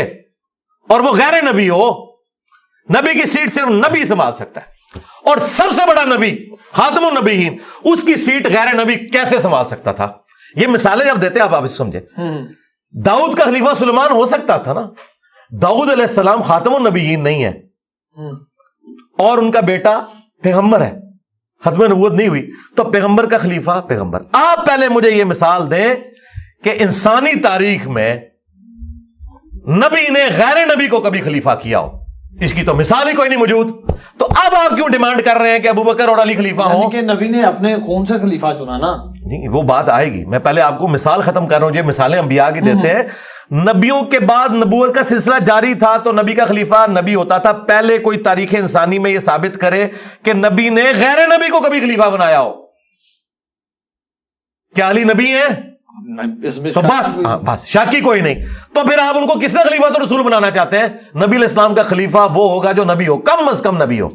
اور وہ غیر نبی ہو؟ نبی کی سیٹ صرف نبی سنبھال سکتا ہے, اور سب سے بڑا نبی خاتم النبیین, اس کی سیٹ غیر نبی کیسے سنبھال سکتا تھا؟ یہ مثالیں جب دیتے آپ اس سمجھے. داؤد کا خلیفہ سلیمان ہو سکتا تھا نا, داؤد علیہ السلام خاتم النبیین نہیں ہے, اور ان کا بیٹا پیغمبر ہے, ختم نبوت نہیں ہوئی, تو پیغمبر کا خلیفہ پیغمبر. آپ پہلے مجھے یہ مثال دیں کہ انسانی تاریخ میں نبی نے غیر نبی کو کبھی خلیفہ کیا ہو, اس کی تو مثال ہی کوئی نہیں موجود. تو اب آپ کیوں ڈیمانڈ کر رہے ہیں کہ ابو بکر اور علی خلیفہ ہوں؟ کہ نبی نے اپنے خون سے خلیفہ چنا نا. نہیں, وہ بات آئے گی, میں پہلے آپ کو مثال ختم کر رہا ہوں. یہ مثالیں انبیاء کی دیتے ہیں. نبیوں کے بعد نبوت کا سلسلہ جاری تھا, تو نبی کا خلیفہ نبی ہوتا تھا. پہلے کوئی تاریخ انسانی میں یہ ثابت کرے کہ نبی نے غیر نبی کو کبھی خلیفہ بنایا ہو. کیا علی نبی ہیں؟ تو بس شاکی کوئی نہیں. تو پھر آپ ان کو کس نے خلیفہ تو رسول بنانا چاہتے ہیں؟ نبی علیہ السلام کا خلیفہ وہ ہوگا جو نبی ہو, کم از کم نبی ہو.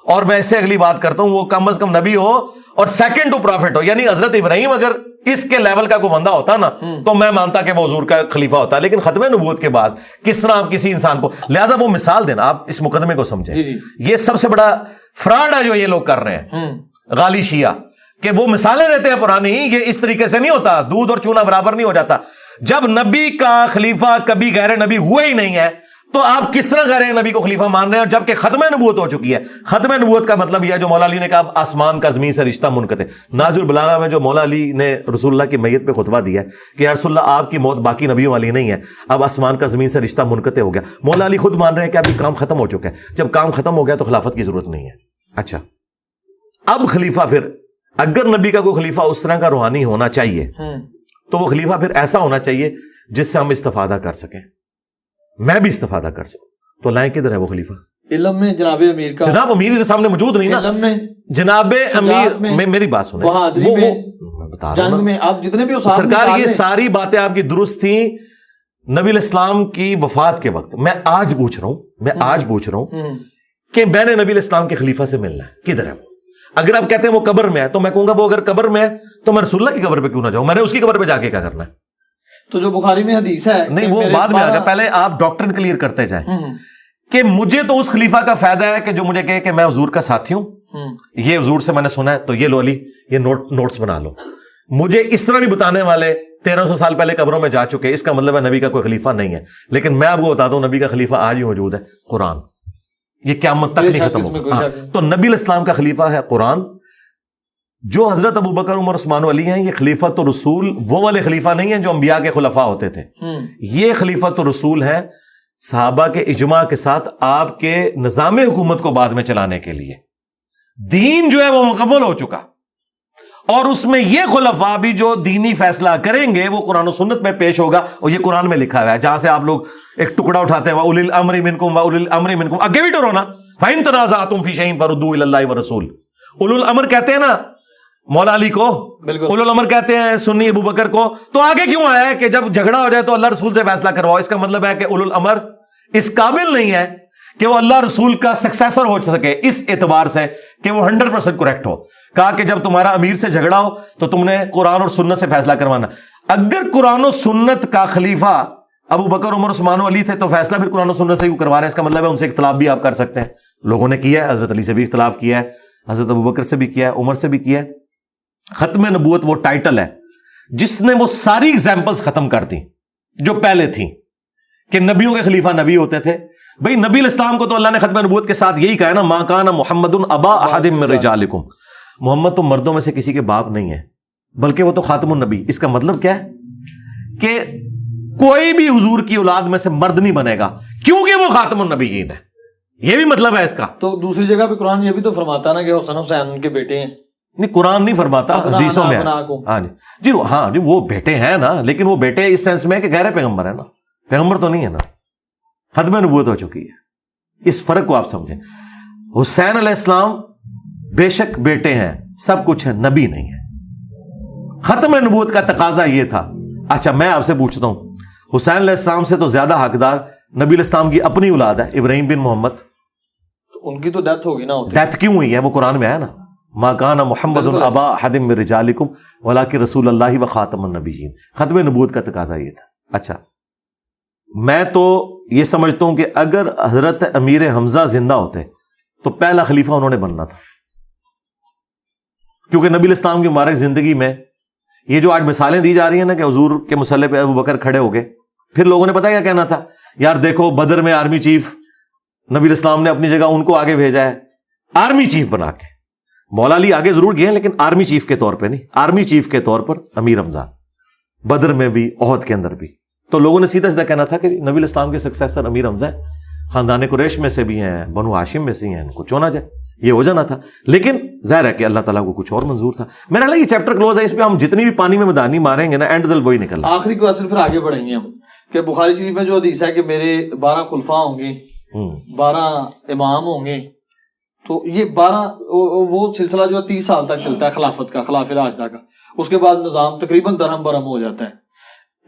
اور میں اس سے اگلی بات کرتا ہوں, وہ کم از کم نبی ہو اور سیکنڈ ٹو پروفٹ ہو. یعنی حضرت ابراہیم اگر اس کے لیول کا کوئی بندہ ہوتا نا تو میں مانتا کہ وہ حضور کا خلیفہ ہوتا, لیکن ختم نبوت کے بعد کس طرح آپ کسی انسان کو, لہٰذا وہ مثال دینا, آپ اس مقدمے کو سمجھیں. یہ سب سے بڑا فراڈ ہے جو یہ لوگ کر رہے ہیں غالی شیعہ, کہ وہ مثالیں دیتے ہیں پرانی. یہ اس طریقے سے نہیں ہوتا, دودھ اور چونا برابر نہیں ہو جاتا. جب نبی کا خلیفہ کبھی غیر نبی ہوا ہی نہیں ہے تو آپ کس طرح غیر نبی کو خلیفہ مان رہے ہیں, جبکہ ختم نبوت ہو چکی ہے. ختم نبوت کا مطلب یہ ہے جو مولا علی نے کہا آسمان کا زمین سے رشتہ منقطع. ناج البلاغہ میں جو مولا علی نے رسول اللہ کی میت پہ خطبہ دیا ہے کہ یا رسول اللہ آپ کی موت باقی نبیوں والی نہیں ہے, اب آسمان کا زمین سے رشتہ منقطع ہو گیا. مولا علی خود مان رہے ہیں کہ ابھی کام ختم ہو چکا ہے. جب کام ختم ہو گیا تو خلافت کی ضرورت نہیں ہے. اچھا, اب خلیفہ پھر اگر نبی کا کوئی خلیفہ اس طرح کا روحانی ہونا چاہیے تو وہ خلیفہ پھر ایسا ہونا چاہیے جس سے ہم استفادہ کر سکیں, میں بھی استفادہ کر سکوں. تو لائیں کدھر ہے وہ خلیفہ؟ علم میں جناب امیر کا, جناب امیر کے سامنے موجود نہیں نا. علم میں جناب امیر میری بات سنیں, بہادری میں, جنگ میں, آپ جتنے بھی سرکار یہ ساری باتیں آپ کی درست تھیں نبی الاسلام کی وفات کے وقت. میں آج پوچھ رہا ہوں کہ میں نے نبی الاسلام کے خلیفہ سے ملنا ہے, کدھر ہے وہ؟ اگر آپ کہتے ہیں وہ قبر میں ہے تو میں کہوں گا وہ اگر قبر میں ہے تو میں رسول اللہ کی قبر پہ کیوں نہ جاؤں, میں نے اس کی قبر پہ جا کے کیا کرنا ہے؟ تو جو بخاری میں حدیث ہے, نہیں وہ بعد میں آ گیا, پہلے آپ ڈاکٹرن کلیئر کرتے جائیں کہ مجھے تو اس خلیفہ کا فائدہ ہے کہ جو مجھے کہے کہ میں حضور کا ساتھی ہوں, یہ حضور سے میں نے سنا ہے, تو یہ لو علی یہ نوٹس بنا لو. مجھے اس طرح بھی بتانے والے 1300 سال پہلے قبروں میں جا چکے, اس کا مطلب ہے نبی کا کوئی خلیفہ نہیں ہے. لیکن میں آپ کو بتا دوں نبی کا خلیفہ آج ہی موجود ہے, قرآن. یہ قیامت تک نہیں ختم ہوگا. تو نبی الاسلام کا خلیفہ ہے قرآن. جو حضرت ابو بکر عمر عثمان علی ہیں یہ خلیفۃ الرسول وہ والے خلیفہ نہیں ہیں جو انبیاء کے خلفاء ہوتے تھے. یہ خلیفۃ الرسول ہے صحابہ کے اجماع کے ساتھ آپ کے نظام حکومت کو بعد میں چلانے کے لیے. دین جو ہے وہ مکمل ہو چکا, اور اس میں یہ خلفاء بھی جو دینی فیصلہ کریں گے وہ قرآن و سنت میں پیش ہوگا, اور یہ قرآن میں لکھا ہوا ہے. جہاں سے آپ لوگ ایک ٹکڑا اٹھاتے ہیں وَأُولِي الْأَمْرِ مِنْكُمْ وَأُولِي الْأَمْرِ مِنْكُمْ, اگے بھی ٹرو نا, فَإِن تَنَازَعْتُمْ فِي شَيْءٍ فَرُدُّوهُ إِلَى اللَّهِ وَالرَّسُولِ. اولو الامر کہتے ہیں نا مولا علی کو, اولو الامر کہتے ہیں سنی ابو بکر کو. تو آگے کیوں آیا ہے کہ جب جھگڑا ہو جائے تو اللہ رسول سے فیصلہ کرواؤ؟ اس کا مطلب ہے کہ اولو الامر اس قابل نہیں ہے کہ وہ اللہ رسول کا سکسیسر ہو سکے, اس اعتبار سے کہ وہ 100% کریکٹ ہو. کہا کہ جب تمہارا امیر سے جھگڑا ہو تو تم نے قرآن اور سنت سے فیصلہ کروانا. اگر قرآن و سنت کا خلیفہ ابو بکر عمر عثمان و علی تھے تو فیصلہ پھر قرآن و سنت سے کیوں کروا رہے ہیں؟ اس کا مطلب ہے ان سے اختلاف بھی آپ کر سکتے ہیں. لوگوں نے کیا ہے, حضرت علی سے بھی اختلاف کیا ہے, حضرت ابو بکر سے بھی کیا ہے, عمر سے بھی کیا ہے. ختم نبوت وہ ٹائٹل ہے جس نے وہ ساری ایگزامپلز ختم کر دی جو پہلے تھیں کہ نبیوں کے خلیفہ نبی ہوتے تھے. بھئی نبی الاسلام کو تو اللہ نے ختم نبوت کے ساتھ یہی کہا ہے نا, ما کان محمد ابا احد من رجالکم, محمد تو مردوں میں سے کسی کے باپ نہیں ہے بلکہ وہ تو خاتم النبی. اس کا مطلب کیا ہے کہ کوئی بھی حضور کی اولاد میں سے مرد نہیں بنے گا کیونکہ وہ خاتم النبیین ہے. یہ بھی مطلب ہے اس کا. تو دوسری جگہ پہ قرآن یہ بھی تو فرماتا نا کہ حسن حسین ان کے بیٹے ہیں. نہیں, قرآن نہیں فرماتا, حدیثوں میں. ہاں جی وہ بیٹے ہیں نا, لیکن وہ بیٹے اس سینس میں کہ غیر پیغمبر ہے نا, پیغمبر تو نہیں ہے نا, ختم نبوت ہو چکی ہے. اس فرق کو آپ سمجھیں. حسین علیہ السلام بے شک بیٹے ہیں, سب کچھ ہے, نبی نہیں ہے. ختم نبوت کا تقاضا یہ تھا. اچھا میں آپ سے پوچھتا ہوں, حسین علیہ السلام سے تو زیادہ حقدار نبی الاسلام کی اپنی اولاد ہے, ابراہیم بن محمد. تو ان کی تو ڈیتھ ہوگی نا. ڈیتھ کیوں ہوئی ہے؟ وہ قرآن میں ہے نا, ما کان محمد ابا احد من رجالکم ولکن رسول اللہ و خاتم النبیین. ختم نبوت کا تقاضا یہ تھا. اچھا میں تو یہ سمجھتا ہوں کہ اگر حضرت امیر حمزہ زندہ ہوتے تو پہلا خلیفہ انہوں نے بننا تھا, کیونکہ نبی الاسلام کی مبارک زندگی میں یہ جو آج مثالیں دی جا رہی ہیں نا کہ حضور کے مصلی پہ ابو بکر کھڑے ہو گئے, پھر لوگوں نے پتا کیا کہنا تھا, یار دیکھو بدر میں آرمی چیف نبی الاسلام نے اپنی جگہ ان کو آگے بھیجا ہے آرمی چیف بنا کے. مولا علی آگے ضرور گئے لیکن آرمی چیف کے طور پہ نہیں, آرمی چیف کے طور پر امیر حمزہ, بدر میں بھی احد کے اندر بھی. تو لوگوں نے سیدھا سیدھا کہنا تھا کہ نبی الاسلام کے سکسیسر امیر حمزہ ہے, خاندان قریش میں سے بھی ہیں, بنو ہاشم میں سے ہیں, ان کو چونا جائے, یہ ہو جانا تھا. لیکن ظاہر ہے کہ اللہ تعالیٰ کو کچھ اور منظور تھا. میرا لگا یہ چیپٹر کلوز ہے, اس پہ ہم جتنی بھی پانی میں مدانی ماریں گے نا اینڈ دل وہی نکلنا. آخری کو اصل پھر آگے بڑھیں گے ہم کہ بخاری شریف میں جو حدیث ہے کہ میرے 12 خلفاء ہوں گے, 12 امام ہوں گے, تو یہ 12 وہ سلسلہ جو 30 سال تک چلتا ہے خلافت کا, خلافہ راشدہ کا. اس کے بعد نظام تقریباً درہم برہم ہو جاتا ہے.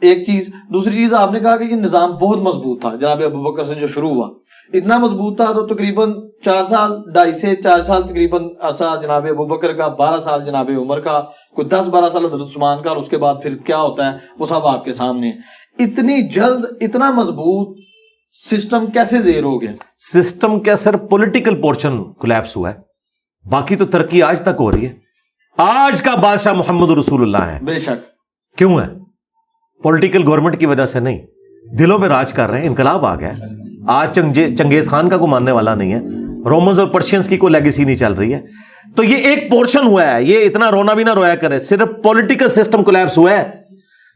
ایک چیز. دوسری چیز آپ نے کہا کہ یہ نظام بہت مضبوط تھا جناب ابو بکر سے جو شروع ہوا, اتنا مضبوط تھا تو تقریباً 4 سال 2.5 سے 4 سال تقریباً عرصہ جناب ابوبکر کا، 12 سال جناب عمر کا، کوئی 10-12 سال حضرت عثمان کا، اور اس کے بعد پھر کیا ہوتا ہے وہ سب آپ کے سامنے ہے۔ اتنی جلد اتنا مضبوط سسٹم کیسے زیر ہو گیا؟ سسٹم کیا سر، پولیٹیکل پورشن کولیپس ہوا ہے، باقی تو ترقی آج تک ہو رہی ہے۔ آج کا بادشاہ محمد رسول اللہ ہے، بے شک۔ کیوں ہے؟ پولیٹیکل گورنمنٹ کی وجہ سے نہیں، دلوں میں راج کر رہے ہیں، انقلاب آ گیا ہے۔ آج چنگیز خان کا کوئی ماننے والا نہیں ہے، رومنز اور پرشینز کی کوئی لیگیسی نہیں چل رہی ہے۔ تو یہ ایک پورشن ہوا ہے، یہ اتنا رونا بھی نہ رویا کرے، صرف پولیٹیکل سسٹم کولیپس ہوا ہے۔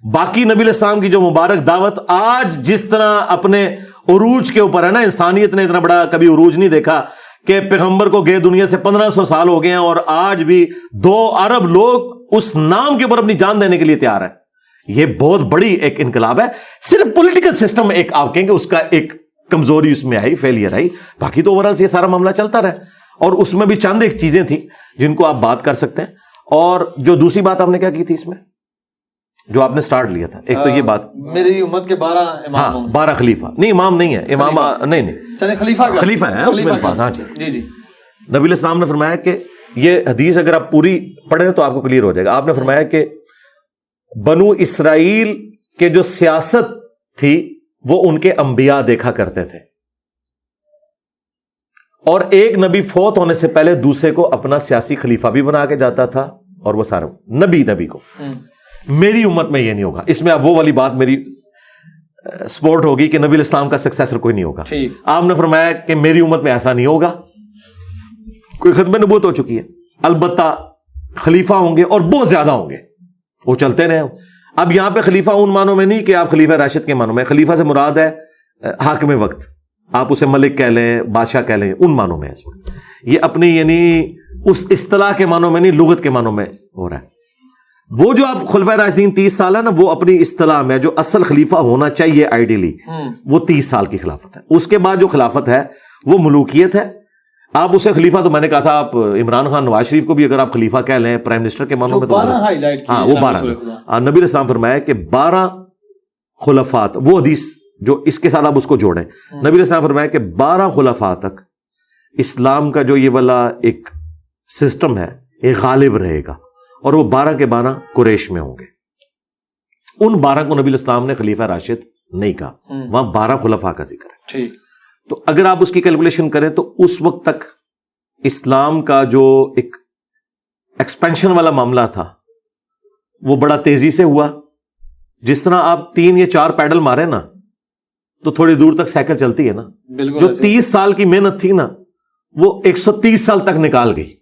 باقی نبی علیہ السلام کی جو مبارک دعوت آج جس طرح اپنے عروج کے اوپر ہے نا، انسانیت نے اتنا بڑا کبھی عروج نہیں دیکھا کہ پیغمبر کو گئے دنیا سے 1500 سال ہو گئے ہیں، اور آج بھی 2 ارب لوگ اس نام کے اوپر اپنی جان دینے کے لیے تیار ہیں۔ یہ بہت بڑی ایک انقلاب ہے۔ صرف پولیٹیکل سسٹم ایک آپ کہیں گے اس کا ایک کمزوری اس میں آئی، فیلئر آئی، باقی تو اوورآل یہ سارا معاملہ چلتا رہا، اور اس میں بھی چند ایک چیزیں تھیں جن کو آپ بات کر سکتے ہیں۔ اور جو دوسری بات آپ نے کیا کی تھی اس میں، جو آپ نے سٹارٹ لیا تھا، ایک تو یہ بات میری امت کے 12 امام ہوں گے۔ 12 خلیفہ نہیں، امام نہیں ہے، امام نہیں، چلے خلیفہ ہیں اس میں الفاظ۔ ہاں جی جی۔ نبی علیہ السلام نے فرمایا کہ یہ حدیث اگر آپ پوری پڑھیں تو آپ کو کلیئر ہو جائے گا۔ آپ نے فرمایا کہ بنو اسرائیل کے جو سیاست تھی وہ ان کے انبیاء دیکھا کرتے تھے، اور ایک نبی فوت ہونے سے پہلے دوسرے کو اپنا سیاسی خلیفہ بھی بنا کے جاتا تھا، اور وہ سارا نبی کو۔ میری امت میں یہ نہیں ہوگا۔ اس میں اب وہ والی بات میری سپورٹ ہوگی کہ نبی علیہ السلام کا سکسیسر کوئی نہیں ہوگا۔ آپ نے فرمایا کہ میری امت میں ایسا نہیں ہوگا، کوئی ختم نبوت ہو چکی ہے، البتہ خلیفہ ہوں گے اور بہت زیادہ ہوں گے، وہ چلتے رہے۔ اب یہاں پہ خلیفہ ان معنوں میں نہیں کہ آپ خلیفہ راشد کے معنوں میں، خلیفہ سے مراد ہے حاکم وقت، آپ اسے ملک کہہ لیں، بادشاہ کہہ لیں، ان معنوں میں اس وقت یہ اپنی یعنی اس اصطلاح کے معنوں میں نہیں، لغت کے معنوں میں ہو رہا ہے۔ وہ جو آپ خلفۂ راشدین 30 سال ہے نا، وہ اپنی اصطلاح میں جو اصل خلیفہ ہونا چاہیے آئیڈیلی وہ 30 سال کی خلافت ہے۔ اس کے بعد جو خلافت ہے وہ ملوکیت ہے۔ آپ اسے خلیفہ، تو میں نے کہا تھا آپ عمران خان نواز شریف کو بھی اگر آپ خلیفہ کہہ لیں پرائم منسٹر کے معنوں میں، تو ہاں وہ 12 نبی علیہ السلام فرمایا کہ 12 خلفات، وہ حدیث جو اس کے ساتھ آپ اس کو جوڑیں، نبی علیہ السلام فرمایا کہ 12 خلفاء تک اسلام کا جو یہ والا ایک سسٹم ہے یہ غالب رہے گا، اور وہ 12 کے 12 قریش میں ہوں گے۔ ان 12 کو نبی علیہ السلام نے خلیفہ راشد نہیں کہا، وہاں 12 خلفاء کا ذکر ہے۔ ٹھیک، تو اگر آپ اس کی کیلکولیشن کریں تو اس وقت تک اسلام کا جو ایک ایکسپینشن والا معاملہ تھا وہ بڑا تیزی سے ہوا۔ جس طرح آپ 3 یا 4 پیڈل مارے نا تو تھوڑی دور تک سائیکل چلتی ہے نا، جو 30 سال کی محنت تھی نا وہ 130 سال تک نکال گئی۔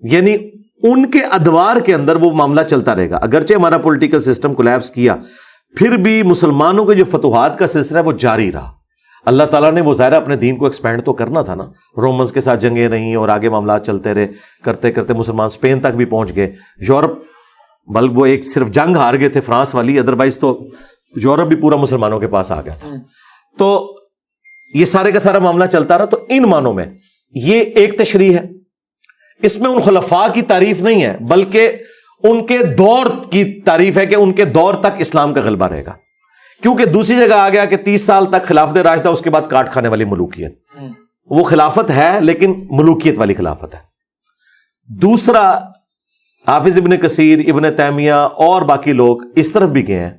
یعنی ان کے ادوار کے اندر وہ معاملہ چلتا رہے گا، اگرچہ ہمارا پولیٹیکل سسٹم کولیپس کیا، پھر بھی مسلمانوں کے جو فتوحات کا سلسلہ ہے وہ جاری رہا۔ اللہ تعالیٰ نے وہ ظاہر اپنے دین کو ایکسپینڈ تو کرنا تھا نا، رومنز کے ساتھ جنگیں رہیں اور آگے معاملات چلتے رہے، کرتے کرتے مسلمان اسپین تک بھی پہنچ گئے، یورپ، بلکہ وہ ایک صرف جنگ ہار گئے تھے فرانس والی، ادروائز تو یورپ بھی پورا مسلمانوں کے پاس آ گیا تھا۔ تو یہ سارے کا سارا معاملہ چلتا رہا۔ تو ان معنوں میں یہ ایک تشریح ہے، اس میں ان خلفاء کی تعریف نہیں ہے بلکہ ان کے دور کی تعریف ہے کہ ان کے دور تک اسلام کا غلبہ رہے گا، کیونکہ دوسری جگہ آ گیا کہ 30 سال تک خلافت راشدہ، اس کے بعد کاٹ کھانے والی ملوکیت، وہ خلافت ہے لیکن ملوکیت والی خلافت ہے۔ دوسرا، حافظ ابن کثیر، ابن تیمیہ اور باقی لوگ اس طرف بھی گئے ہیں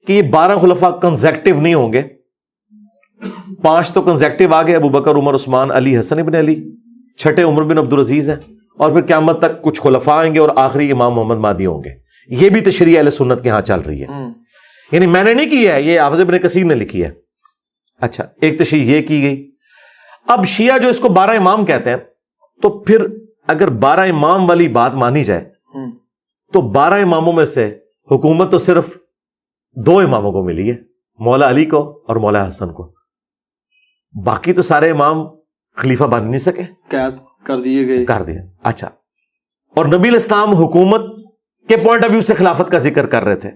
کہ یہ 12 خلفاء کنزیکٹو نہیں ہوں گے، 5 تو کنزیکٹو آگے، ابو بکر، عمر، عثمان، علی، حسن ابن علی، 6 عمر بن عبدالعزیز ہیں، اور پھر قیامت تک کچھ خلفاء آئیں گے اور آخری امام محمد مہدی ہوں گے۔ یہ بھی تشریح اہل سنت کے ہاں چل رہی ہے، یعنی میں نے نہیں کی ہے، یہ حافظ ابن کثیر نے لکھی ہے۔ اچھا، ایک تشریح یہ کی گئی۔ اب شیعہ جو اس کو 12 امام کہتے ہیں، تو پھر اگر 12 امام والی بات مانی جائے تو 12 اماموں میں سے حکومت تو صرف 2 اماموں کو ملی ہے، مولا علی کو اور مولا حسن کو، باقی تو سارے امام خلیفہ بن نہیں سکے، قید کر دیے گئے، کر دیا۔ اچھا، اور نبی علیہ السلام حکومت کے پوائنٹ آف ویو سے خلافت کا ذکر کر رہے تھے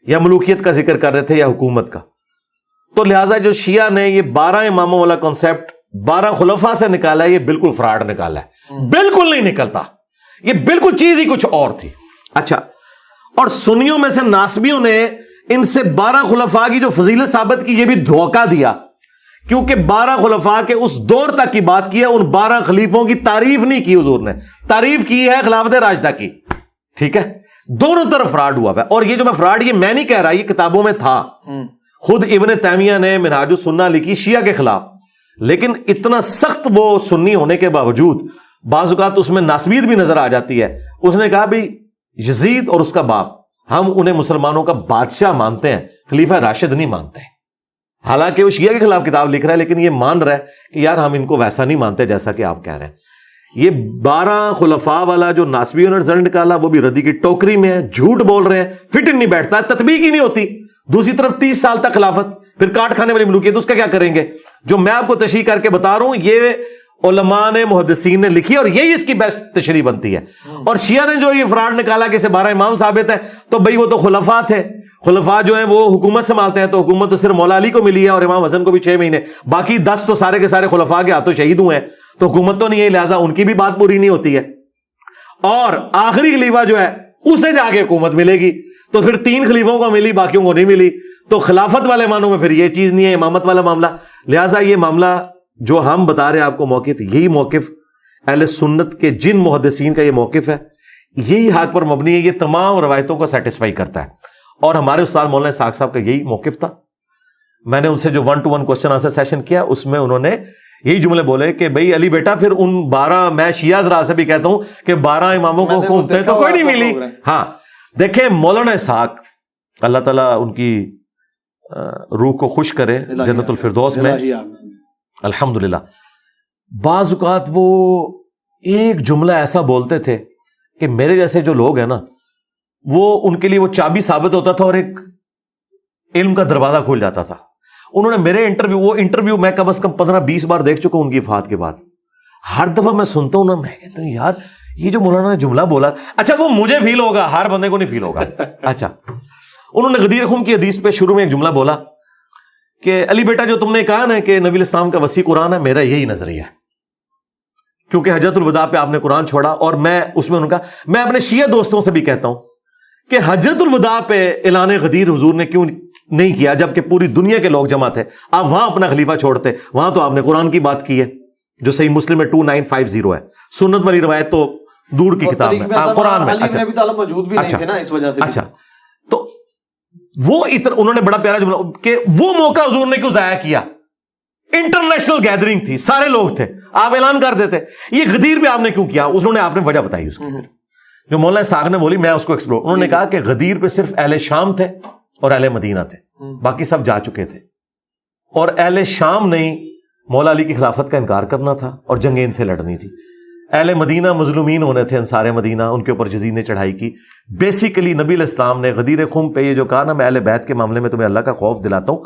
یا ملوکیت کا ذکر کر رہے تھے یا حکومت کا، تو لہٰذا جو شیعہ نے یہ 12 اماموں والا کانسیپٹ 12 خلفاء سے نکالا ہے، یہ بالکل فراڈ نکالا ہے، بالکل نہیں نکلتا، یہ بالکل چیز ہی کچھ اور تھی۔ اچھا، اور سنیوں میں سے ناسبیوں نے ان سے 12 خلفاء کی جو فضیلت ثابت کی، یہ بھی دھوکہ دیا کیونکہ 12 خلفاء کے اس دور تک کی بات کی ہے, ان 12 خلیفوں کی تعریف نہیں کی حضور نے, تعریف کی ہے خلافت راشدہ کی. ٹھیک ہے, دونوں طرف فراڈ ہوا ہے. اور یہ جو میں فراڈ یہ میں نہیں کہہ رہا, یہ کتابوں میں تھا. خود ابن تیمیہ نے منہاج السنہ لکھی شیعہ کے خلاف, لیکن اتنا سخت وہ سنی ہونے کے باوجود بعض اوقات اس میں ناسبیت بھی نظر آ جاتی ہے. اس نے کہا بھی یزید اور اس کا باپ ہم انہیں مسلمانوں کا بادشاہ مانتے ہیں, خلیفہ راشد نہیں مانتے. حالانکہ وہ شیعہ کے خلاف کتاب لکھ رہا ہے, لیکن یہ مان رہا ہے کہ یار ہم ان کو ویسا نہیں مانتے جیسا کہ آپ کہہ رہے ہیں. یہ 12 خلفاء والا جو ناسبیوں نے رزلٹ نکالا وہ بھی ردی کی ٹوکری میں ہے, جھوٹ بول رہے ہیں, فٹ نہیں بیٹھتا, تطبیق ہی نہیں ہوتی. دوسری طرف 30 سال تک خلافت, پھر کاٹ کھانے والی ملوکیت, اس کا کیا کریں گے؟ جو میں آپ کو تشریح کر کے بتا رہا ہوں یہ علماء نے محدثین نے لکھی اور یہی اس کی بیسٹ تشریح بنتی ہے. اور شیعہ نے جو یہ فراڈ نکالا کہ اسے 12 امام ثابت ہے, تو بھئی وہ تو خلفاء تھے, خلفاء جو ہیں وہ حکومت سنبھالتے ہیں, تو حکومت تو صرف مولا علی کو ملی ہے اور امام حسن کو بھی 6 مہینے, باقی 10 تو سارے کے سارے خلفاء کے ہاتھوں شہید ہوئے ہیں, تو حکومت تو نہیں ہے, لہٰذا ان کی بھی بات پوری نہیں ہوتی ہے. اور آخری خلیفہ جو ہے اسے جا کے حکومت ملے گی, تو پھر 3 خلیفوں کو ملی, باقیوں کو نہیں ملی. تو خلافت والے معنوں میں پھر یہ چیز نہیں ہے, امامت والا معاملہ. لہٰذا یہ معاملہ جو ہم بتا رہے ہیں آپ کو موقف, یہی موقف اہل سنت کے جن محدثین کا یہ موقف ہے, یہی حق پر مبنی ہے, یہ تمام روایتوں کو سیٹسفائی کرتا ہے. اور ہمارے استاد مولانا اسحاق صاحب کا یہی موقف تھا. میں نے ان سے جو 1-to-1 کوسچن آنسر سیشن کیا, اس میں انہوں نے یہی جملے بولے کہ بھئی علی بیٹا پھر ان 12, میں شیعہ حضرات سے بھی کہتا ہوں کہ 12 اماموں کو حکومتیں تو کوئی نہیں ملی. ہاں دیکھیں مولانا اسحاق, اللہ تعالیٰ ان کی روح کو خوش کرے جنت الفردوس میں, الحمدللہ. بعض اوقات وہ ایک جملہ ایسا بولتے تھے کہ میرے جیسے جو لوگ ہیں نا, وہ ان کے لیے وہ چابی ثابت ہوتا تھا اور ایک علم کا دروازہ کھل جاتا تھا. انہوں نے میرے انٹرویو میں کم از کم 15-20 بار دیکھ چکا ہوں ان کی وفات کے بعد. ہر دفعہ میں سنتا ہوں نا, میں کہتا ہوں یار یہ جو مولانا نے جملہ بولا, اچھا وہ مجھے فیل ہوگا, ہر بندے کو نہیں فیل ہوگا. اچھا انہوں نے غدیر خم کی حدیث پہ شروع میں ایک جملہ بولا کہ علی بیٹا جو تم نے کہا نا کہ نبی الاسلام کا وسیع قرآن ہے, میرا یہی نظریہ ہے, کیونکہ حجۃ الوداع پہ آپ نے قرآن چھوڑا. اور میں اس میں انہوں نے کہا, میں اپنے شیعہ دوستوں سے بھی کہتا ہوں کہ حجۃ الوداع پہ اعلان غدیر حضور نے کیوں نہیں کیا, جبکہ پوری دنیا کے لوگ جمع تھے, آپ وہاں اپنا خلیفہ چھوڑتے, وہاں تو آپ نے قرآن کی بات کی ہے جو صحیح مسلم میں 2950 ہے. سنت والی روایت تو دور کی کتاب میں, قرآن میں. اچھا تو وہ انہوں نے بڑا پیارا جملہ کہ وہ موقع حضور نے کیوں ضائع کیا, انٹرنیشنل گیدرنگ تھی, سارے لوگ تھے, آپ اعلان کر دیتے, یہ غدیر پہ آپ نے کیوں کیا؟ اس نے آپ نے وجہ بتائی اس کی, جو مولانا اسحاق نے بولی, میں اس کو ایکسپلور. انہوں نے کہا کہ غدیر پہ صرف اہل شام تھے اور اہل مدینہ تھے, باقی سب جا چکے تھے, اور اہل شام نہیں مولا علی کی خلافت کا انکار کرنا تھا اور جنگیں ان سے لڑنی تھی. اہل مدینہ مظلومین ہونے تھے, انصار مدینہ, ان کے اوپر یزید نے چڑھائی کی. بیسیکلی نبی علیہ السلام نے غدیر خم پہ یہ جو کہا نا, میں اہل بیت کے معاملے میں تمہیں اللہ کا خوف دلاتا ہوں,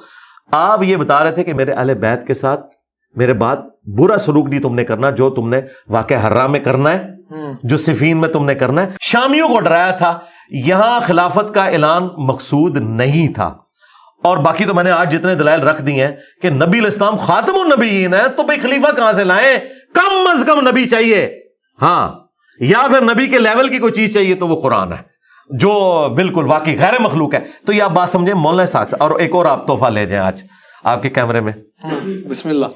آپ یہ بتا رہے تھے کہ میرے اہل بیت کے ساتھ میرے بعد برا سلوک نہیں تم نے کرنا, جو تم نے واقعہ حرہ میں کرنا ہے, جو صفین میں تم نے کرنا ہے. شامیوں کو ڈرایا تھا, یہاں خلافت کا اعلان مقصود نہیں تھا. اور باقی تو میں نے آج جتنے دلائل رکھ دی ہیں کہ نبی علیہ السلام خاتم النبیین ہے, تو بھائی خلیفہ کہاں سے لائیں؟ کم از کم نبی چاہیے, ہاں, یا پھر نبی کے لیول کی کوئی چیز چاہیے تو وہ قرآن ہے جو بالکل واقعی غیر مخلوق ہے. تو یہ آپ بات سمجھیں مولانا اسحاق. اور ایک اور آپ تحفہ لے جائیں آج آپ کے کیمرے میں, بسم اللہ.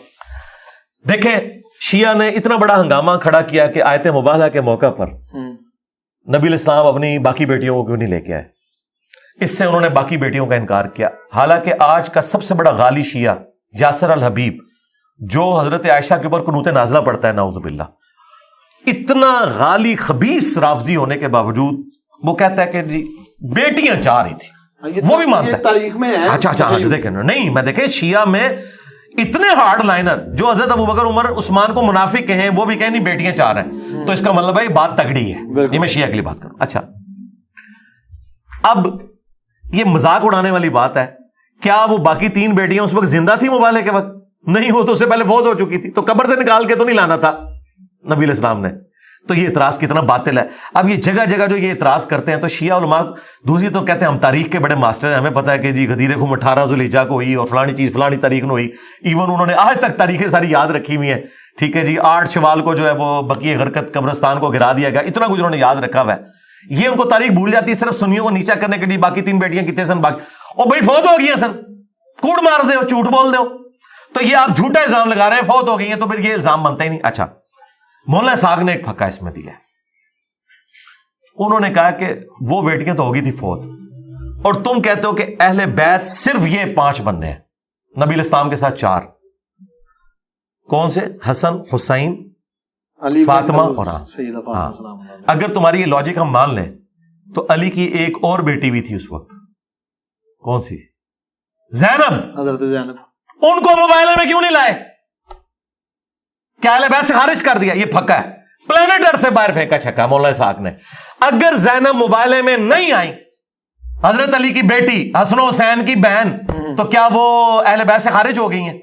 دیکھیں شیعہ نے اتنا بڑا ہنگامہ کھڑا کیا کہ آیت مباہلہ کے موقع پر نبی علیہ السلام اپنی باقی بیٹیوں کو کیوں نہیں لے کے آئے؟ اس سے انہوں نے باقی بیٹیوں کا انکار کیا. حالانکہ آج کا سب سے بڑا غالی شیعہ یاسر الحبیب, جو حضرت عائشہ کے اوپر قنوت نازلہ پڑھتا ہے نعوذ باللہ, اتنا غالی خبیث رافضی ہونے کے باوجود وہ کہتا ہے کہ جی بیٹیاں چاہ رہی تھی, وہ بھی مانتا ہے تاریخ میں ہے. اچھا دیکھیں نہیں, میں دیکھیں شیعہ میں اتنے ہارڈ لائنر جو حضرت ابوبکر عمر عثمان کو منافق کہیں, وہ بھی کہیں نہیں بیٹیاں چاہ رہے ہیں, تو اس کا مطلب ہے بات تگڑی ہے. یہ میں شیعہ کے لیے بات کروں. اچھا اب یہ مذاق اڑانے والی بات ہے, کیا وہ باقی 3 بیٹیاں اس وقت زندہ تھی مباہلے کے وقت؟ نہیں, وہ تو اس سے پہلے فوت ہو چکی تھی, تو قبر سے نکال کے تو نہیں لانا تھا نبی علیہ السلام نے. تو یہ اعتراض کتنا باطل ہے. اب یہ جگہ جگہ جو یہ اعتراض کرتے ہیں, تو شیعہ علماء دوسری تو کہتے ہیں ہم تاریخ کے بڑے ماسٹر ہیں, ہمیں پتہ ہے کہ جی غدیر خم 18 ذوالحجہ کو ہوئی اور فلانی چیز فلانی تاریخ میں ہوئی. ایون انہوں نے آج تک تاریخیں ساری یاد رکھی ہوئی ہیں. ٹھیک ہے جی, 8 شوال کو جو ہے وہ بقیع غرقت قبرستان کو گرا دیا گیا, اتنا کچھ انہوں نے یاد رکھا ہوا ہے. یہ ان کو تاریخ بھول جاتی ہے صرف سنیوں کو نیچا کرنے کے لیے. باقی 3 بیٹیاں کتنے سن باقی, اور بھائی فوت ہو گئی سن, کوڑ مار دو, جھوٹ بول دو. تو یہ آپ جھوٹا الزام لگا رہے ہیں فوت ہو گئی ہیں، تو پھر یہ الزام بنتا ہی نہیں. اچھا، مولانا اسحاق نے ایک پھکا اس میں دیا ہے. انہوں نے کہا کہ وہ بیٹیاں تو ہوگی تھی فوت، اور تم کہتے ہو کہ اہل بیت صرف یہ 5 بندے ہیں، نبی علیہ السلام کے ساتھ 4. کون سے؟ حسن، حسین، علی، فاطمہ اور سیدہ ہاں. فاطمہ. اگر تمہاری یہ لاجک ہم مان لیں تو علی کی ایک اور بیٹی بھی تھی اس وقت. کون سی؟ زینب. حضرت زینب. ان کو مباہلے میں کیوں نہیں لائے؟ کیا اہل بیت سے خارج کر دیا؟ یہ پھکا ہے، پلانٹ ارتھ سے باہر پھینکا چھکا مولانا اسحاق نے. اگر زینب مباہلے میں نہیں آئی، حضرت علی کی بیٹی، حسن و حسین کی بہن، تو کیا وہ اہل بیت سے خارج ہو گئی ہیں؟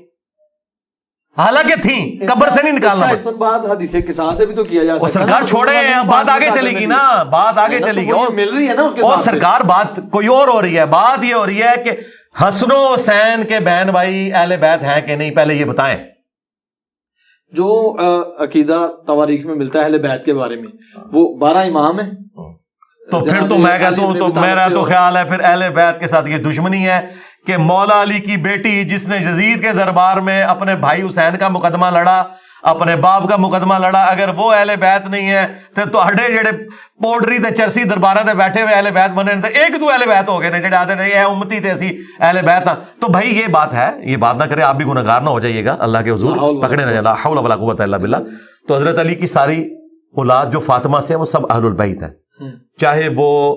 حالانکہ تھیں، قبر سے نہیں نکالنا. استنباط حدیث قصاص سے بھی تو کیا جا سکتا ہے. سرکار چھوڑے ہیں، بات آگے چلے گی نا، بات آگے چلے گی. مل رہی ہے نا اس کے اور ساتھ. سرکار بات کوئی اور ہو رہی ہے. بات یہ ہو رہی ہے کہ حسن و حسین کے بہن بھائی اہل بیت ہیں کہ نہیں، پہلے یہ بتائیں. جو عقیدہ تواریخ میں ملتا ہے اہل بیت کے بارے میں، وہ 12 امام ہیں. تو پھر تو میں کہتا ہوں، تو میرا تو خیال ہے پھر اہل بیت کے ساتھ یہ دشمنی ہے کہ مولا علی کی بیٹی جس نے یزید کے دربار میں اپنے بھائی حسین کا مقدمہ لڑا، اپنے باپ کا مقدمہ لڑا، اگر وہ اہل بیت نہیں ہے تو اڈے جڑے پوڈری تے چرسی دربارہ تے بیٹھے ہوئے اہل بیت بنے تھے، ایک دو اہل بیت ہو گئے نے جڑے آتے ہیں یہ امتی تے اسی اہل بیت. تو بھائی یہ بات ہے، یہ بات نہ کرے، آپ بھی گنہگار نہ ہو جائیے گا اللہ کے حضور، پکڑے نہ جائے. لا حول ولا قوت الا باللہ. تو حضرت علی کی ساری اولاد جو فاطمہ سے وہ سب اہل البیت ہیں، چاہے وہ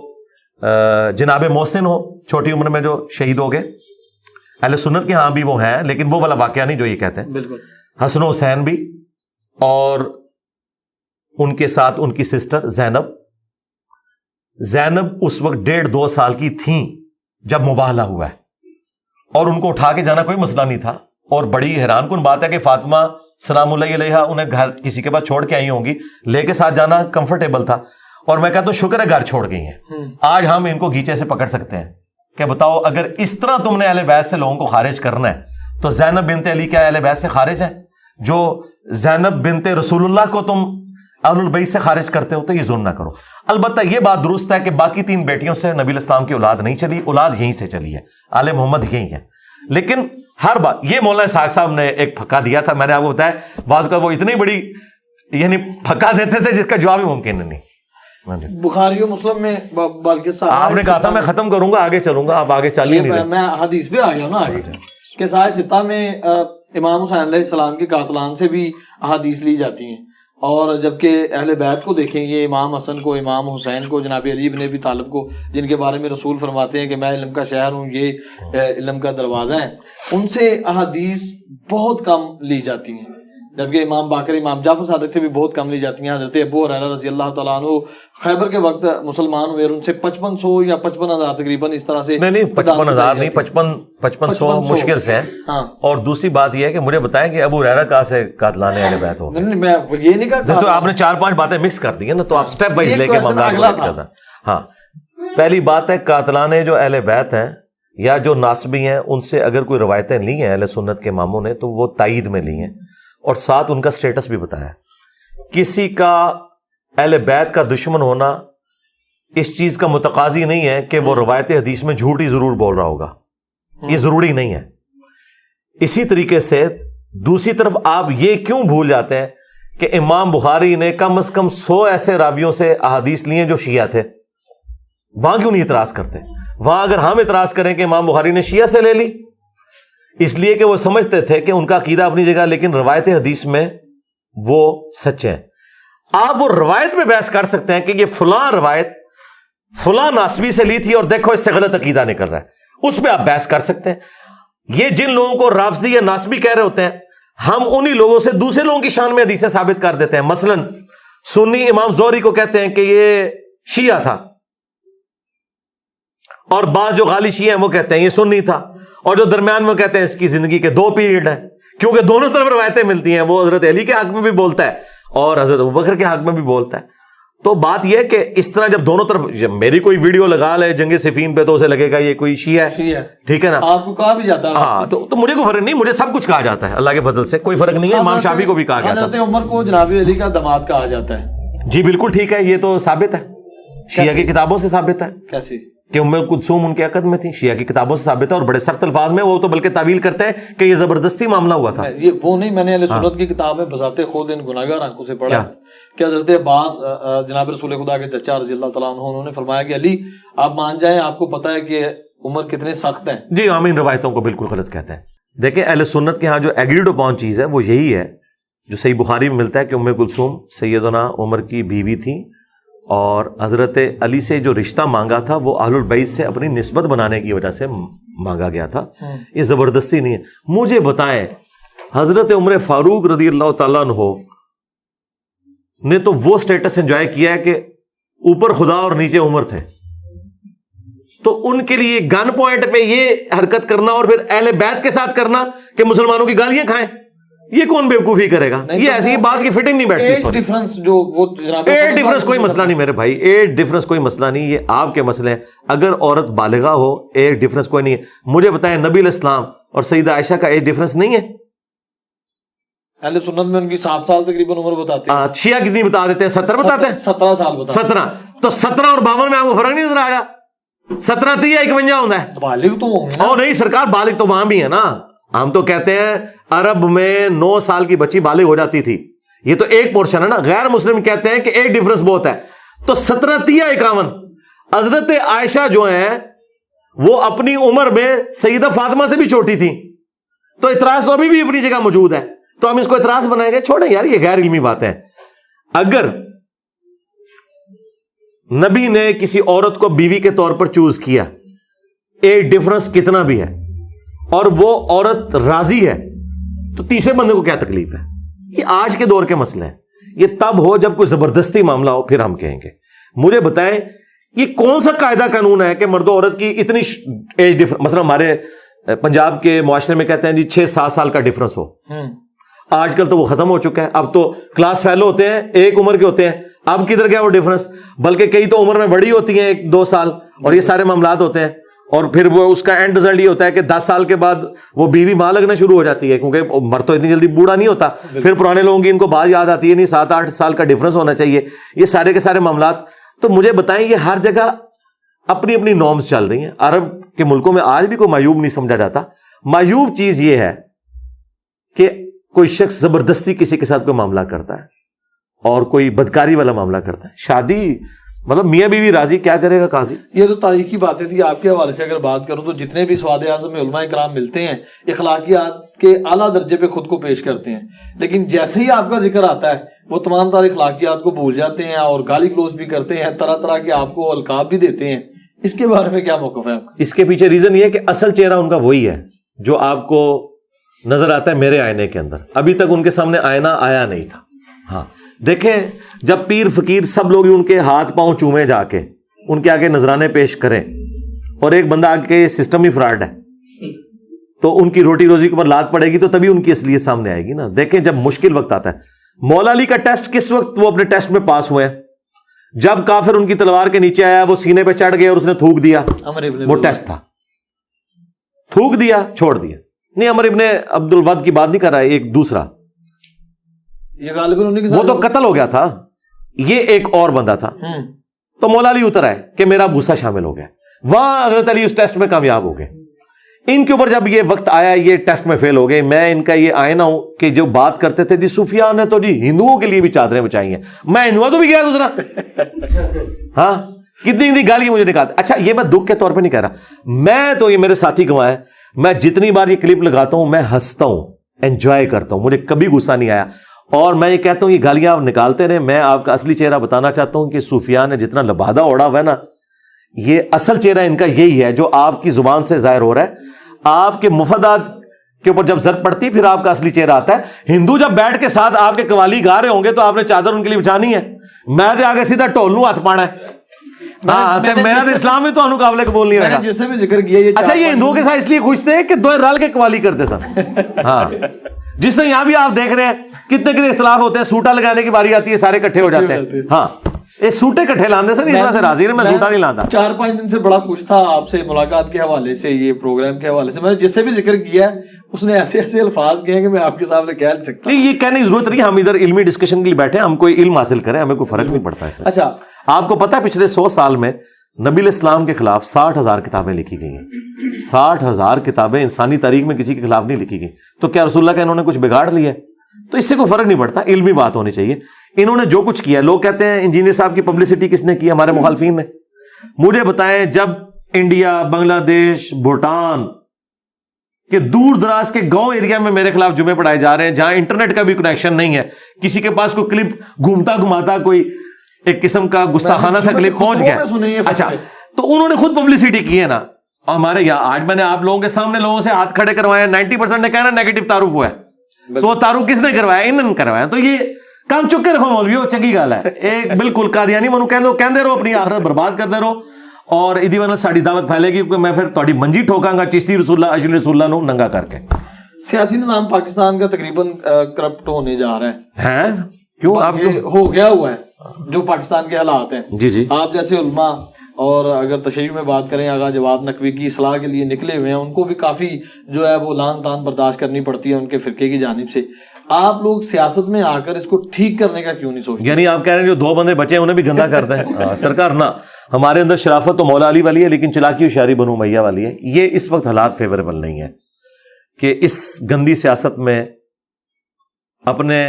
جناب محسن ہو چھوٹی عمر میں جو شہید ہو گئے، اہل سنت کے ہاں بھی وہ ہیں، لیکن وہ والا واقعہ نہیں جو یہ کہتے ہیں. بالکل. حسن و حسین بھی، اور ان کے ساتھ ان کی سسٹر زینب. زینب اس وقت 1.5-2 سال کی تھیں جب مباہلہ ہوا ہے، اور ان کو اٹھا کے جانا کوئی مسئلہ نہیں تھا. اور بڑی حیران کن بات ہے کہ فاطمہ سلام اللہ علیہ انہیں گھر کسی کے پاس چھوڑ کے آئی ہوں گی، لے کے ساتھ جانا کمفرٹیبل تھا. اور میں کہتا ہوں شکر ہے گھر چھوڑ گئی ہیں. آج ہم ان کو گیچے سے پکڑ سکتے ہیں کہ بتاؤ اگر اس طرح تم نے اہل بیت سے لوگوں کو خارج کرنا ہے تو زینب بنت علی کیا اہل بیت سے خارج ہے؟ جو زینب بنت رسول اللہ کو تم اہل البیت سے خارج کرتے ہو تو یہ ظلم نہ کرو. البتہ یہ بات درست ہے کہ باقی 3 بیٹیوں سے نبی علیہ السلام کی اولاد نہیں چلی، اولاد یہیں سے چلی ہے، آل محمد یہی ہے. لیکن ہر بات یہ مولانا اسحاق صاحب نے ایک پھکا دیا تھا، میں نے آپ کو بتایا بعض کا وہ اتنی بڑی یعنی پھکا دیتے تھے جس کا جواب ہی ممکن نہیں. بخاری و مسلم میں بلکہ آپ نے کہا تھا میں ختم کروں گا، آگے چلوں گا، آپ آگے چل ہی نہیں رہے. میں حدیث پہ آ گیا نا آگے کہ سائے ستہ میں امام حسین علیہ السلام کے قاتلان سے بھی احادیث لی جاتی ہیں. اور جبکہ اہل بیت کو دیکھیں، یہ امام حسن کو، امام حسین کو، جناب علی بن ابی طالب کو، جن کے بارے میں رسول فرماتے ہیں کہ میں علم کا شہر ہوں، یہ علم کا دروازہ ہے، ان سے احادیث بہت کم لی جاتی ہیں. جبکہ امام باقر، امام جعفر صادق سے بھی بہت کم لی جاتی ہیں. حضرت ابو ہریرہ رضی اللہ تعالیٰ عنہ خیبر کے وقت مسلمان ہوئے، ان سے 5500 یا 55,000 تقریباً اس طرح سے. نہیں 55,000 نہیں، 5500 مشکل سے. ہاں. اور دوسری بات یہ ہے کہ مجھے بتائیں کہ ابو ہریرہ کہاں سے قاتلان اہل بیت ہو گئے؟ نہیں میں یہ نہیں کہا، تو آپ نے 4-5 باتیں مکس کر دی ہیں نا، تو آپ سٹیپ وائز لے کے معاملات کو کرنا. ہاں، پہلی بات ہے قاتلان جو اہل بیت ہیں یا جو ناسبی ہیں، ان سے اگر کوئی روایتیں لی ہیں اہل سنت کے اماموں نے تو وہ تائید میں لی ہیں، اور ساتھ ان کا سٹیٹس بھی بتایا. کسی کا اہل بیت کا دشمن ہونا اس چیز کا متقاضی نہیں ہے کہ وہ روایت حدیث میں جھوٹ ہی ضرور بول رہا ہوگا، یہ ضروری نہیں ہے. اسی طریقے سے دوسری طرف آپ یہ کیوں بھول جاتے ہیں کہ امام بخاری نے کم از کم 100 ایسے راویوں سے احادیث لی ہیں جو شیعہ تھے، وہاں کیوں نہیں اعتراض کرتے؟ وہاں اگر ہم اعتراض کریں کہ امام بخاری نے شیعہ سے لے لی، اس لیے کہ وہ سمجھتے تھے کہ ان کا عقیدہ اپنی جگہ لیکن روایت حدیث میں وہ سچے ہیں. آپ وہ روایت میں بحث کر سکتے ہیں کہ یہ فلاں روایت فلاں ناسبی سے لی تھی اور دیکھو اس سے غلط عقیدہ نکل رہا ہے، اس پہ آپ بحث کر سکتے ہیں. یہ جن لوگوں کو رافضی یا ناسبی کہہ رہے ہوتے ہیں، ہم انہی لوگوں سے دوسرے لوگوں کی شان میں حدیثیں ثابت کر دیتے ہیں. مثلا سنی امام زہری کو کہتے ہیں کہ یہ شیعہ تھا، اور بعض جو غالی شیعہ ہیں وہ کہتے ہیں یہ سنی تھا، اور جو درمیان میں کہتے ہیں اس کی زندگی کے 2 پیریڈ ہیں، کیونکہ دونوں طرف روایتیں ملتی ہیں. وہ حضرت علی کے حق میں بھی بولتا ہے اور حضرت ابوبکر کے حق میں بھی بولتا ہے. تو بات یہ کہ اس طرح جب دونوں طرف، جب میری کوئی ویڈیو لگا لے جنگ صفین پہ تو اسے لگے گا یہ کوئی شیعہ ہے، ٹھیک ہے نا، آپ کو کہا بھی جاتا ہے. ہاں تو مجھے کوئی فرق نہیں، مجھے سب کچھ کہا جاتا ہے اللہ کے فضل سے، کوئی فرق نہیں ہے. امام شافعی کو بھی کہا گیا تھا. حضرت عمر کو جناب علی کا داماد کہا جاتا ہے. جی بالکل ٹھیک ہے، یہ تو ثابت ہے، شیعہ کی کتابوں سے ثابت ہے. کیسے؟ کہ ام کلثوم ان کے عقد میں تھی، شیعہ کی کتابوں سے ثابت ہے، اور بڑے سخت الفاظ میں وہ تو بلکہ تعویل کرتے ہیں کہ یہ زبردستی معاملہ ہوا تھا. یہ وہ نہیں، میں نے اہل سنت کی کتاب میں بذات خود ان گناہگار آنکھوں سے پڑھا کہ حضرت عباس جناب رسول خدا کے چچا رضی اللہ تعالیٰ عنہ، انہوں نے فرمایا کہ علی آپ مان جائیں، آپ کو پتہ ہے کہ عمر کتنے سخت ہیں. جی ہم ان روایتوں کو بالکل غلط کہتے ہیں. دیکھیں اہل سنت کے ہاں جو ایگریڈ اپون چیز ہے وہ یہی ہے جو صحیح بخاری میں ملتا ہے کہ ام کلثوم سیدنا عمر کی بیوی تھی، اور حضرت علی سے جو رشتہ مانگا تھا وہ اہل البیت سے اپنی نسبت بنانے کی وجہ سے مانگا گیا تھا. یہ زبردستی نہیں ہے. مجھے بتائیں حضرت عمر فاروق رضی اللہ تعالیٰ عنہ نے تو وہ سٹیٹس انجوائے کیا ہے کہ اوپر خدا اور نیچے عمر تھے، تو ان کے لیے گن پوائنٹ پہ یہ حرکت کرنا اور پھر اہل بیت کے ساتھ کرنا کہ مسلمانوں کی گالیاں کھائیں، یہ کون بیوقوفی کرے گا؟ یہ ایسی بات کی فٹنگ نہیں بیٹھتی. ایج ڈفرنس جو وہ ایج ڈفرنس کوئی مسئلہ نہیں میرے بھائی، ایج ڈفرنس کوئی مسئلہ نہیں، یہ آپ کے مسئلے ہیں. اگر عورت بالغہ ہو ایج ڈفرنس کوئی نہیں ہے. مجھے بتائیں نبی علیہ السلام اور سیدہ عائشہ کا ایج ڈفرنس نہیں ہے؟ اہل سنت میں ان کی 7 سال تقریباً عمر بتاتے ہیں. شیعہ کتنی بتا دیتے ہیں؟ 70 بتاتے ہیں. 17 سال بتاتے ہیں. 17 تو 17 اور 52 میں آپ کو فرق نہیں نظر آیا؟ 17 30 51 ہوتا ہے. بالغ تو ہوں گے. اور نہیں سرکار، بالغ تو وہاں بھی ہے نا. ہم تو کہتے ہیں عرب میں 9 سال کی بچی بالغ ہو جاتی تھی، یہ تو ایک پورشن ہے نا. غیر مسلم کہتے ہیں کہ ایک ڈفرنس بہت ہے. تو 17 30 51 حضرت عائشہ جو ہیں وہ اپنی عمر میں سیدہ فاطمہ سے بھی چھوٹی تھی، تو اعتراض تو ابھی بھی اپنی جگہ موجود ہے. تو ہم اس کو اعتراض بنائیں گے؟ چھوڑیں یار، یہ غیر علمی باتیں ہیں. اگر نبی نے کسی عورت کو بیوی کے طور پر چوز کیا، ایک ڈفرنس کتنا بھی ہے، اور وہ عورت راضی ہے، تو تیسرے بندے کو کیا تکلیف ہے؟ یہ آج کے دور کے مسئلے ہیں. یہ تب ہو جب کوئی زبردستی معاملہ ہو، پھر ہم کہیں گے. مجھے بتائیں یہ کون سا قاعدہ قانون ہے کہ مرد و عورت کی اتنی ایج ڈفرنس، مثلا ہمارے پنجاب کے معاشرے میں کہتے ہیں جی 6-7 سال کا ڈفرنس ہو. آج کل تو وہ ختم ہو چکا ہے. اب تو کلاس فیلو ہوتے ہیں، ایک عمر کے ہوتے ہیں. اب کدھر گیا وہ ڈفرنس؟ بلکہ کئی تو عمر میں بڑی ہوتی ہیں 1-2 سال، اور یہ سارے معاملات ہوتے ہیں. اور پھر وہ اس کا اینڈ رزلٹ یہ ہوتا ہے کہ 10 سال کے بعد وہ بیوی ماں لگنا شروع ہو جاتی ہے، کیونکہ مرد تو اتنی جلدی بوڑھا نہیں ہوتا. پھر پرانے لوگوں کی ان کو بات یاد آتی ہے نہیں 7-8 سال کا ڈفرنس ہونا چاہیے. یہ سارے کے سارے معاملات. تو مجھے بتائیں یہ ہر جگہ اپنی اپنی نارمز چل رہی ہیں. عرب کے ملکوں میں آج بھی کوئی معیوب نہیں سمجھا جاتا. معیوب چیز یہ ہے کہ کوئی شخص زبردستی کسی کے ساتھ کوئی معاملہ کرتا ہے اور کوئی بدکاری والا معاملہ کرتا ہے. شادی مطلب میاں بیوی راضی، کیا کرے گا قاضی؟ یہ تو تاریخی باتیں تھی. آپ کے حوالے سے اگر بات کروں تو جتنے بھی سواد اعظم میں علماء کرام ملتے ہیں اخلاقیات کے اعلیٰ درجے پہ خود کو پیش کرتے ہیں، لیکن جیسے ہی آپ کا ذکر آتا ہے وہ تمام تر اخلاقیات کو بھول جاتے ہیں اور گالی گلوز بھی کرتے ہیں، طرح طرح کے آپ کو القاب بھی دیتے ہیں. اس کے بارے میں کیا موقف ہے آپ کا؟ اس کے پیچھے ریزن یہ ہے کہ اصل چہرہ ان کا وہی ہے جو آپ کو نظر آتا ہے میرے آئینے کے اندر. ابھی تک ان کے سامنے آئینہ آیا نہیں تھا. ہاں دیکھیں جب پیر فقیر سب لوگ ان کے ہاتھ پاؤں چومے جا کے ان کے آگے نذرانے پیش کریں اور ایک بندہ آگے یہ سسٹم ہی فراڈ ہے تو ان کی روٹی روزی کے اوپر لات پڑے گی تو تبھی ان کی اصلیت سامنے آئے گی نا. دیکھیں جب مشکل وقت آتا ہے، مولا علی کا ٹیسٹ کس وقت وہ اپنے ٹیسٹ میں پاس ہوئے ہیں؟ جب کافر ان کی تلوار کے نیچے آیا، وہ سینے پہ چڑھ گیا اور اس نے تھوک دیا، وہ ٹیسٹ تھا. تھوک دیا چھوڑ دیا. نہیں عمر ابن عبد الود کی بات نہیں کر رہا ہے، ایک دوسرا، یہ غالباً وہ تو قتل ہو گیا تھا. یہ ایک اور بندہ تھا. تو مولا علی اتر آئے کہ میرا بھوسا شامل ہو گیا. وہاں حضرت علی اس ٹیسٹ میں کامیاب ہو گئے. ان کے اوپر جب یہ وقت آیا یہ ٹیسٹ میں فیل ہو گئے. میں ان کا یہ آئینہ ہوں کہ جو بات کرتے تھے جی سفیان نے تو جی ہندوؤں کے لیے بھی چادریں بچائی ہیں، میں ہندوؤں تو بھی گیا دوسرا. ہاں کتنی گالی مجھے نکالتے. اچھا یہ میں دکھ کے طور پہ نہیں کہہ رہا، میں تو یہ میرے ساتھی گواہ ہے، میں جتنی بار یہ کلپ لگاتا ہوں میں ہنستا ہوں، انجوائے کرتا ہوں، مجھے کبھی غصہ نہیں آیا. اور میں یہ کہتا ہوں یہ گالیاں آپ نکالتے رہے. میں آپ کا اصلی چہرہ بتانا چاہتا ہوں کہ صوفیان نے جتنا لبادہ اوڑا ہوا ہے نا، یہ اصل چہرہ ان کا یہی ہے جو آپ کی زبان سے ظاہر ہو رہا ہے. آپ کے مفادات کے اوپر جب ضرورت پڑتی ہے پھر آپ کا اصلی چہرہ آتا ہے. ہندو جب بیٹھ کے ساتھ آپ کے قوالی گا رہے ہوں گے تو آپ نے چادر ان کے لیے بچھانی ہے. میں تو آگے سیدھا ٹول لوں ہاتھ پانا ہے. میرا تو اسلام میں تو قابل قبول نہیں رہا. جیسے بھی ذکر کیا اچھا یہ ہندوؤں کے ساتھ اس لیے خوش تھے کہ دو رل کے قوالی کرتے سن. ہاں جس سے یہاں بھی آپ دیکھ رہے ہیں کتنے کتنے اختلاف ہوتے ہیں. سوٹا لگانے کی باری آتی ہے سارے کٹھے ہو جاتے ہیں. ہاں یہ سوٹے کٹھے لاندے سن، اس طرح سے راضی میں سوٹا نہیں لاندا. 4-5 دن سے بڑا خوش تھا آپ سے ملاقات کے حوالے سے، یہ پروگرام کے حوالے سے. میں نے جس سے بھی ذکر کیا ہے اس نے ایسے ایسے الفاظ کہے ہیں کہ میں آپ کے سامنے کہہ نہیں سکتا. یہ کہنے کی ضرورت نہیں. ہم ادھر علمی ڈسکشن کے لیے بیٹھے ہیں، ہم کوئی علم حاصل کریں، ہمیں کوئی فرق نہیں پڑتا ہے. اچھا آپ کو پتا ہے پچھلے 100 سال میں نبی علیہ السلام کے خلاف 60,000 کتابیں لکھی گئی ہیں. 60,000 کتابیں انسانی تاریخ میں کسی کے خلاف نہیں لکھی گئی. تو کیا رسول اللہ کا انہوں نے کچھ بگاڑ لیا ہے؟ تو اس سے کوئی فرق نہیں پڑتا. علمی بات ہونی چاہیے. انہوں نے جو کچھ کیا, لوگ کہتے ہیں انجینئر صاحب کی پبلسٹی کس نے کی؟ ہمارے مخالفین نے. مجھے بتائیں, جب انڈیا, بنگلہ دیش, بھوٹان کہ دور دراز کے گاؤں ایریا میں میرے خلاف جمعے پڑھائے جا رہے ہیں, جہاں انٹرنیٹ کا بھی کنیکشن نہیں ہے, کسی کے پاس کوئی کلپ گھومتا گھماتا کوئی ایک قسم کا گستاخانہ سا کلپ پہنچ گیا, اچھا تو انہوں نے خود پبلسٹی کی ہے نا. ہمارے یہاں آج میں نے آپ لوگوں کے سامنے لوگوں سے ہاتھ کھڑے کروائے, 90% نے کہنا نیگیٹو تعارف ہوا ہے. تو وہ تعارف کس نے کروایا؟ انہوں نے کروایا. تو یہ کام چک کے رکھو مولویو, چنگی گل ہے. ایک بالکل قادیانی منو کہندے رہو, اپنی آخرت برباد کرتے رہو, اور ادی ورنہ ساڑی دعوت پھیلے گی, کیونکہ میں پھر تہاڈی منجی ٹھوکاں گا چشتی رسول اللہ اجلی رسول اللہ نو ننگا کر کے. سیاسی نظام پاکستان کا تقریباً کرپٹ ہونے جا رہا ہے. ہیں کیوں؟ آپ ہو گیا ہوا ہے جو پاکستان کے حالات ہیں. جی جی, آپ جیسے علماء, اور اگر تشریح میں بات کریں آغا جواد نقوی کی اصلاح کے لیے نکلے ہوئے ہیں, ان کو بھی کافی جو ہے وہ لان تان برداشت کرنی پڑتی ہے ان کے فرقے کی جانب سے. آپ لوگ سیاست میں آ کر اس کو ٹھیک کرنے کا کیوں نہیں سوچتے؟ یعنی آپ کہہ رہے ہیں جو 2 بندے بچے ہیں انہیں بھی گندا کرتے ہیں؟ سرکار نہ, ہمارے اندر شرافت تو مولا علی والی ہے, لیکن چلاکی ہوشیاری بنو امیہ والی ہے. یہ اس وقت حالات فیوریبل نہیں ہے کہ اس گندی سیاست میں اپنے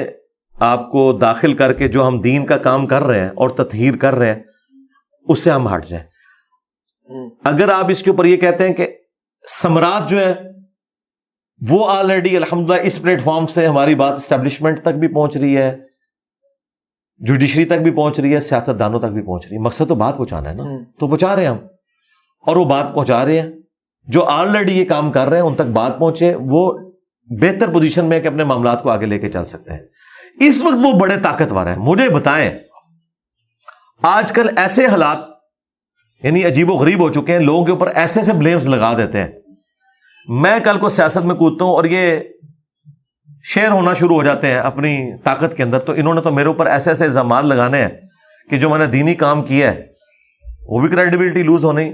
آپ کو داخل کر کے جو ہم دین کا کام کر رہے ہیں اور تطہیر کر رہے ہیں اس سے ہم ہٹ جائیں. اگر آپ اس کے اوپر یہ کہتے ہیں کہ سمراج جو ہے وہ آلریڈی الحمدللہ اس پلیٹ فارم سے ہماری بات اسٹیبلشمنٹ تک بھی پہنچ رہی ہے, جوڈیشری تک بھی پہنچ رہی ہے, سیاست دانوں تک بھی پہنچ رہی ہے. مقصد تو بات پہنچانا ہے نا, تو پہنچا رہے ہیں ہم, اور وہ بات پہنچا رہے ہیں. جو آلریڈی یہ کام کر رہے ہیں ان تک بات پہنچے, وہ بہتر پوزیشن میں کہ اپنے معاملات کو آگے لے کے چل سکتے ہیں. اس وقت وہ بڑے طاقتور ہیں. مجھے بتائیں, آج کل ایسے حالات یعنی عجیب و غریب ہو چکے ہیں, لوگوں کے اوپر ایسے سے بلیمز لگا دیتے ہیں. میں کل کو سیاست میں کودتا ہوں اور یہ شیئر ہونا شروع ہو جاتے ہیں اپنی طاقت کے اندر, تو انہوں نے تو میرے اوپر ایسے ایسے الزامات لگانے ہیں کہ جو میں نے دینی کام کیا ہے وہ بھی کریڈیبلٹی لوز ہونی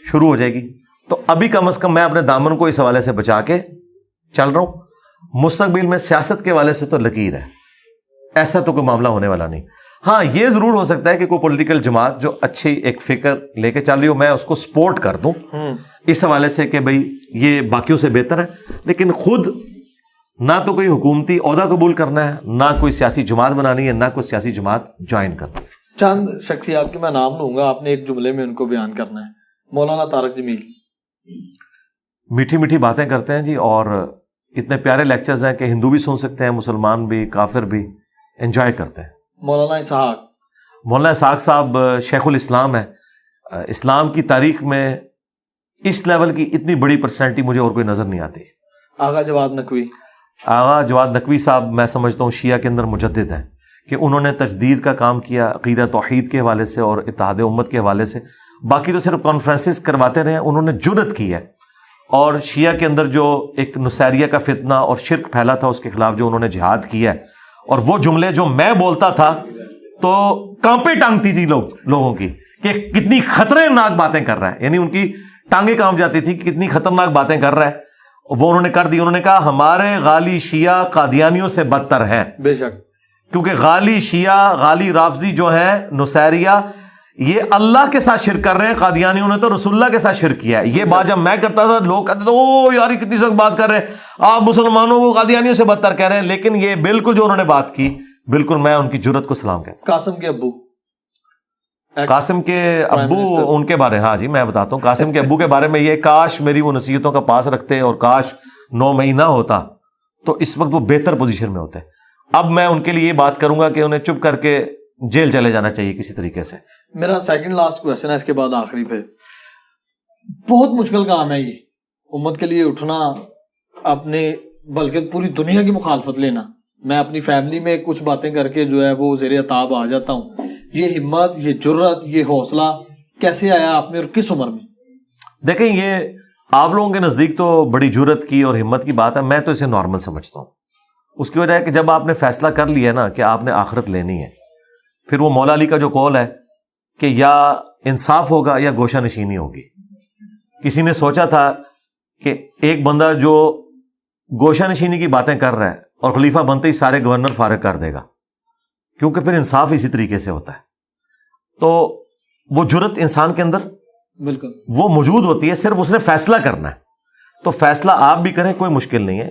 شروع ہو جائے گی. تو ابھی کم از کم میں اپنے دامن کو اس حوالے سے بچا کے چل رہا ہوں. مستقبل میں سیاست کے حوالے سے تو لکیر ہے, ایسا تو کوئی معاملہ ہونے والا نہیں. ہاں یہ ضرور ہو سکتا ہے کہ کوئی پولیٹیکل جماعت جو اچھی ایک فکر لے کے چل رہی ہو, میں اس کو سپورٹ کر دوں اس حوالے سے کہ بھئی یہ باقیوں سے بہتر ہے, لیکن خود نہ تو کوئی حکومتی عہدہ قبول کرنا ہے, نہ کوئی سیاسی جماعت بنانی ہے, نہ کوئی سیاسی جماعت جوائن کرنا ہے. چند شخصیات کے میں نام لوں گا, آپ نے ایک جملے میں ان کو بیان کرنا ہے. مولانا طارق جمیل میٹھی میٹھی باتیں کرتے ہیں جی, اور اتنے پیارے لیکچرز ہیں کہ ہندو بھی سن سکتے ہیں, مسلمان بھی, کافر بھی انجوائے کرتے ہیں. مولانا اسحاق صاحب شیخ الاسلام ہے. اسلام کی تاریخ میں اس لیول کی اتنی بڑی پرسنالٹی مجھے اور کوئی نظر نہیں آتی. آغا جواد نقوی صاحب میں سمجھتا ہوں شیعہ کے اندر مجدد ہیں, کہ انہوں نے تجدید کا کام کیا عقیدہ توحید کے حوالے سے اور اتحاد امت کے حوالے سے. باقی تو صرف کانفرنسز کرواتے رہے, انہوں نے جرأت کی ہے, اور شیعہ کے اندر جو ایک نصیریہ کا فتنہ اور شرک پھیلا تھا اس کے خلاف جو انہوں نے جہاد کیا ہے, اور وہ جملے جو میں بولتا تھا تو کانپے ٹانگتی تھی لوگوں کی کہ کتنی خطرناک باتیں کر رہا ہے, یعنی ان کی ٹانگیں کانپ جاتی تھی کہ کتنی خطرناک باتیں کر رہا ہے. وہ انہوں نے کر دی. انہوں نے کہا ہمارے غالی شیعہ قادیانیوں سے بدتر ہیں. بے شک, کیونکہ غالی شیعہ, غالی رافضی جو ہیں نصیریہ, یہ اللہ کے ساتھ شرک کر رہے ہیں, قادیانیوں نے تو رسول اللہ کے ساتھ شرک کیا ہے. یہ بات جب میں کرتا تھا لوگ کہتے تھے او یار یہ کتنی سخت بات کر رہے ہیں, آپ مسلمانوں کو قادیانیوں سے بدتر کہہ رہے ہیں. لیکن یہ بالکل جو انہوں نے بات کی, بالکل میں ان کی جرأت کو سلام کہتا ہوں. قاسم کے ابو ان کے بارے, ہاں جی میں بتاتا ہوں قاسم کے ابو کے بارے میں یہ, کاش میری وہ نصیحتوں کا پاس رکھتے اور کاش 9 مئی نہ ہوتا تو اس وقت وہ بہتر پوزیشن میں ہوتے. اب میں ان کے لیے یہ بات کروں گا کہ انہیں چپ کر کے جیل چلے جانا چاہیے کسی طریقے سے. میرا سیکنڈ لاسٹ کویسچن ہے, اس کے بعد آخری پہ. بہت مشکل کام ہے یہ امت کے لیے اٹھنا, اپنے بلکہ پوری دنیا کی مخالفت لینا. میں اپنی فیملی میں کچھ باتیں کر کے جو ہے وہ زیر عتاب آ جاتا ہوں. یہ ہمت, یہ جرأت, یہ حوصلہ کیسے آیا آپ میں اور کس عمر میں؟ دیکھیں یہ آپ لوگوں کے نزدیک تو بڑی جرأت کی اور ہمت کی بات ہے, میں تو اسے نارمل سمجھتا ہوں. اس کی وجہ ہے کہ جب آپ نے فیصلہ کر لیا نا کہ آپ نے آخرت لینی ہے, پھر وہ مولا علی کا جو قول ہے کہ یا انصاف ہوگا یا گوشہ نشینی ہوگی. کسی نے سوچا تھا کہ ایک بندہ جو گوشہ نشینی کی باتیں کر رہا ہے اور خلیفہ بنتے ہی سارے گورنر فارغ کر دے گا, کیونکہ پھر انصاف اسی طریقے سے ہوتا ہے. تو وہ جرأت انسان کے اندر بالکل وہ موجود ہوتی ہے, صرف اس نے فیصلہ کرنا ہے. تو فیصلہ آپ بھی کریں, کوئی مشکل نہیں ہے.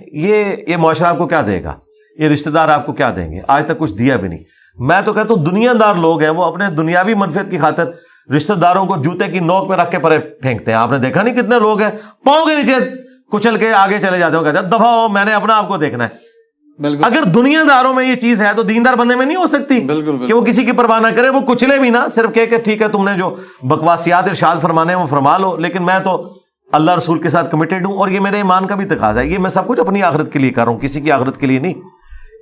یہ معاشرہ آپ کو کیا دے گا, یہ رشتہ دار آپ کو کیا دیں گے؟ آج تک کچھ دیا بھی نہیں. میں تو کہتا ہوں دنیا دار لوگ ہیں, وہ اپنے دنیاوی منفعت کی خاطر رشتہ داروں کو جوتے کی نوک پہ رکھ کے پرے پھینکتے ہیں. آپ نے دیکھا نہیں کتنے لوگ ہیں پاؤں کے نیچے کچل کے آگے چلے جاتے ہیں, کہتے ہیں دفعہ ہو, میں نے اپنا آپ کو دیکھنا ہے. بالکل. اگر دنیا داروں میں یہ چیز ہے تو دیندار بندے میں نہیں ہو سکتی. بالکل کہ وہ کسی کی پرواہ نہ کرے, وہ کچلے بھی نہ, صرف کہ ٹھیک ہے تم نے جو بکواسیات ارشاد فرمانے ہیں وہ فرما لو, لیکن میں تو اللہ رسول کے ساتھ کمیٹڈ ہوں, اور یہ میرے ایمان کا بھی تقاضا ہے. یہ میں سب کچھ اپنی آخرت کے لیے کر رہا ہوں, کسی کی آخرت کے لیے نہیں.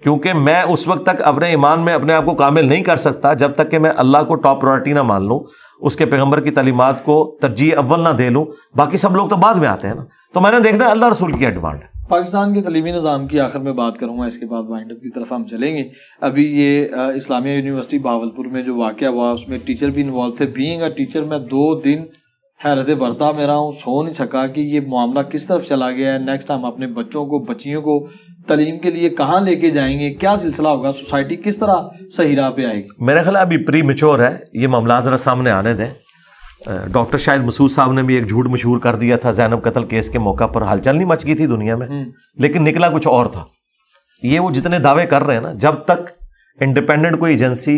کیونکہ میں اس وقت تک اپنے ایمان میں اپنے آپ کو کامل نہیں کر سکتا جب تک کہ میں اللہ کو ٹاپ پرائرٹی نہ مان لوں, اس کے پیغمبر کی تعلیمات کو ترجیح اول نہ دے لوں. باقی سب لوگ تو بعد میں آتے ہیں نا. تو میں نے دیکھنا اللہ رسول کی ڈیمانڈ ہے. پاکستان کے تعلیمی نظام کی آخر میں بات کروں گا, اس کے بعد وائنڈ اپ کی طرف ہم چلیں گے. ابھی یہ اسلامیہ یونیورسٹی بہاولپور میں جو واقعہ ہوا اس میں ٹیچر بھی انوالو تھے. بینگ اے ٹیچر میں 2 دن حیرت برتا میں رہا ہوں, سو نہیں سکا کہ یہ معاملہ کس طرف چلا گیا ہے. نیکسٹ ہم اپنے بچوں کو بچیوں کو تعلیم کے لیے کہاں لے کے جائیں گے, کیا سلسلہ ہوگا, سوسائٹی کس طرح صحیح راہ پہ آئے گی؟ میرے خیال ابھی پری میچور ہے, یہ معاملات ذرا سامنے آنے دیں. ڈاکٹر شاہد مسعود صاحب نے بھی ایک جھوٹ مشہور کر دیا تھا زینب قتل کیس کے موقع پر, ہلچل نہیں مچ گئی تھی دنیا میں, لیکن نکلا کچھ اور تھا. یہ وہ جتنے دعوے کر رہے ہیں نا, جب تک انڈیپینڈنٹ کوئی ایجنسی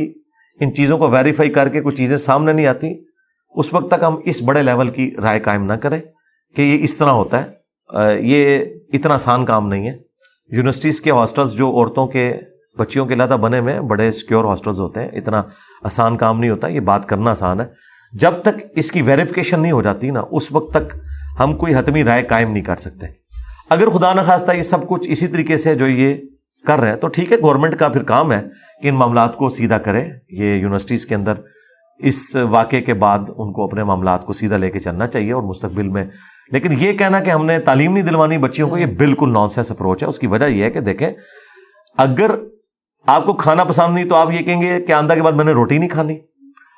ان چیزوں کو ویریفائی کر کے کوئی چیزیں سامنے نہیں آتی, اس وقت تک ہم اس بڑے لیول کی رائے قائم نہ کریں کہ یہ اس طرح ہوتا ہے. یہ اتنا آسان کام نہیں ہے. یونیورسٹیز کے ہاسٹلز جو عورتوں کے بچیوں کے علیحدہ بنے ہوئے ہیں, بڑے سیکیور ہاسٹلز ہوتے ہیں. اتنا آسان کام نہیں ہوتا, یہ بات کرنا آسان ہے. جب تک اس کی ویریفیکیشن نہیں ہو جاتی نا, اس وقت تک ہم کوئی حتمی رائے قائم نہیں کر سکتے. اگر خدا نخواستہ یہ سب کچھ اسی طریقے سے جو یہ کر رہے ہیں تو ٹھیک ہے, گورنمنٹ کا پھر کام ہے کہ ان معاملات کو سیدھا کرے. یہ یونیورسٹیز کے اندر اس واقعے کے بعد ان کو اپنے معاملات کو سیدھا لے کے چلنا چاہیے اور مستقبل میں. لیکن یہ کہنا کہ ہم نے تعلیم نہیں دلوانی بچیوں کو, یہ بالکل نان سینس اپروچ ہے. اس کی وجہ یہ ہے کہ دیکھیں, اگر آپ کو کھانا پسند نہیں تو آپ یہ کہیں گے کہ آندھا کے بعد میں نے روٹی نہیں کھانی.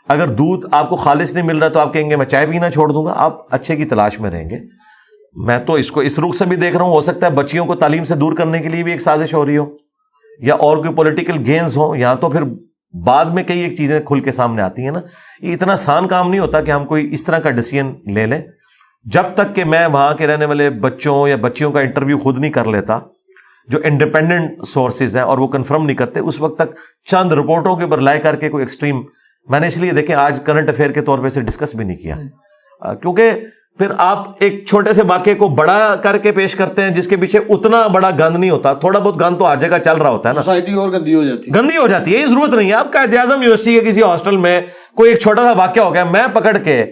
اگر دودھ آپ کو خالص نہیں مل رہا تو آپ کہیں گے میں چائے پینا چھوڑ دوں گا. آپ اچھے کی تلاش میں رہیں گے. میں تو اس کو اس رخ سے بھی دیکھ رہا ہوں, ہو سکتا ہے بچیوں کو تعلیم سے دور کرنے کے لیے بھی ایک سازش ہو رہی ہو, یا اور کوئی پولیٹیکل گینز ہوں. یہاں تو پھر بعد میں کئی ایک چیزیں کھل کے سامنے آتی ہیں نا. یہ اتنا آسان کام نہیں ہوتا کہ ہم کوئی اس طرح کا ڈیسیژن لے لیں. جب تک کہ میں وہاں کے رہنے والے بچوں یا بچیوں کا انٹرویو خود نہیں کر لیتا, جو انڈیپینڈنٹ سورسز ہیں, اور وہ کنفرم نہیں کرتے, اس وقت تک چند رپورٹوں کے اوپر لائے کر کے کوئی ایکسٹریم, میں نے اس لیے دیکھیں آج کرنٹ افیئر کے طور پہ اسے ڈسکس بھی نہیں کیا, کیونکہ پھر آپ ایک چھوٹے سے واقعے کو بڑا کر کے پیش کرتے ہیں جس کے پیچھے اتنا بڑا گند نہیں ہوتا. تھوڑا بہت گند تو ہر جگہ چل رہا ہوتا ہے نا, سوسائٹی اور گندی ہو جاتی ہے. یہ ضرورت نہیں ہے. آپ قائد اعظم یونیورسٹی کے کسی ہاسٹل میں کوئی ایک چھوٹا سا واقعہ ہو گیا, میں پکڑ کے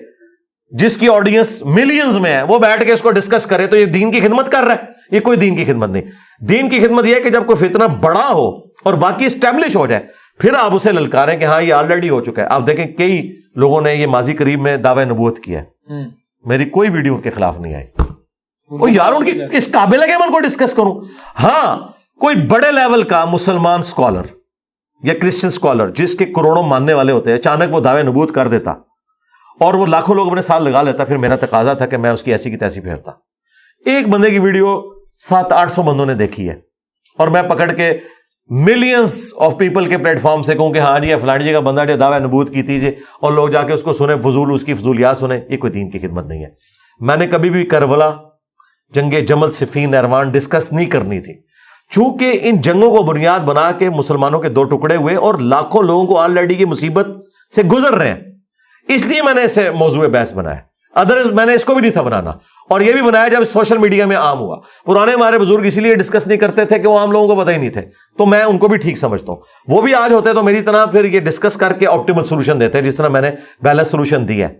جس کی آڈینس ملینز میں ہے وہ بیٹھ کے اس کو ڈسکس کرے تو یہ دین کی خدمت کر رہا ہے. یہ کوئی دین کی خدمت نہیں. دین کی خدمت یہ ہے کہ جب کوئی فتنہ بڑا ہو اور واقعی اسٹیبلش ہو جائے پھر آپ اسے للکاریں کہ ہاں یہ آلریڈی ہو چکا ہے. آپ دیکھیں کئی لوگوں نے یہ ماضی قریب میں دعوی نبوت کیا ہے, میری کوئی ویڈیو ان کے خلاف نہیں آئی. وہ یار ان کی اس قابل ہے کہ میں ان کو ڈسکس کروں. ہاں, کوئی بڑے لیول کا مسلمان اسکالر یا کرسچن اسکالر جس کے کروڑوں ماننے والے ہوتے ہیں, اچانک وہ دعوی نبوت کر دیتا اور وہ لاکھوں لوگ اپنے ساتھ لگا لیتا, پھر میرا تقاضا تھا کہ میں اس کی ایسی کی تیسی پھیرتا. ایک بندے کی ویڈیو 700-800 بندوں نے دیکھی ہے, اور میں پکڑ کے ملینز آف پیپل کے پلیٹ فارم سے کہوں کہ ہاں جی فلانی جی کا بندہ جو دعوی نبوت کی تھی جی, اور لوگ جا کے اس کو سنیں, فضول اس کی فضولیات سنیں. یہ کوئی دین کی خدمت نہیں ہے. میں نے کبھی بھی کربلا, جنگ جمل, صفین, ایروان ڈسکس نہیں کرنی تھی, چونکہ ان جنگوں کو بنیاد بنا کے مسلمانوں کے 2 ٹکڑے ہوئے اور لاکھوں لوگوں کو آلریڈی یہ مصیبت سے گزر رہے ہیں. اس لیے میں نے اسے موضوع بحث بنایا. ادروائز میں نے اس کو بھی نہیں تھا بنانا, اور یہ بھی بنایا جب سوشل میڈیا میں عام ہوا. پرانے ہمارے بزرگ اسی لیے ڈسکس نہیں کرتے تھے کہ وہ عام لوگوں کو پتہ ہی نہیں تھے, تو میں ان کو بھی ٹھیک سمجھتا ہوں. وہ بھی آج ہوتے تو میری طرح پھر یہ ڈسکس کر کے آپٹیمل سولوشن دیتے ہیں, جس طرح میں نے بیلنس سولوشن دیا ہے.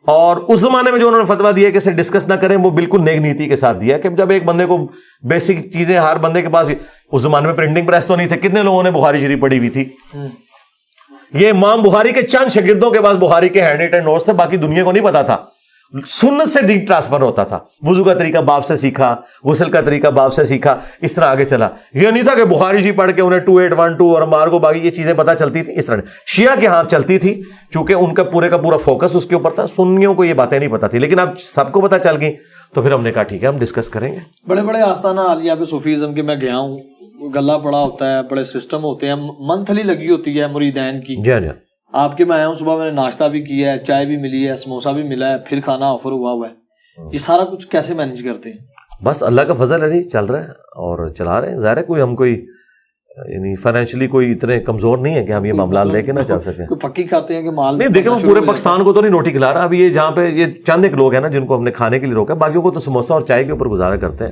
اور اس زمانے میں جو انہوں نے فتویٰ دیا کہ اسے ڈسکس نہ کریں, وہ بالکل نیک نیتی کے ساتھ دیا کہ جب ایک بندے کو بیسک چیزیں ہر بندے کے پاس, اس زمانے میں پرنٹنگ پریس تو نہیں تھے, کتنے لوگوں نے بخاری شریف پڑھی ہوئی تھی. یہ امام بخاری کے چند شاگردوں کے پاس بخاری کے ہینڈ ریٹن نوٹس تھے, باقی دنیا کو نہیں پتا تھا. سنت سے دین ٹرانسفر ہوتا تھا, وضو کا طریقہ باپ سے سیکھا, غسل کا طریقہ باپ سے سیکھا, اس طرح آگے چلا. یہ نہیں تھا کہ بخاری جی پڑھ کے انہیں 2812 اور ہمارے کو باقی یہ چیزیں پتہ چلتی تھی. اس طرح شیعہ کے ہاتھ چلتی تھی, چونکہ ان کا پورے کا پورا فوکس اس کے اوپر تھا. سنیوں کو یہ باتیں نہیں پتہ تھی, لیکن اب سب کو پتہ چل گئی, تو پھر ہم نے کہا ٹھیک ہے ہم ڈسکس کریں گے. بڑے بڑے آستانہ عالیہ پہ صوفیزم کے میں گیا ہوں, گلہ پڑا ہوتا ہے, بڑے سسٹم ہوتے ہیں, منتھلی لگی ہوتی ہے مریدین کی. جی جی. آپ کے میں آیا ہوں, صبح میں نے ناشتہ بھی کیا ہے, چائے بھی ملی ہے, سموسا بھی ملا ہے, پھر کھانا آفر ہوا ہوا ہے, یہ سارا کچھ کیسے مینیج کرتے ہیں؟ بس اللہ کا فضل ہے جی, چل رہا ہے اور چلا رہے ہیں. ظاہر ہے کوئی ہم کوئی یعنی فائنینشلی کوئی اتنے کمزور نہیں ہے کہ ہم یہ معاملات لے کے نہ چل سکیں. کوئی پکی کھاتے ہیں کہ مال نہیں دیکھیں, وہ پورے پاکستان کو تو نہیں روٹی کھلا رہا. اب یہ جہاں پہ یہ چند ایک لوگ ہیں نا جن کو ہم نے کھانے کے لیے روکا, باقیوں کو تو سموسا اور چائے کے اوپر گزارا کرتے ہیں.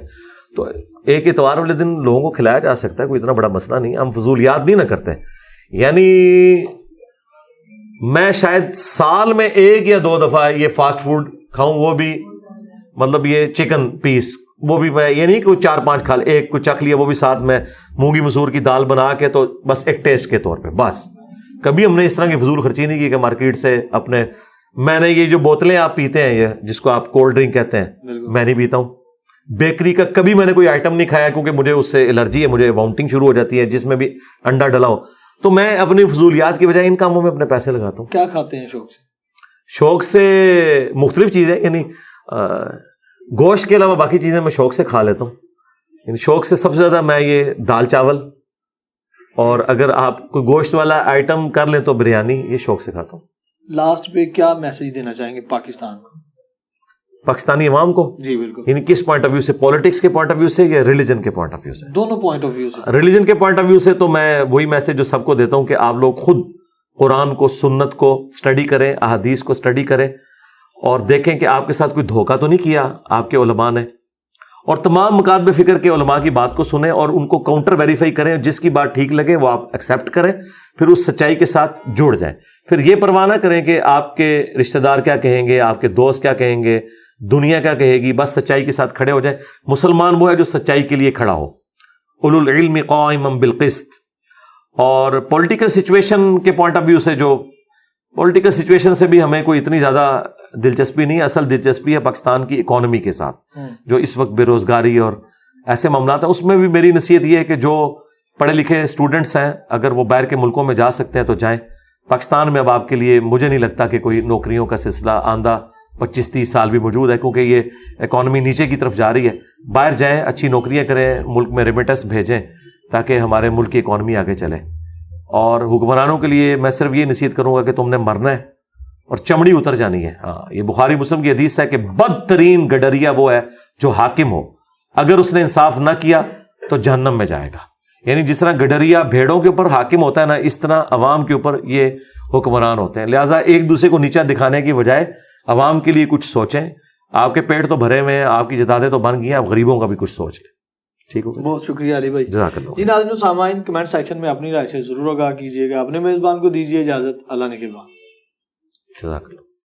تو ایک اتوار والے دن لوگوں کو کھلایا جا سکتا ہے, کوئی اتنا بڑا مسئلہ نہیں. ہم فضولیات نہیں نہ کرتے. یعنی میں شاید سال میں 1 یا 2 دفعہ یہ فاسٹ فوڈ کھاؤں, وہ بھی مطلب یہ چکن پیس, وہ بھی میں یہ نہیں کہ 4-5 کھا لے, ایک کو چکھ لیا, وہ بھی ساتھ میں مونگی مسور کی دال بنا کے, تو بس ایک ٹیسٹ کے طور پہ بس. کبھی ہم نے اس طرح کی فضول خرچی نہیں کی کہ مارکیٹ سے اپنے, میں نے یہ جو بوتلیں آپ پیتے ہیں یہ جس کو آپ کولڈ ڈرنک کہتے ہیں, میں نہیں پیتا ہوں. بیکری کا کبھی میں نے کوئی آئٹم نہیں کھایا کیونکہ مجھے اس سے الرجی ہے, مجھے وامٹنگ شروع ہو جاتی ہے جس میں بھی انڈا ڈلا ہو. تو میں اپنی فضولیات کی بجائے ان کاموں میں اپنے پیسے لگاتا ہوں. کیا کھاتے ہیں شوق سے؟ شوق سے مختلف چیزیں, یعنی گوشت کے علاوہ باقی چیزیں میں شوق سے کھا لیتا ہوں. یعنی شوق سے سب سے زیادہ میں یہ دال چاول, اور اگر آپ کوئی گوشت والا آئٹم کر لیں تو بریانی, یہ شوق سے کھاتا ہوں. لاسٹ پہ کیا میسج دینا چاہیں گے پاکستان کو, پاکستانی عوام کو؟ جی بالکل. یعنی کس پوائنٹ آف ویو سے, پالیٹکس کے پوائنٹ آف ویو سے یا ریلیجن کے پوائنٹ آف ویو سے؟ دونوں پوائنٹ آف ویو سے. ریلیجن کے پوائنٹ آف ویو سے تو میں وہی میسج جو سب کو دیتا ہوں کہ آپ لوگ خود قرآن کو, سنت کو اسٹڈی کریں, احادیث کو اسٹڈی کریں, اور دیکھیں کہ آپ کے ساتھ کوئی دھوکہ تو نہیں کیا آپ کے علماء نے, اور تمام مکاتب فکر کے علماء کی بات کو سنیں اور ان کو کاؤنٹر ویریفائی کریں. جس کی بات ٹھیک لگے وہ آپ ایکسیپٹ کریں, پھر اس سچائی کے ساتھ جڑ جائیں. پھر یہ پرواہ نہ کریں کہ آپ کے رشتہ دار کیا کہیں گے, آپ کے دوست کیا کہیں گے, دنیا کیا کہے گی. بس سچائی کے ساتھ کھڑے ہو جائیں. مسلمان وہ ہے جو سچائی کے لیے کھڑا ہو. اولو العلم قائما بالقسط. اور پولیٹیکل سچویشن کے پوائنٹ آف ویو سے, جو پولیٹیکل سچویشن سے بھی ہمیں کوئی اتنی زیادہ دلچسپی نہیں. اصل دلچسپی ہے پاکستان کی اکانومی کے ساتھ, جو اس وقت بے روزگاری اور ایسے معاملات ہیں. اس میں بھی میری نصیحت یہ ہے کہ جو پڑھے لکھے اسٹوڈنٹس ہیں اگر وہ باہر کے ملکوں میں جا سکتے ہیں تو جائیں. پاکستان میں اب آپ کے لیے مجھے نہیں لگتا کہ کوئی نوکریوں کا سلسلہ آندہ 25-30 سال بھی موجود ہے, کیونکہ یہ اکانومی نیچے کی طرف جا رہی ہے. باہر جائیں, اچھی نوکریاں کریں, ملک میں ریمیٹنس بھیجیں تاکہ ہمارے ملک کی اکانومی آگے چلے. اور حکمرانوں کے لیے میں صرف یہ نصیحت کروں گا کہ تم نے مرنا ہے اور چمڑی اتر جانی ہے. ہاں, یہ بخاری مسلم کی حدیث ہے کہ بدترین گڈریا وہ ہے جو حاکم ہو, اگر اس نے انصاف نہ کیا تو جہنم میں جائے گا. یعنی جس طرح گڈریا بھیڑوں کے اوپر حاکم ہوتا ہے نا, اس طرح عوام کے اوپر یہ حکمران ہوتے ہیں. لہٰذا ایک دوسرے کو نیچا دکھانے کی بجائے عوام کے لیے کچھ سوچیں. آپ کے پیٹ تو بھرے ہوئے ہیں, آپ کی جدادیں تو بن گئی ہیں, آپ غریبوں کا بھی کچھ سوچ لیں. ٹھیک ہو, بہت شکریہ علی بھائی. جزاک اللہ. جی ناظرین و سامعین, کمنٹ سیکشن میں اپنی رائے سے ضرور آگاہ کیجیے گا. اپنے میزبان کو دیجیے اجازت. اللہ نے کے بعد. جزاک اللہ.